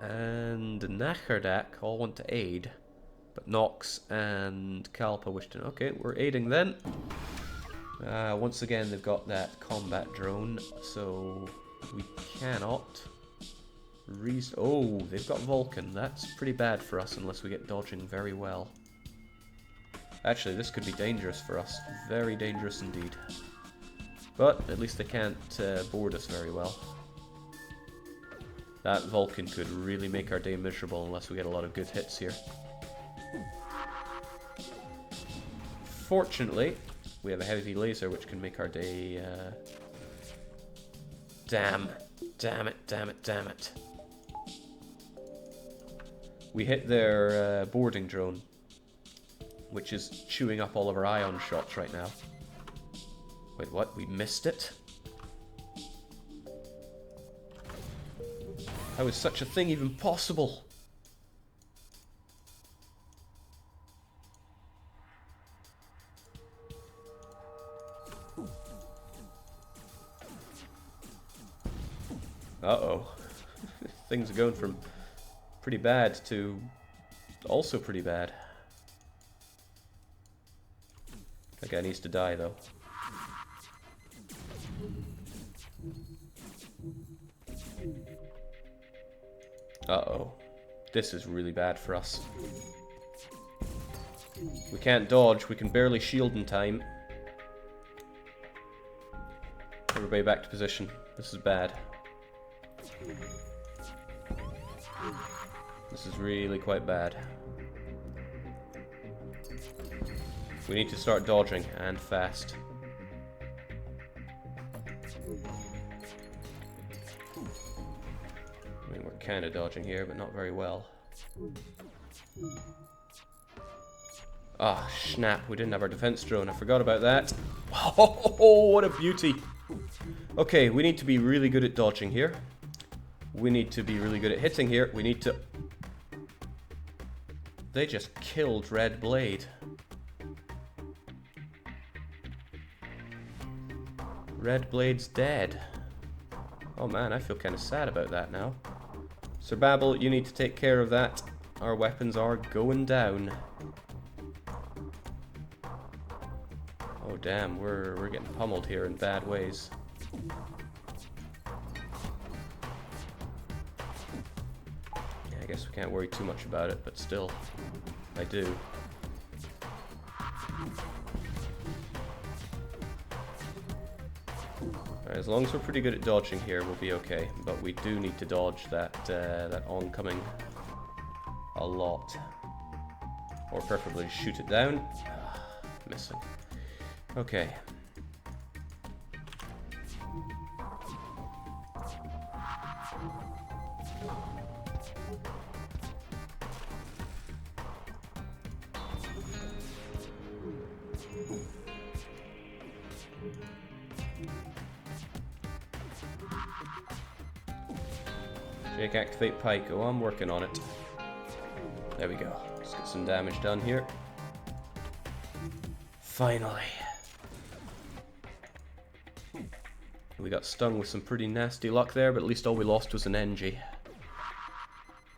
and Nacherdak all want to aid, but Nox and Kalpa wish to... Okay, we're aiding then. Once again, they've got that combat drone, so we cannot... Oh, they've got Vulcan. That's pretty bad for us unless we get dodging very well. Actually, this could be dangerous for us. Very dangerous indeed. But at least they can't board us very well. That Vulcan could really make our day miserable unless we get a lot of good hits here. Fortunately, we have a heavy laser which can make our day... Damn it. We hit their boarding drone, which is chewing up all of our ion shots right now. Wait, what? We missed it? How is such a thing even possible? Uh-oh. Things are going from pretty bad to also pretty bad. That guy needs to die, though. Uh-oh. This is really bad for us. We can't dodge. We can barely shield in time. Everybody back to position. This is bad. This is really quite bad. We need to start dodging, and fast. I mean, we're kind of dodging here, but not very well. Ah, snap, we didn't have our defense drone. I forgot about that. Oh, what a beauty. Okay, we need to be really good at dodging here. We need to be really good at hitting here. We need to... They just killed Red Blade. Red Blade's dead. Oh man, I feel kind of sad about that now. Sir Babel, you need to take care of that. Our weapons are going down. Oh damn, we're getting pummeled here in bad ways. Yeah, I guess we can't worry too much about it, but still, I do. Alright, as long as we're pretty good at dodging here, we'll be okay. But we do need to dodge that that oncoming a lot. Or preferably shoot it down. Missing. Okay. Jake, activate Pike. Oh, I'm working on it. There we go. Let's get some damage done here. Finally. We got stung with some pretty nasty luck there, but at least all we lost was an NG.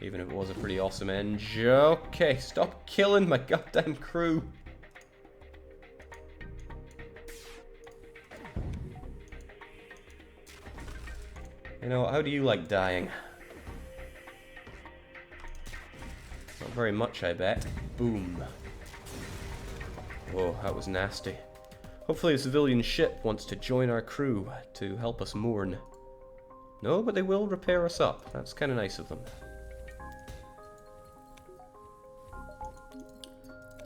Even if it was a pretty awesome NG. Okay, stop killing my goddamn crew. You know, how do you like dying? Not very much, I bet. Boom. Whoa, that was nasty. Hopefully a civilian ship wants to join our crew to help us mourn. No, but they will repair us up. That's kind of nice of them.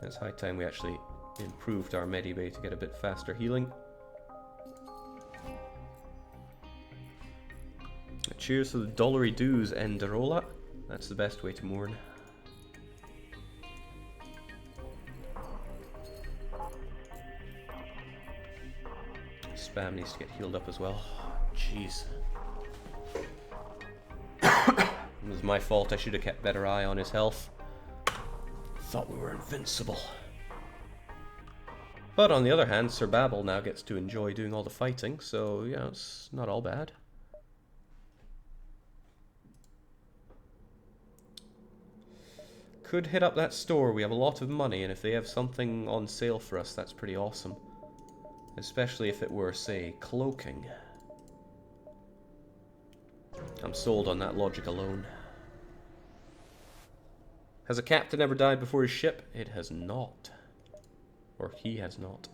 It's high time we actually improved our medibay to get a bit faster healing. Cheers to the dollary dues, Enderola. That's the best way to mourn. Spam needs to get healed up as well. Jeez. It was my fault. I should have kept better eye on his health. Thought we were invincible. But on the other hand, Sir Babel now gets to enjoy doing all the fighting, so yeah, it's not all bad. Could hit up that store. We have a lot of money, and if they have something on sale for us, that's pretty awesome. Especially if it were, say, cloaking. I'm sold on that logic alone. Has a captain ever died before his ship? It has not. Or he has not.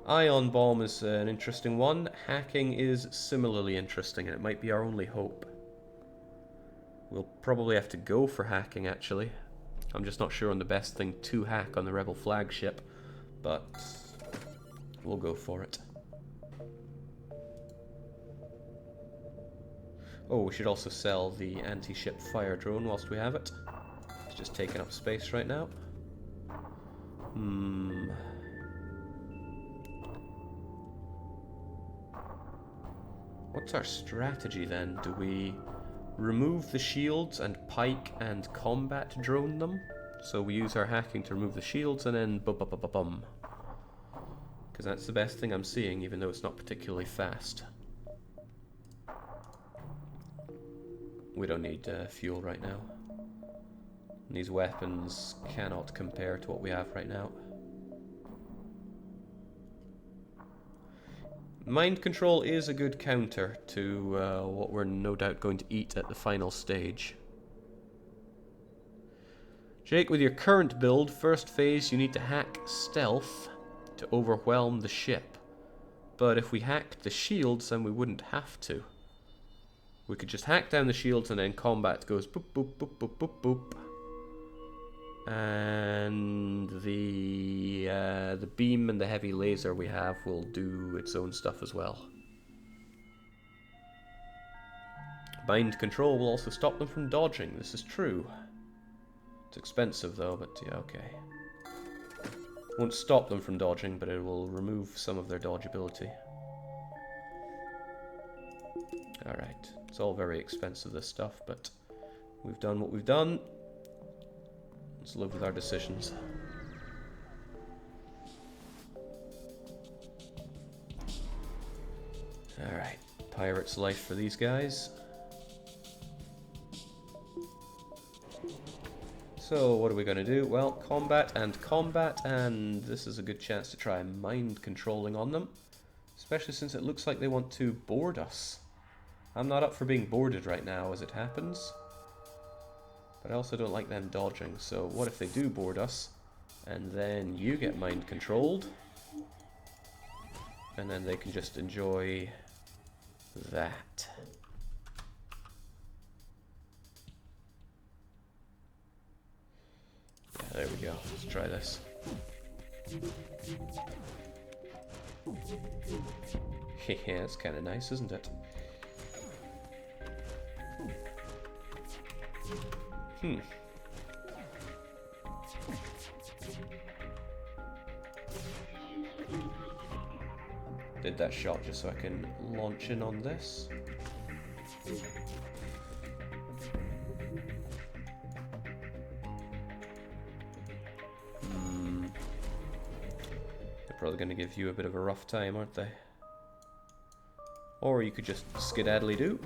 Ion bomb is an interesting one. Hacking is similarly interesting, and it might be our only hope. We'll probably have to go for hacking, actually. I'm just not sure on the best thing to hack on the Rebel flagship, but we'll go for it. Oh, we should also sell the anti-ship fire drone whilst we have it. It's just taking up space right now. What's our strategy then? Do we remove the shields and pike and combat drone them? So we use our hacking to remove the shields and then bum. Because that's the best thing I'm seeing, even though it's not particularly fast. We don't need fuel right now. And these weapons cannot compare to what we have right now. Mind control is a good counter to what we're no doubt going to eat at the final stage. Jake, with your current build, first phase you need to hack stealth to overwhelm the ship. But if we hacked the shields, then we wouldn't have to. We could just hack down the shields and then combat goes boop boop boop boop boop boop. And the beam and the heavy laser we have will do its own stuff as well. Mind control will also stop them from dodging, this is true. It's expensive though, but yeah, okay. Won't stop them from dodging, but it will remove some of their dodgeability. Alright, it's all very expensive, this stuff, but we've done what we've done. Let's live with our decisions. Alright, pirate's life for these guys. So, what are we going to do? Well, combat, and this is a good chance to try mind controlling on them. Especially since it looks like they want to board us. I'm not up for being boarded right now, as it happens. But I also don't like them dodging, so what if they do board us, and then you get mind controlled, and then they can just enjoy that. Yeah, there we go. Let's try this. Yeah, it's kind of nice, isn't it? Did that shot just so I can launch in on this. They're probably going to give you a bit of a rough time, aren't they? Or you could just skedaddly do.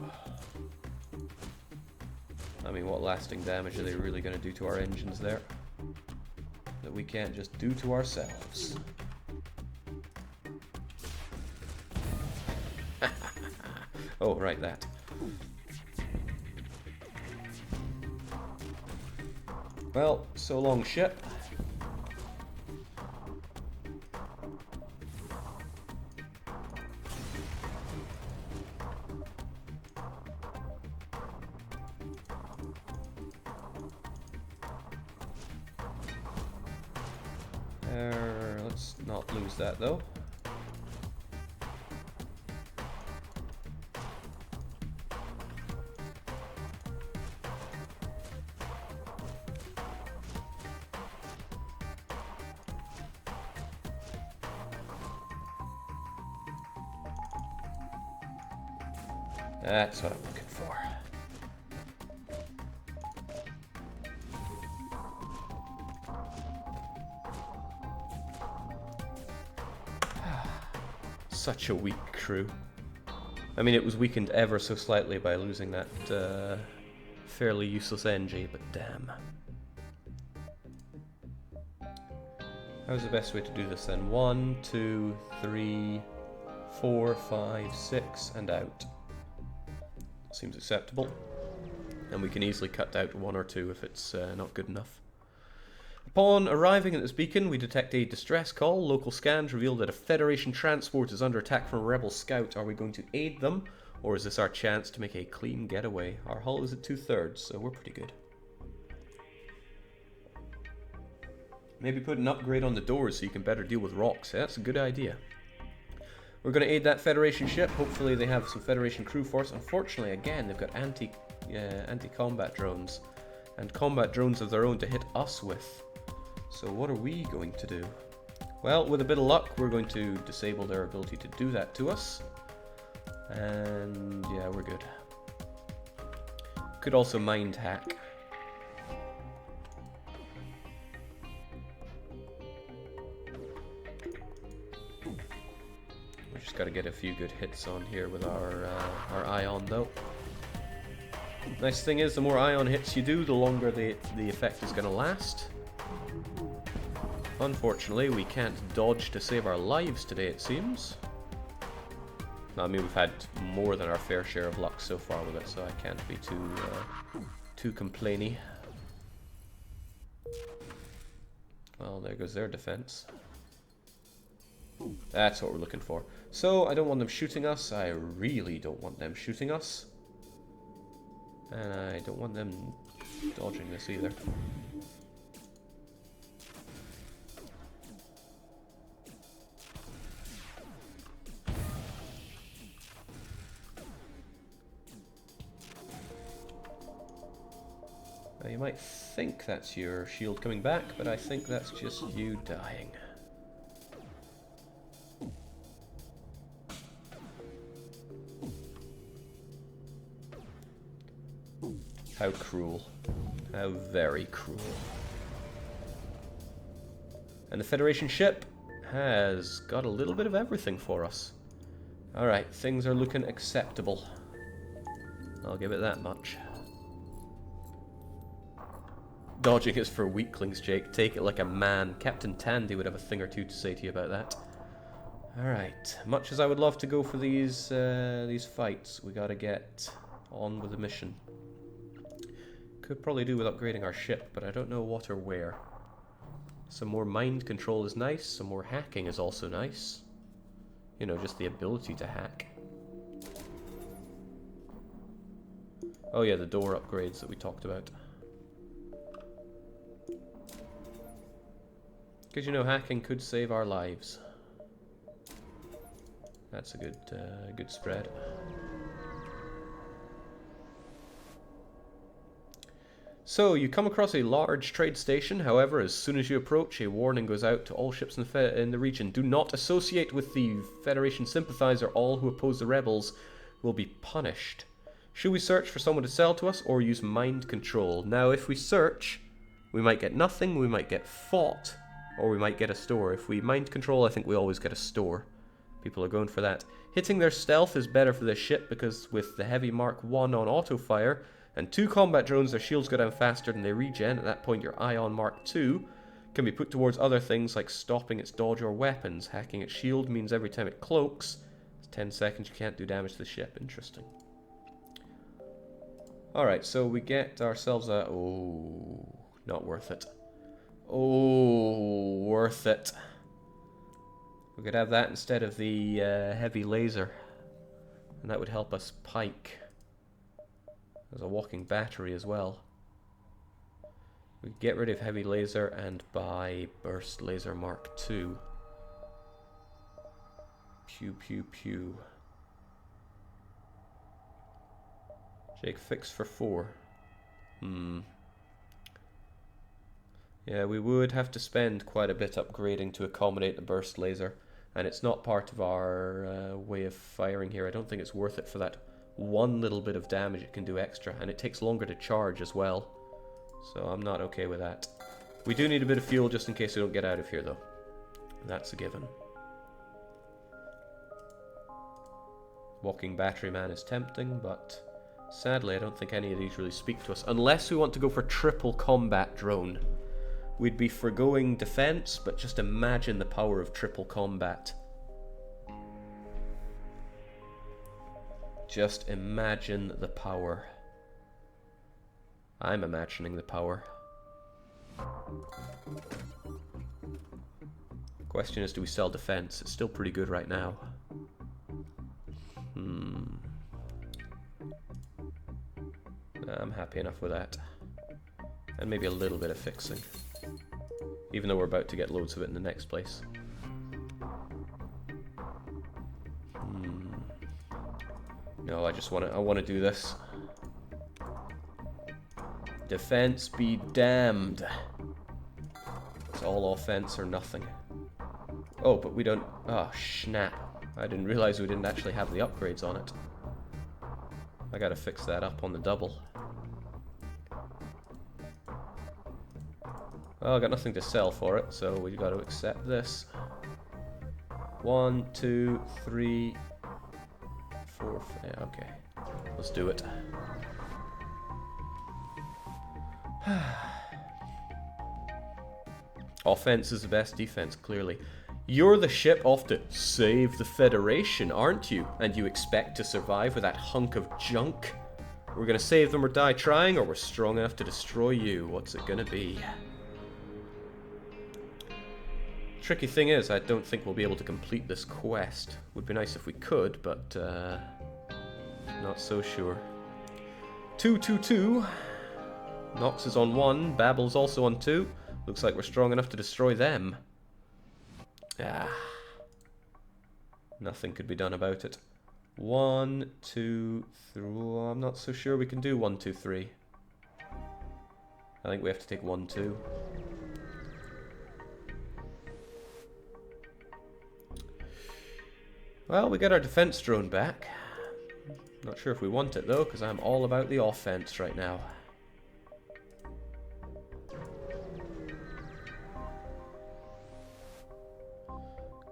I mean, what lasting damage are they really going to do to our engines there? That we can't just do to ourselves. Oh, right, that. Well, so long, ship. Let's not lose that, though. That's what I'm looking for. Such a weak crew. I mean, it was weakened ever so slightly by losing that fairly useless NG, but damn. How's the best way to do this then? 1, 2, 3, 4, 5, 6, and out. Seems acceptable. And we can easily cut out 1 or 2 if it's not good enough. Upon arriving at this beacon, we detect a distress call. Local scans reveal that a Federation transport is under attack from a rebel scout. Are we going to aid them, Or is this our chance to make a clean getaway? Our hull is at 2/3, so we're pretty good. Maybe put an upgrade on the doors so you can better deal with rocks. Yeah, that's a good idea. We're going to aid that Federation ship. Hopefully they have some Federation crew for us. Unfortunately, again, they've got anti-combat drones. And combat drones of their own to hit us with. So what are we going to do? Well, with a bit of luck, we're going to disable their ability to do that to us. And yeah, we're good. Could also mind hack. We just got to get a few good hits on here with our ion, though. Nice thing is, the more ion hits you do, the longer the effect is going to last. Unfortunately, we can't dodge to save our lives today, it seems. I mean, we've had more than our fair share of luck so far with it, so I can't be too complainy. Well, there goes their defense. That's what we're looking for. So, I don't want them shooting us. I really don't want them shooting us. And I don't want them dodging this either. Now you might think that's your shield coming back, but I think that's just you dying. How cruel. How very cruel. And the Federation ship has got a little bit of everything for us. Alright, things are looking acceptable. I'll give it that much. Dodging is for weaklings, Jake. Take it like a man. Captain Tandy would have a thing or two to say to you about that. Alright, much as I would love to go for these fights, we gotta get on with the mission. Could probably do with upgrading our ship, but I don't know what or where. Some more mind control is nice, some more hacking is also nice. You know, just the ability to hack. Oh yeah, the door upgrades that we talked about. Because you know, hacking could save our lives. That's a good spread. So, you come across a large trade station. However, as soon as you approach, a warning goes out to all ships in the region. Do not associate with the Federation sympathizer. All who oppose the rebels will be punished. Should we search for someone to sell to us, or use mind control? Now, if we search, we might get nothing, we might get fought, or we might get a store. If we mind control, I think we always get a store. People are going for that. Hitting their stealth is better for this ship, because with the heavy Mark 1 on auto fire, and 2 combat drones, their shields go down faster than they regen. At that point, your Ion Mark 2 can be put towards other things like stopping its dodge or weapons. Hacking its shield means every time it cloaks, it's 10 seconds, you can't do damage to the ship. Interesting. Alright, so we get ourselves a... Oh, not worth it. Oh, worth it. We could have that instead of the heavy laser. And that would help us pike. There's a walking battery as well. We could get rid of heavy laser and buy burst laser Mark II. Pew pew pew. Jake, fix for 4. Yeah, we would have to spend quite a bit upgrading to accommodate the burst laser. And it's not part of our way of firing here. I don't think it's worth it for that one little bit of damage it can do extra, and it takes longer to charge as well, so I'm not okay with that. We do need a bit of fuel just in case we don't get out of here though. That's a given. Walking battery man is tempting, but sadly I don't think any of these really speak to us, unless we want to go for triple combat drone. We'd be forgoing defense, but just imagine the power of triple combat. Just imagine the power. I'm imagining the power. Question is, do we sell defense? It's still pretty good right now. I'm happy enough with that. And maybe a little bit of fixing. Even though we're about to get loads of it in the next place. No, I want to do this. Defense be damned. It's all offense or nothing. Oh, but we don't... Oh, snap. I didn't realize we didn't actually have the upgrades on it. I gotta fix that up on the double. Well, I got nothing to sell for it, so we've got to accept this. 1, 2, 3, 4, 5... Okay. Let's do it. Offense is the best defense, clearly. You're the ship off to save the Federation, aren't you? And you expect to survive with that hunk of junk? We're gonna save them or die trying, or we're strong enough to destroy you. What's it gonna be? Tricky thing is, I don't think we'll be able to complete this quest. Would be nice if we could, but not so sure. 2, 2, 2. Nox is on 1, Babel's also on 2. Looks like we're strong enough to destroy them. Ah. Nothing could be done about it. 1, 2, 3. I'm not so sure we can do 1, 2, 3. I think we have to take 1, 2. Well, we got our defense drone back. Not sure if we want it though, because I'm all about the offense right now.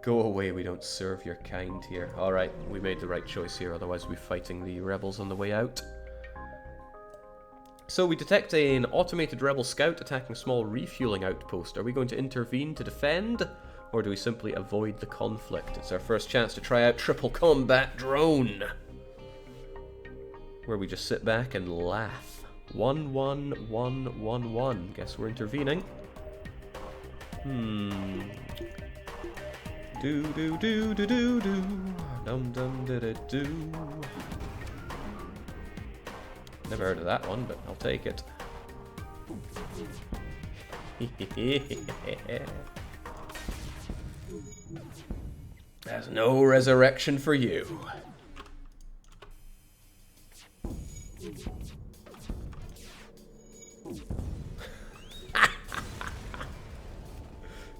Go away, we don't serve your kind here. Alright, we made the right choice here, otherwise we'd be fighting the rebels on the way out. So we detect an automated rebel scout attacking a small refueling outpost. Are we going to intervene to defend, or do we simply avoid the conflict? It's our first chance to try out triple combat drone, where we just sit back and laugh. 1, 1, 1, 1, 1. Guess we're intervening. Do do do do do do, dum dum da da do. Never heard of that one, but I'll take it. There's no resurrection for you.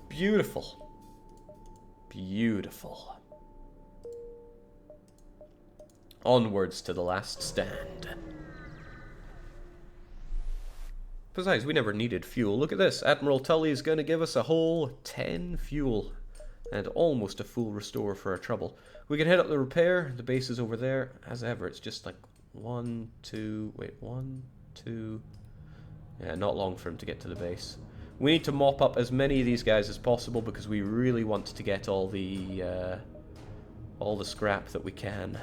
Beautiful. Beautiful. Onwards to the last stand. Besides, we never needed fuel. Look at this. Admiral Tully is going to give us a whole 10 fuel. And almost a full restore for our trouble. We can head up the repair. The base is over there. As ever, it's just like 1, 2... Wait, 1, 2... Yeah, not long for him to get to the base. We need to mop up as many of these guys as possible because we really want to get all the scrap that we can.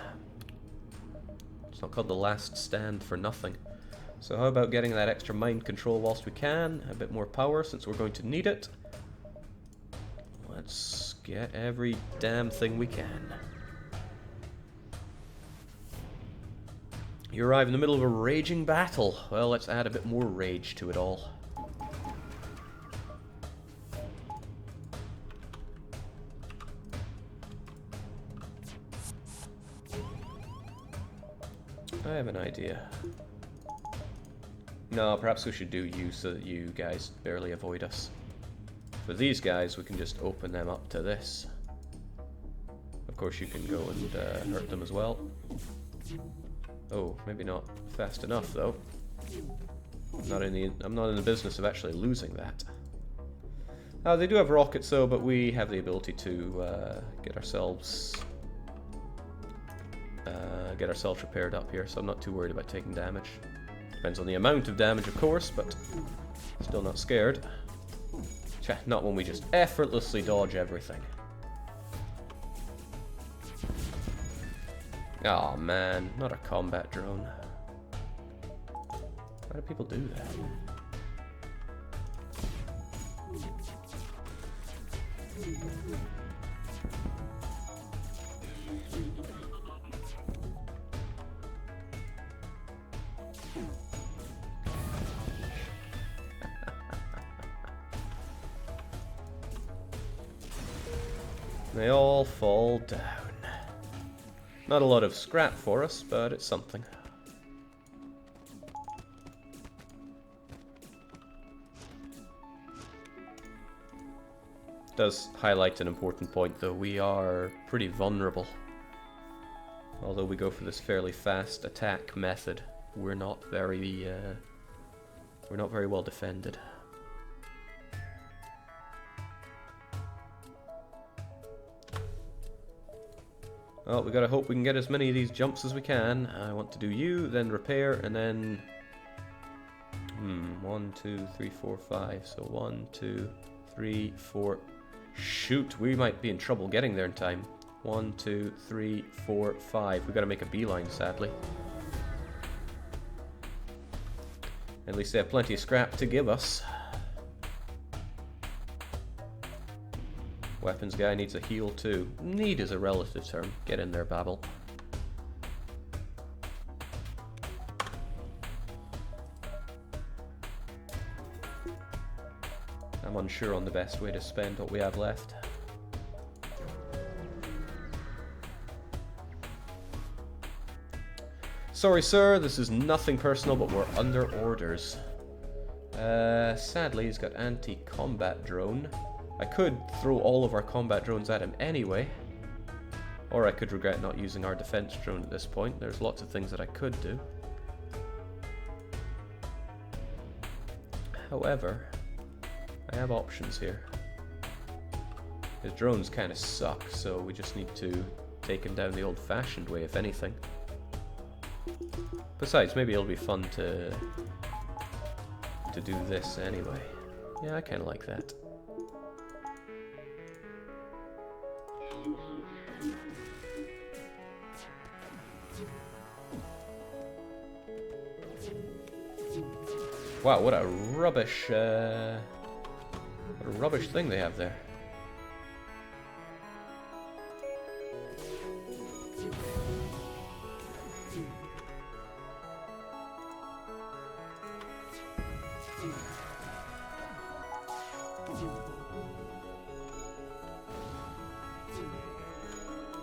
It's not called the last stand for nothing. So how about getting that extra mind control whilst we can? A bit more power since we're going to need it. Let's get every damn thing we can. You arrive in the middle of a raging battle. Well, let's add a bit more rage to it all. I have an idea. No, perhaps we should do you so that you guys barely avoid us. For these guys, we can just open them up to this. Of course, you can go and hurt them as well. Oh, maybe not fast enough though. I'm not in the business of actually losing that. They do have rockets though, but we have the ability to get ourselves repaired up here, so I'm not too worried about taking damage. Depends on the amount of damage, of course, but still not scared. Not when we just effortlessly dodge everything. Oh man, not a combat drone. Why do people do that? They all fall down. Not a lot of scrap for us, but it's something. Does highlight an important point though. We are pretty vulnerable. Although we go for this fairly fast attack method, we're not very well defended. Well, we gotta hope we can get as many of these jumps as we can. I want to do you, then repair, and then 1, 2, 3, 4, 5. So 1, 2, 3, 4. Shoot, we might be in trouble getting there in time. 1, 2, 3, 4, 5. We gotta make a beeline, sadly. At least they have plenty of scrap to give us. Weapons guy needs a heal too. Need is a relative term. Get in there, Babel. I'm unsure on the best way to spend what we have left. Sorry, sir, this is nothing personal, but we're under orders. Sadly, he's got anti-combat drone. I could throw all of our combat drones at him anyway. Or I could regret not using our defense drone at this point. There's lots of things that I could do. However, I have options here. His drones kind of suck, so we just need to take him down the old-fashioned way, if anything. Besides, maybe it'll be fun to do this anyway. Yeah, I kind of like that. Wow, what a rubbish thing they have there.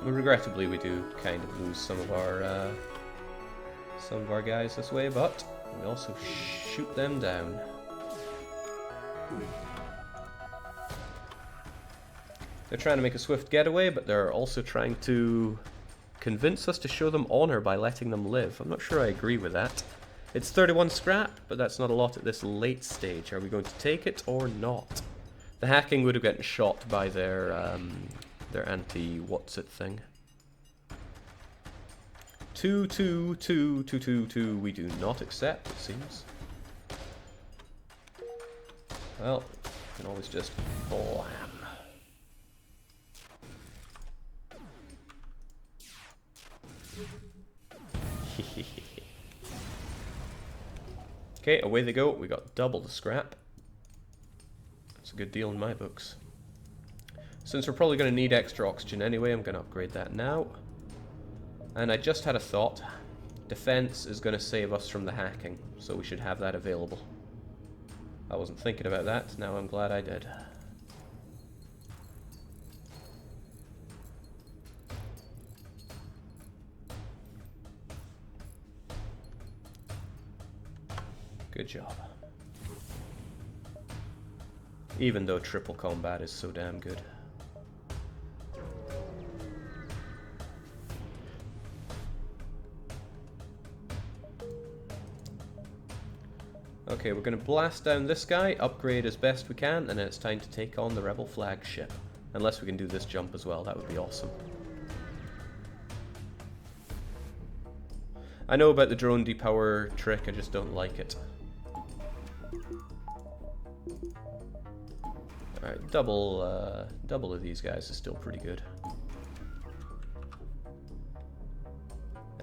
Regrettably, we do kind of lose some of our guys this way, but we also shoot them down. They're trying to make a swift getaway, but they're also trying to convince us to show them honor by letting them live. I'm not sure I agree with that. It's 31 scrap, but that's not a lot at this late stage. Are we going to take it or not? The hacking would have gotten shot by their anti-what's-it thing. 2, 2, 2, 2, 2, 2. We do not accept, it seems. Well, we can always just blam. Okay, away they go. We got double the scrap. That's a good deal in my books. Since we're probably going to need extra oxygen anyway, I'm going to upgrade that now. And I just had a thought. Defense is going to save us from the hacking, so we should have that available. I wasn't thinking about that, now I'm glad I did. Good job. Even though triple combat is so damn good. Okay, we're going to blast down this guy, upgrade as best we can, and then it's time to take on the Rebel Flagship. Unless we can do this jump as well, that would be awesome. I know about the drone depower trick, I just don't like it. Alright, double of these guys is still pretty good.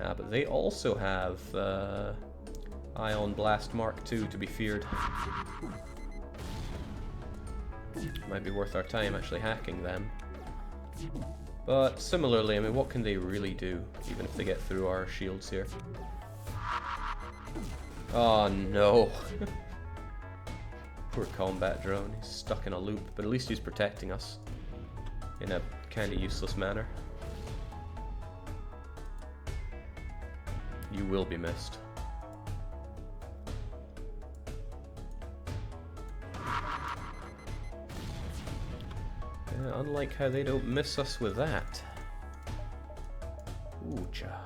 Ah, but they also have Ion Blast Mark II to be feared. Might be worth our time actually hacking them. But similarly, I mean, what can they really do, even if they get through our shields here? Oh no. Poor combat drone, he's stuck in a loop, but at least he's protecting us. in a kind of useless manner. You will be missed. Unlike how they don't miss us with that. Ooh-cha.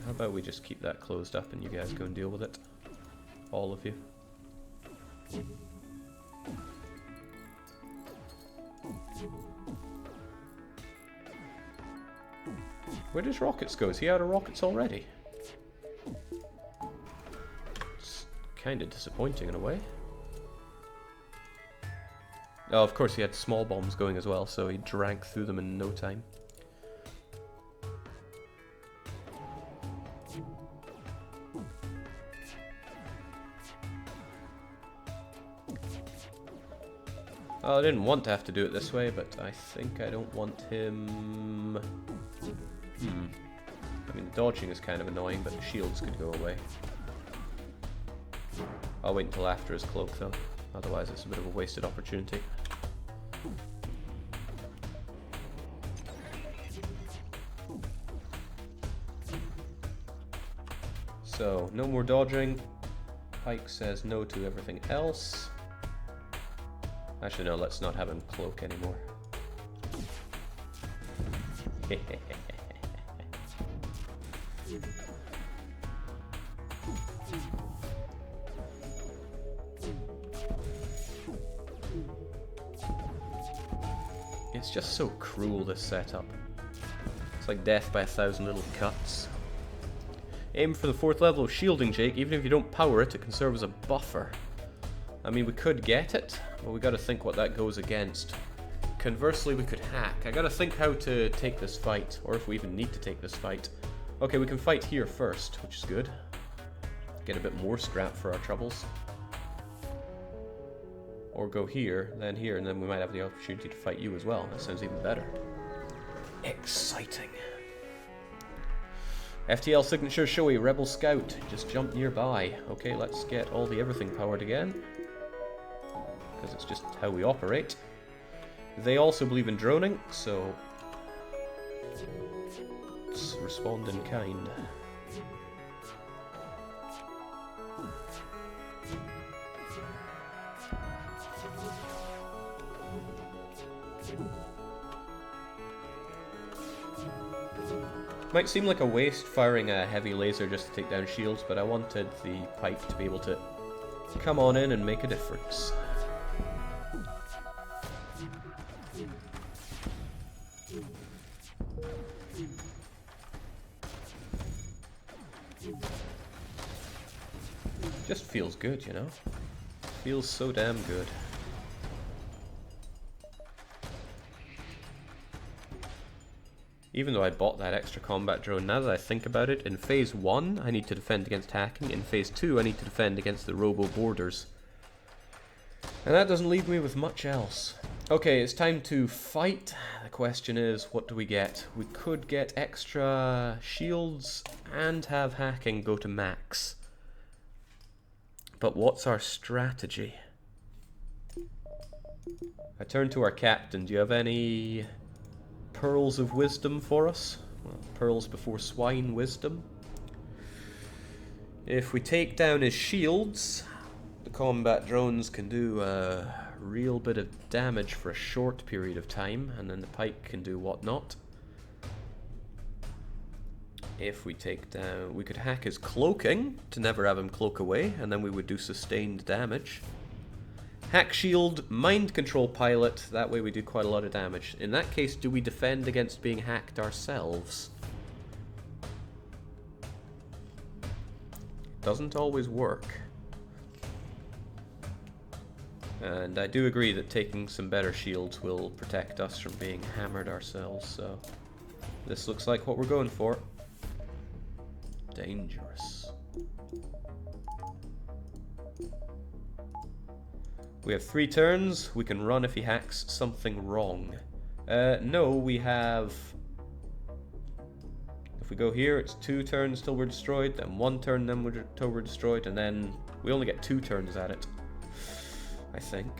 How about we just keep that closed up and you guys go and deal with it? All of you. Where does Rockets go? Is he out of rockets already? It's kind of disappointing in a way. Oh, of course he had small bombs going as well, so he drank through them in no time. Oh, I didn't want to have to do it this way, but I think I don't want him... I mean, dodging is kind of annoying, but the shields could go away. I'll wait until after his cloak, though. Otherwise, it's a bit of a wasted opportunity. So, no more dodging. Pike says no to everything else. Actually, no, let's not have him cloak anymore. It's just so cruel, this setup. It's like death by 1,000 little cuts. Aim for the 4th level of shielding, Jake. Even if you don't power it, it can serve as a buffer. I mean, we could get it, but we gotta think what that goes against. Conversely, we could hack. I gotta think how to take this fight, or if we even need to take this fight. Okay, we can fight here first, which is good. Get a bit more scrap for our troubles. Or go here, and then we might have the opportunity to fight you as well. That sounds even better. Exciting. FTL signature showy, Rebel Scout. Just jump nearby. Okay, let's get all the everything powered again. Because it's just how we operate. They also believe in droning, so let's respond in kind. Might seem like a waste firing a heavy laser just to take down shields, but I wanted the pipe to be able to come on in and make a difference. Just feels good, you know? Feels so damn good. Even though I bought that extra combat drone, now that I think about it, in Phase 1 I need to defend against hacking, in Phase 2 I need to defend against the robo-boarders. And that doesn't leave me with much else. Okay, it's time to fight. The question is, what do we get? We could get extra shields and have hacking go to max. But what's our strategy? I turn to our captain. Do you have any pearls of wisdom for us? Well, pearls before swine wisdom. If we take down his shields, the combat drones can do a real bit of damage for a short period of time, and then the pike can do whatnot. If we take down, we could hack his cloaking to never have him cloak away, and then we would do sustained damage. Hack shield, mind control pilot, that way we do quite a lot of damage. In that case, do we defend against being hacked ourselves? Doesn't always work. And I do agree that taking some better shields will protect us from being hammered ourselves, so this looks like what we're going for. Dangerous. We have 3 turns. We can run if he hacks something wrong. No, we have... If we go here, it's 2 turns till we're destroyed, then 1 turn till we're destroyed, and then we only get 2 turns at it. I think.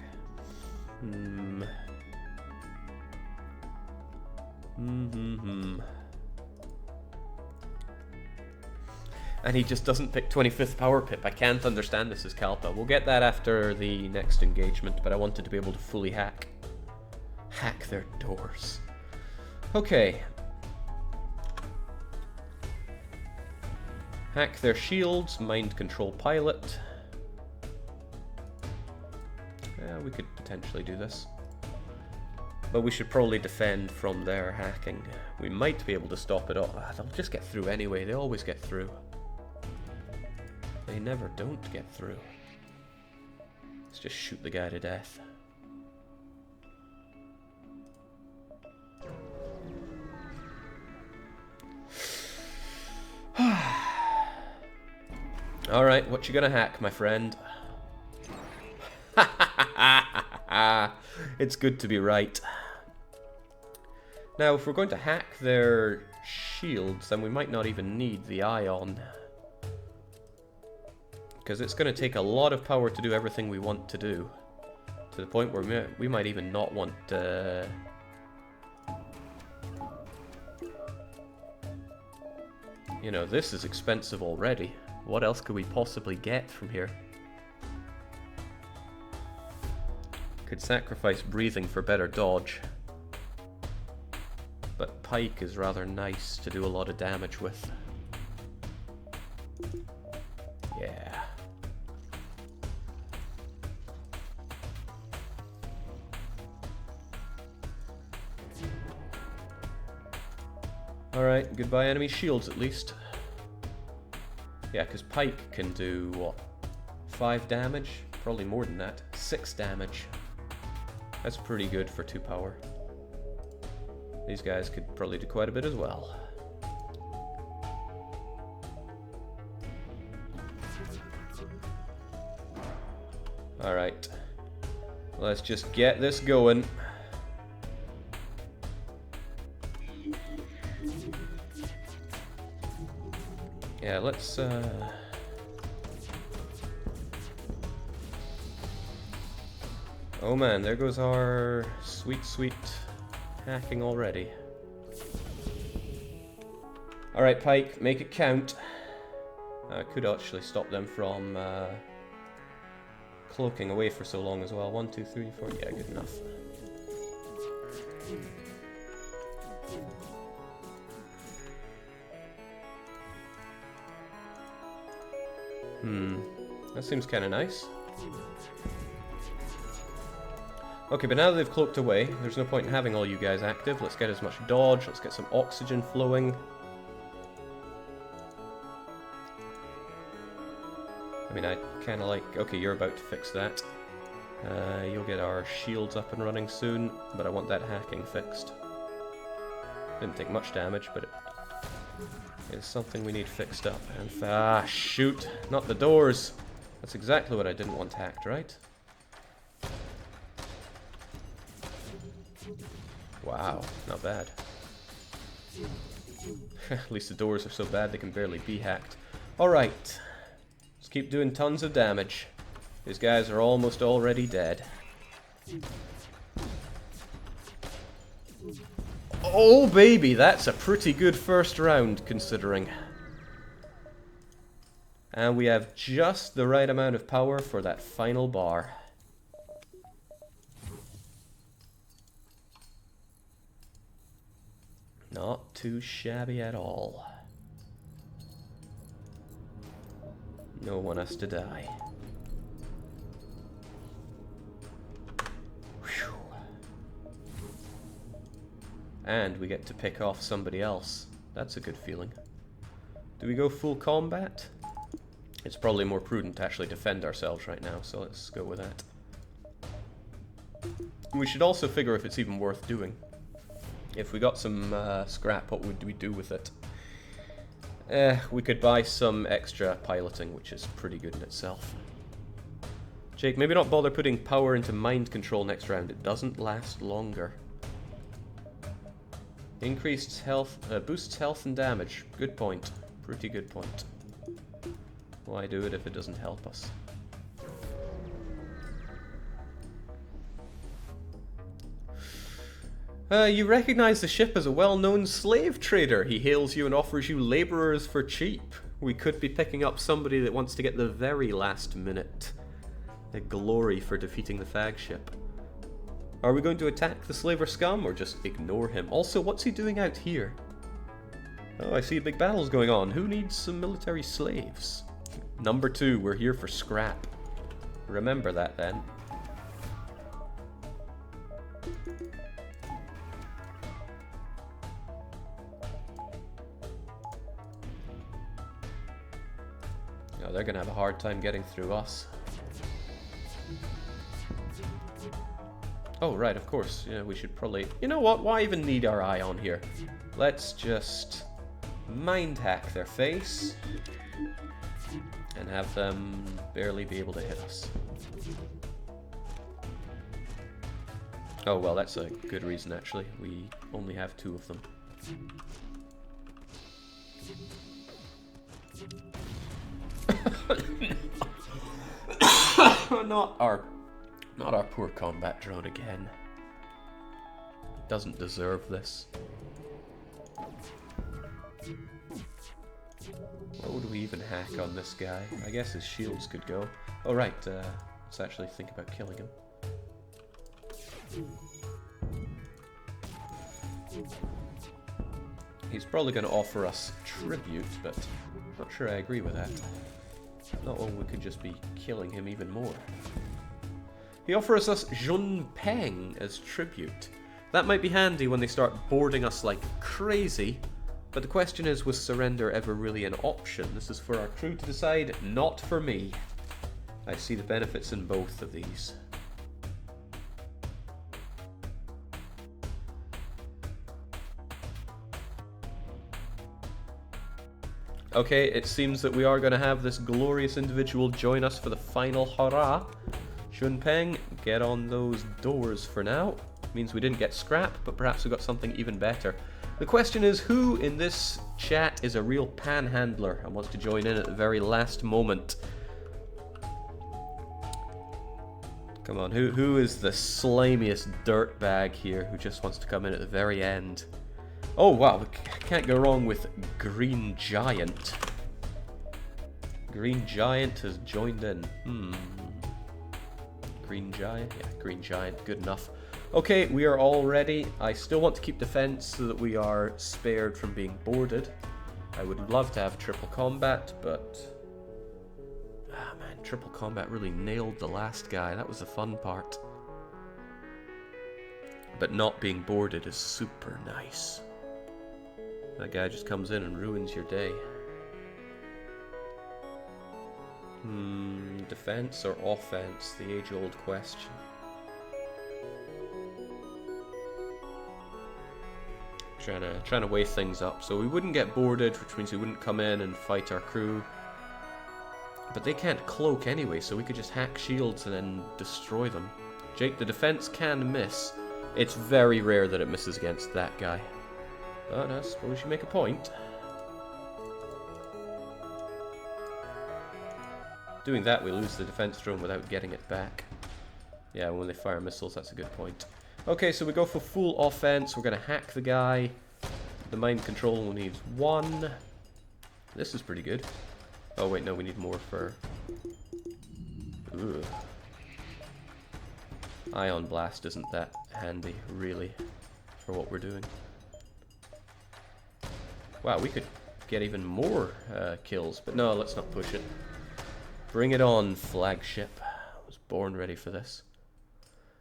And he just doesn't pick 25th power pip. I can't understand this as Kalpa. We'll get that after the next engagement, but I wanted to be able to fully hack their doors. Okay. Hack their shields, mind control pilot. Yeah, we could potentially do this. But we should probably defend from their hacking. We might be able to stop it all. They'll just get through anyway. They always get through. They never don't get through. Let's just shoot the guy to death. Alright, what you gonna hack, my friend? It's good to be right. Now, if we're going to hack their shields, then we might not even need the ion. Because it's going to take a lot of power to do everything we want to do. To the point where we might even not want... You know, this is expensive already. What else could we possibly get from here? Could sacrifice breathing for better dodge. But pike is rather nice to do a lot of damage with. Yeah. Alright, goodbye enemy shields at least. Yeah, because pike can do, what, 5 damage? Probably more than that. 6 damage. That's pretty good for 2 power. These guys could probably do quite a bit as well. Alright. Let's just get this going. Yeah, let's Oh man, there goes our sweet, sweet hacking already. Alright, pike, make it count. I could actually stop them from cloaking away for so long as well. 1, 2, 3, 4. Yeah, good enough. That seems kind of nice. Okay, but now that they've cloaked away, there's no point in having all you guys active. Let's get as much dodge, let's get some oxygen flowing. I mean, I kind of like... Okay, you're about to fix that. You'll get our shields up and running soon, but I want that hacking fixed. Didn't take much damage, but it is something we need fixed up. And shoot! Not the doors! That's exactly what I didn't want hacked, right? Wow, not bad. At least the doors are so bad they can barely be hacked. Alright. Let's keep doing tons of damage. These guys are almost already dead. Oh baby, that's a pretty good first round considering. And we have just the right amount of power for that final bar. Not too shabby at all. No one has to die. Whew. And we get to pick off somebody else. That's a good feeling. Do we go full combat? It's probably more prudent to actually defend ourselves right now, so let's go with that. We should also figure if it's even worth doing. If we got some scrap, what would we do with it? We could buy some extra piloting, which is pretty good in itself. Jake, maybe not bother putting power into mind control next round. It doesn't last longer. Increased health, boosts health and damage. Good point. Pretty good point. Why do it if it doesn't help us? You recognize the ship as a well-known slave trader. He hails you and offers you laborers for cheap. We could be picking up somebody that wants to get the very last minute. A glory for defeating the flagship. Are we going to attack the slaver scum or just ignore him? Also, what's he doing out here? Oh, I see big battles going on. Who needs some military slaves? Number 2, we're here for scrap. Remember that then. Oh, they're gonna have a hard time getting through us. Oh, right, of course. Yeah, we should probably... You know what? Why even need our eye on here? Let's just mind hack their face and have them barely be able to hit us. Oh, well, that's a good reason, actually. We only have 2 of them. Not our poor combat drone again. It doesn't deserve this. What would we even hack on this guy? I guess his shields could go. Oh right, let's actually think about killing him. He's probably going to offer us tribute, but I'm not sure I agree with that. Not when we could just be killing him even more. He offers us Jun Peng as tribute. That might be handy when they start boarding us like crazy, but the question is, was surrender ever really an option? This is for our crew to decide, not for me. I see the benefits in both of these. Okay, it seems that we are going to have this glorious individual join us for the final hurrah. Shunpeng, get on those doors for now. Means we didn't get scrap, but perhaps we got something even better. The question is, who in this chat is a real panhandler and wants to join in at the very last moment? Come on, who is the slimiest dirtbag here who just wants to come in at the very end? Oh wow, we can't go wrong with Green Giant. Green Giant has joined in. Green Giant? Yeah, Green Giant, good enough. Okay, we are all ready. I still want to keep defense so that we are spared from being boarded. I would love to have triple combat, but... ah man, triple combat really nailed the last guy. That was the fun part. But not being boarded is super nice. That guy just comes in and ruins your day. Defense or offense? The age-old question. Trying to weigh things up. So we wouldn't get boarded, which means we wouldn't come in and fight our crew. But they can't cloak anyway, so we could just hack shields and then destroy them. Jake, the defense can miss. It's very rare that it misses against that guy. But I suppose you make a point. Doing that, we lose the defense drone without getting it back. Yeah, when they fire missiles, that's a good point. Okay, so we go for full offense. We're going to hack the guy. The mind control only needs 1. This is pretty good. Oh wait, no, we need more for... Ugh. Ion Blast isn't that handy, really, for what we're doing. Wow, we could get even more kills, but no, let's not push it. Bring it on, Flagship. I was born ready for this.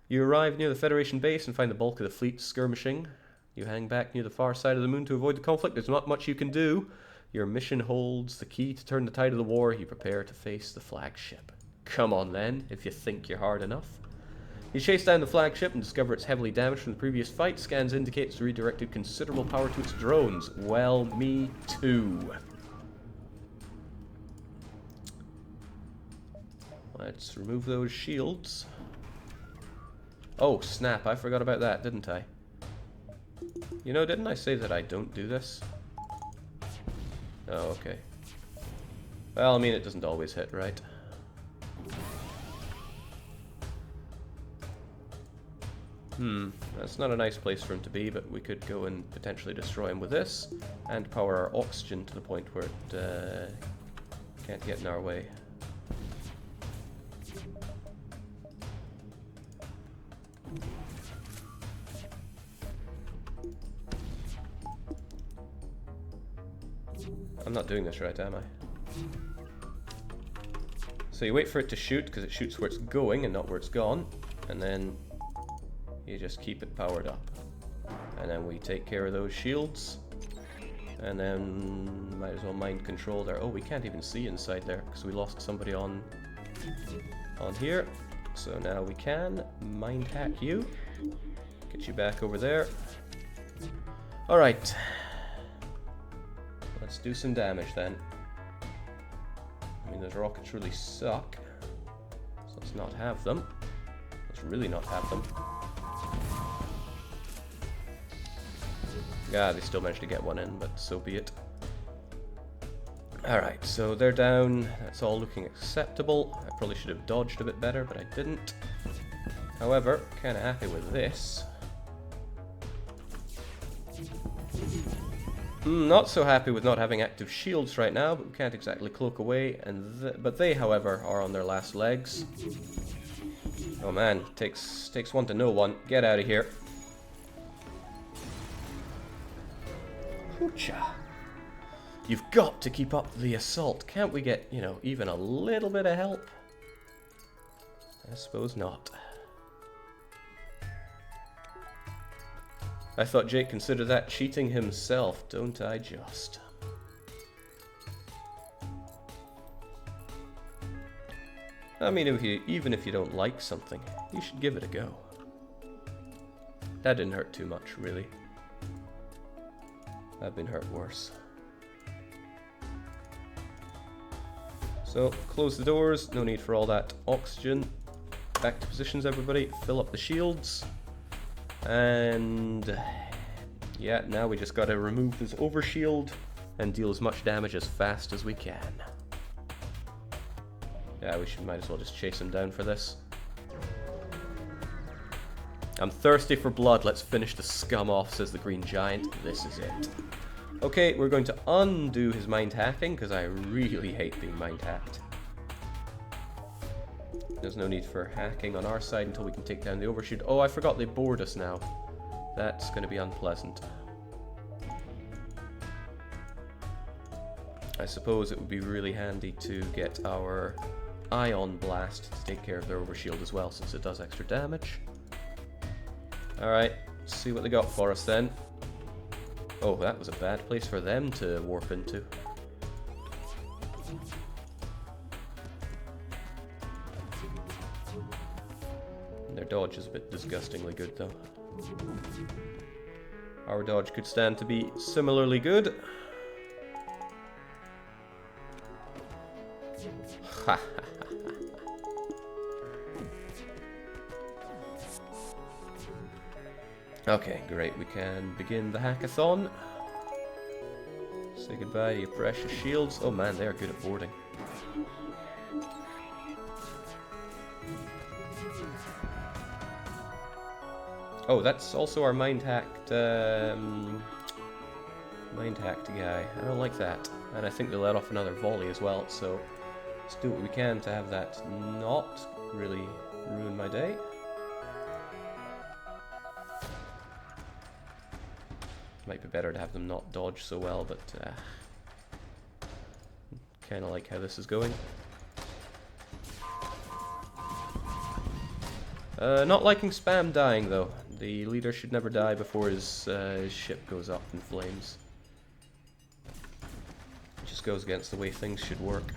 You arrive near the Federation base and find the bulk of the fleet skirmishing. You hang back near the far side of the moon to avoid the conflict. There's not much you can do. Your mission holds the key to turn the tide of the war. You prepare to face the Flagship. Come on then, if you think you're hard enough. You chase down the Flagship and discover it's heavily damaged from the previous fight. Scans indicate it's redirected considerable power to its drones. Well, me too. Let's remove those shields. Oh, snap, I forgot about that, didn't I? You know, didn't I say that I don't do this? Oh, okay. Well, I mean, it doesn't always hit, right? That's not a nice place for him to be, but we could go and potentially destroy him with this, and power our oxygen to the point where it can't get in our way. I'm not doing this right, am I? So you wait for it to shoot, because it shoots where it's going and not where it's gone, and then you just keep it powered up. And then we take care of those shields, and then might as well mind control there. Oh, we can't even see inside there, because we lost somebody on here. So now we can mind hack you, get you back over there. Alright. Let's do some damage then. I mean, those rockets really suck, so let's not have them. Let's really not have them. Yeah, they still managed to get one in, but so be it. Alright, so they're down. That's all looking acceptable. I probably should have dodged a bit better, but I didn't. However, kind of happy with this. Not so happy with not having active shields right now, but we can't exactly cloak away. But they, however, are on their last legs. Oh man, takes one to know one. Get out of here. Hoocha. You've got to keep up the assault. Can't we get, you know, even a little bit of help? I suppose not. I thought Jake considered that cheating himself, don't I just? I mean, even if you don't like something, you should give it a go. That didn't hurt too much, really. I've been hurt worse. So, close the doors, no need for all that oxygen. Back to positions, everybody. Fill up the shields. And yeah, now we just gotta remove this overshield and deal as much damage as fast as we can. Yeah, might as well just chase him down for this. I'm thirsty for blood. Let's finish the scum off, says the Green Giant. This is it. Okay, we're going to undo his mind hacking, because I really hate being mind hacked. There's no need for hacking on our side until we can take down the overshoot. Oh, I forgot they board us now. That's going to be unpleasant. I suppose it would be really handy to get our ion blast to take care of their overshield as well, since it does extra damage. Alright, let's see what they got for us then. Oh, that was a bad place for them to warp into. Their dodge is a bit disgustingly good, though. Our dodge could stand to be similarly good. Okay, great. We can begin the hackathon. Say goodbye to your precious shields. Oh man, they are good at boarding. Oh, that's also our mind-hacked guy. I don't like that. And I think they let off another volley as well, so let's do what we can to have that not really ruin my day. Might be better to have them not dodge so well, but kind of like how this is going. Not liking spam dying, though. The leader should never die before his ship goes up in flames. It just goes against the way things should work.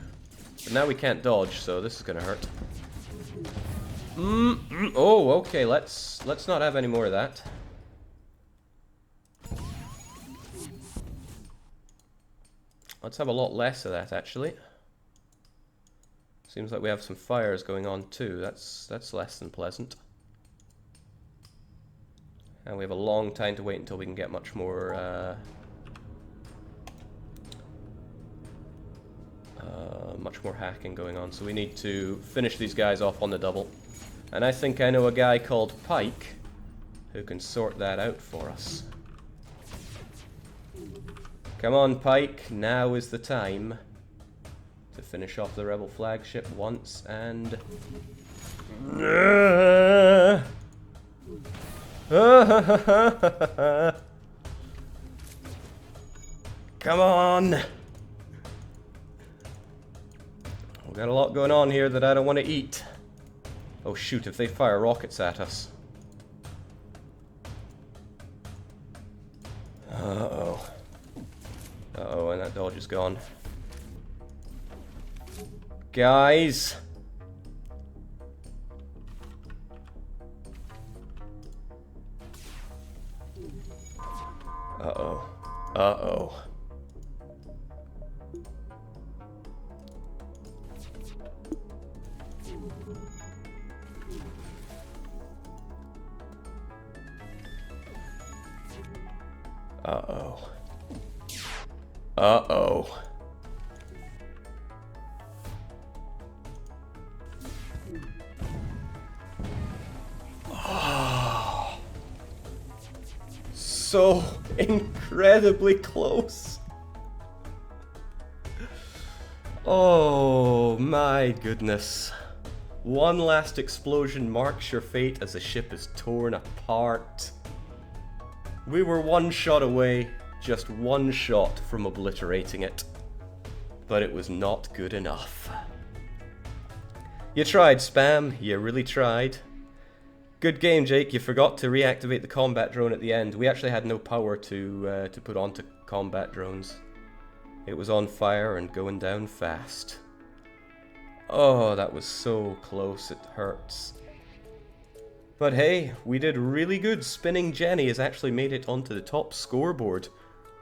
But now we can't dodge, so this is gonna hurt. Oh, okay. Let's not have any more of that. Let's have a lot less of that, actually. Seems like we have some fires going on too. That's less than pleasant. And we have a long time to wait until we can get much more hacking going on. So we need to finish these guys off on the double. And I think I know a guy called Pike who can sort that out for us. Come on, Pike, now is the time to finish off the rebel flagship once and... Come on! We've got a lot going on here that I don't want to eat. Oh shoot, if they fire rockets at us. Uh-oh. Uh-oh, and that dodge is gone. Guys! Uh-oh. Uh-oh. Uh-oh. Uh-oh. Oh. So incredibly close. Oh my goodness. One last explosion marks your fate as the ship is torn apart. We were one shot away, just one shot from obliterating it. But it was not good enough. You tried, Spam. You really tried. Good game, Jake. You forgot to reactivate the combat drone at the end. We actually had no power to put onto combat drones. It was on fire and going down fast. Oh, that was so close. It hurts. But hey, we did really good. Spinning Jenny has actually made it onto the top scoreboard,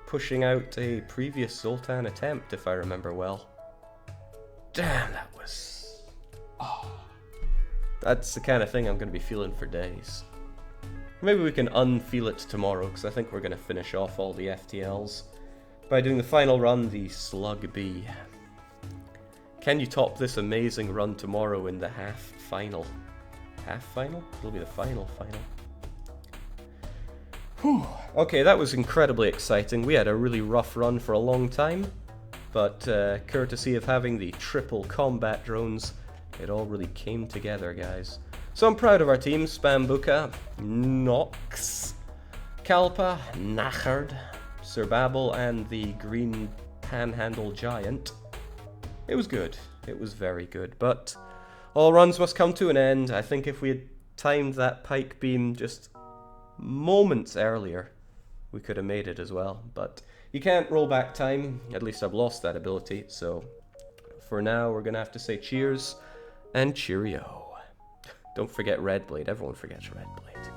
pushing out a previous Zoltan attempt, if I remember well. Damn, that was... Oh. That's the kind of thing I'm going to be feeling for days. Maybe we can unfeel it tomorrow, because I think we're going to finish off all the FTLs by doing the final run, the Slug B. Can you top this amazing run tomorrow in the half-final? Half-final? It'll be the final. Whew. Okay, that was incredibly exciting. We had a really rough run for a long time, but courtesy of having the triple combat drones, it all really came together, guys. So I'm proud of our team. Spambuka, Nox, Kalpa, Nachard, Sir Babel, and the Green Panhandle Giant. It was good. It was very good, but all runs must come to an end. I think if we had timed that pike beam just moments earlier, we could have made it as well. But you can't roll back time. At least I've lost that ability. So for now, we're going to have to say cheers and cheerio. Don't forget Red Blade. Everyone forgets Red Blade.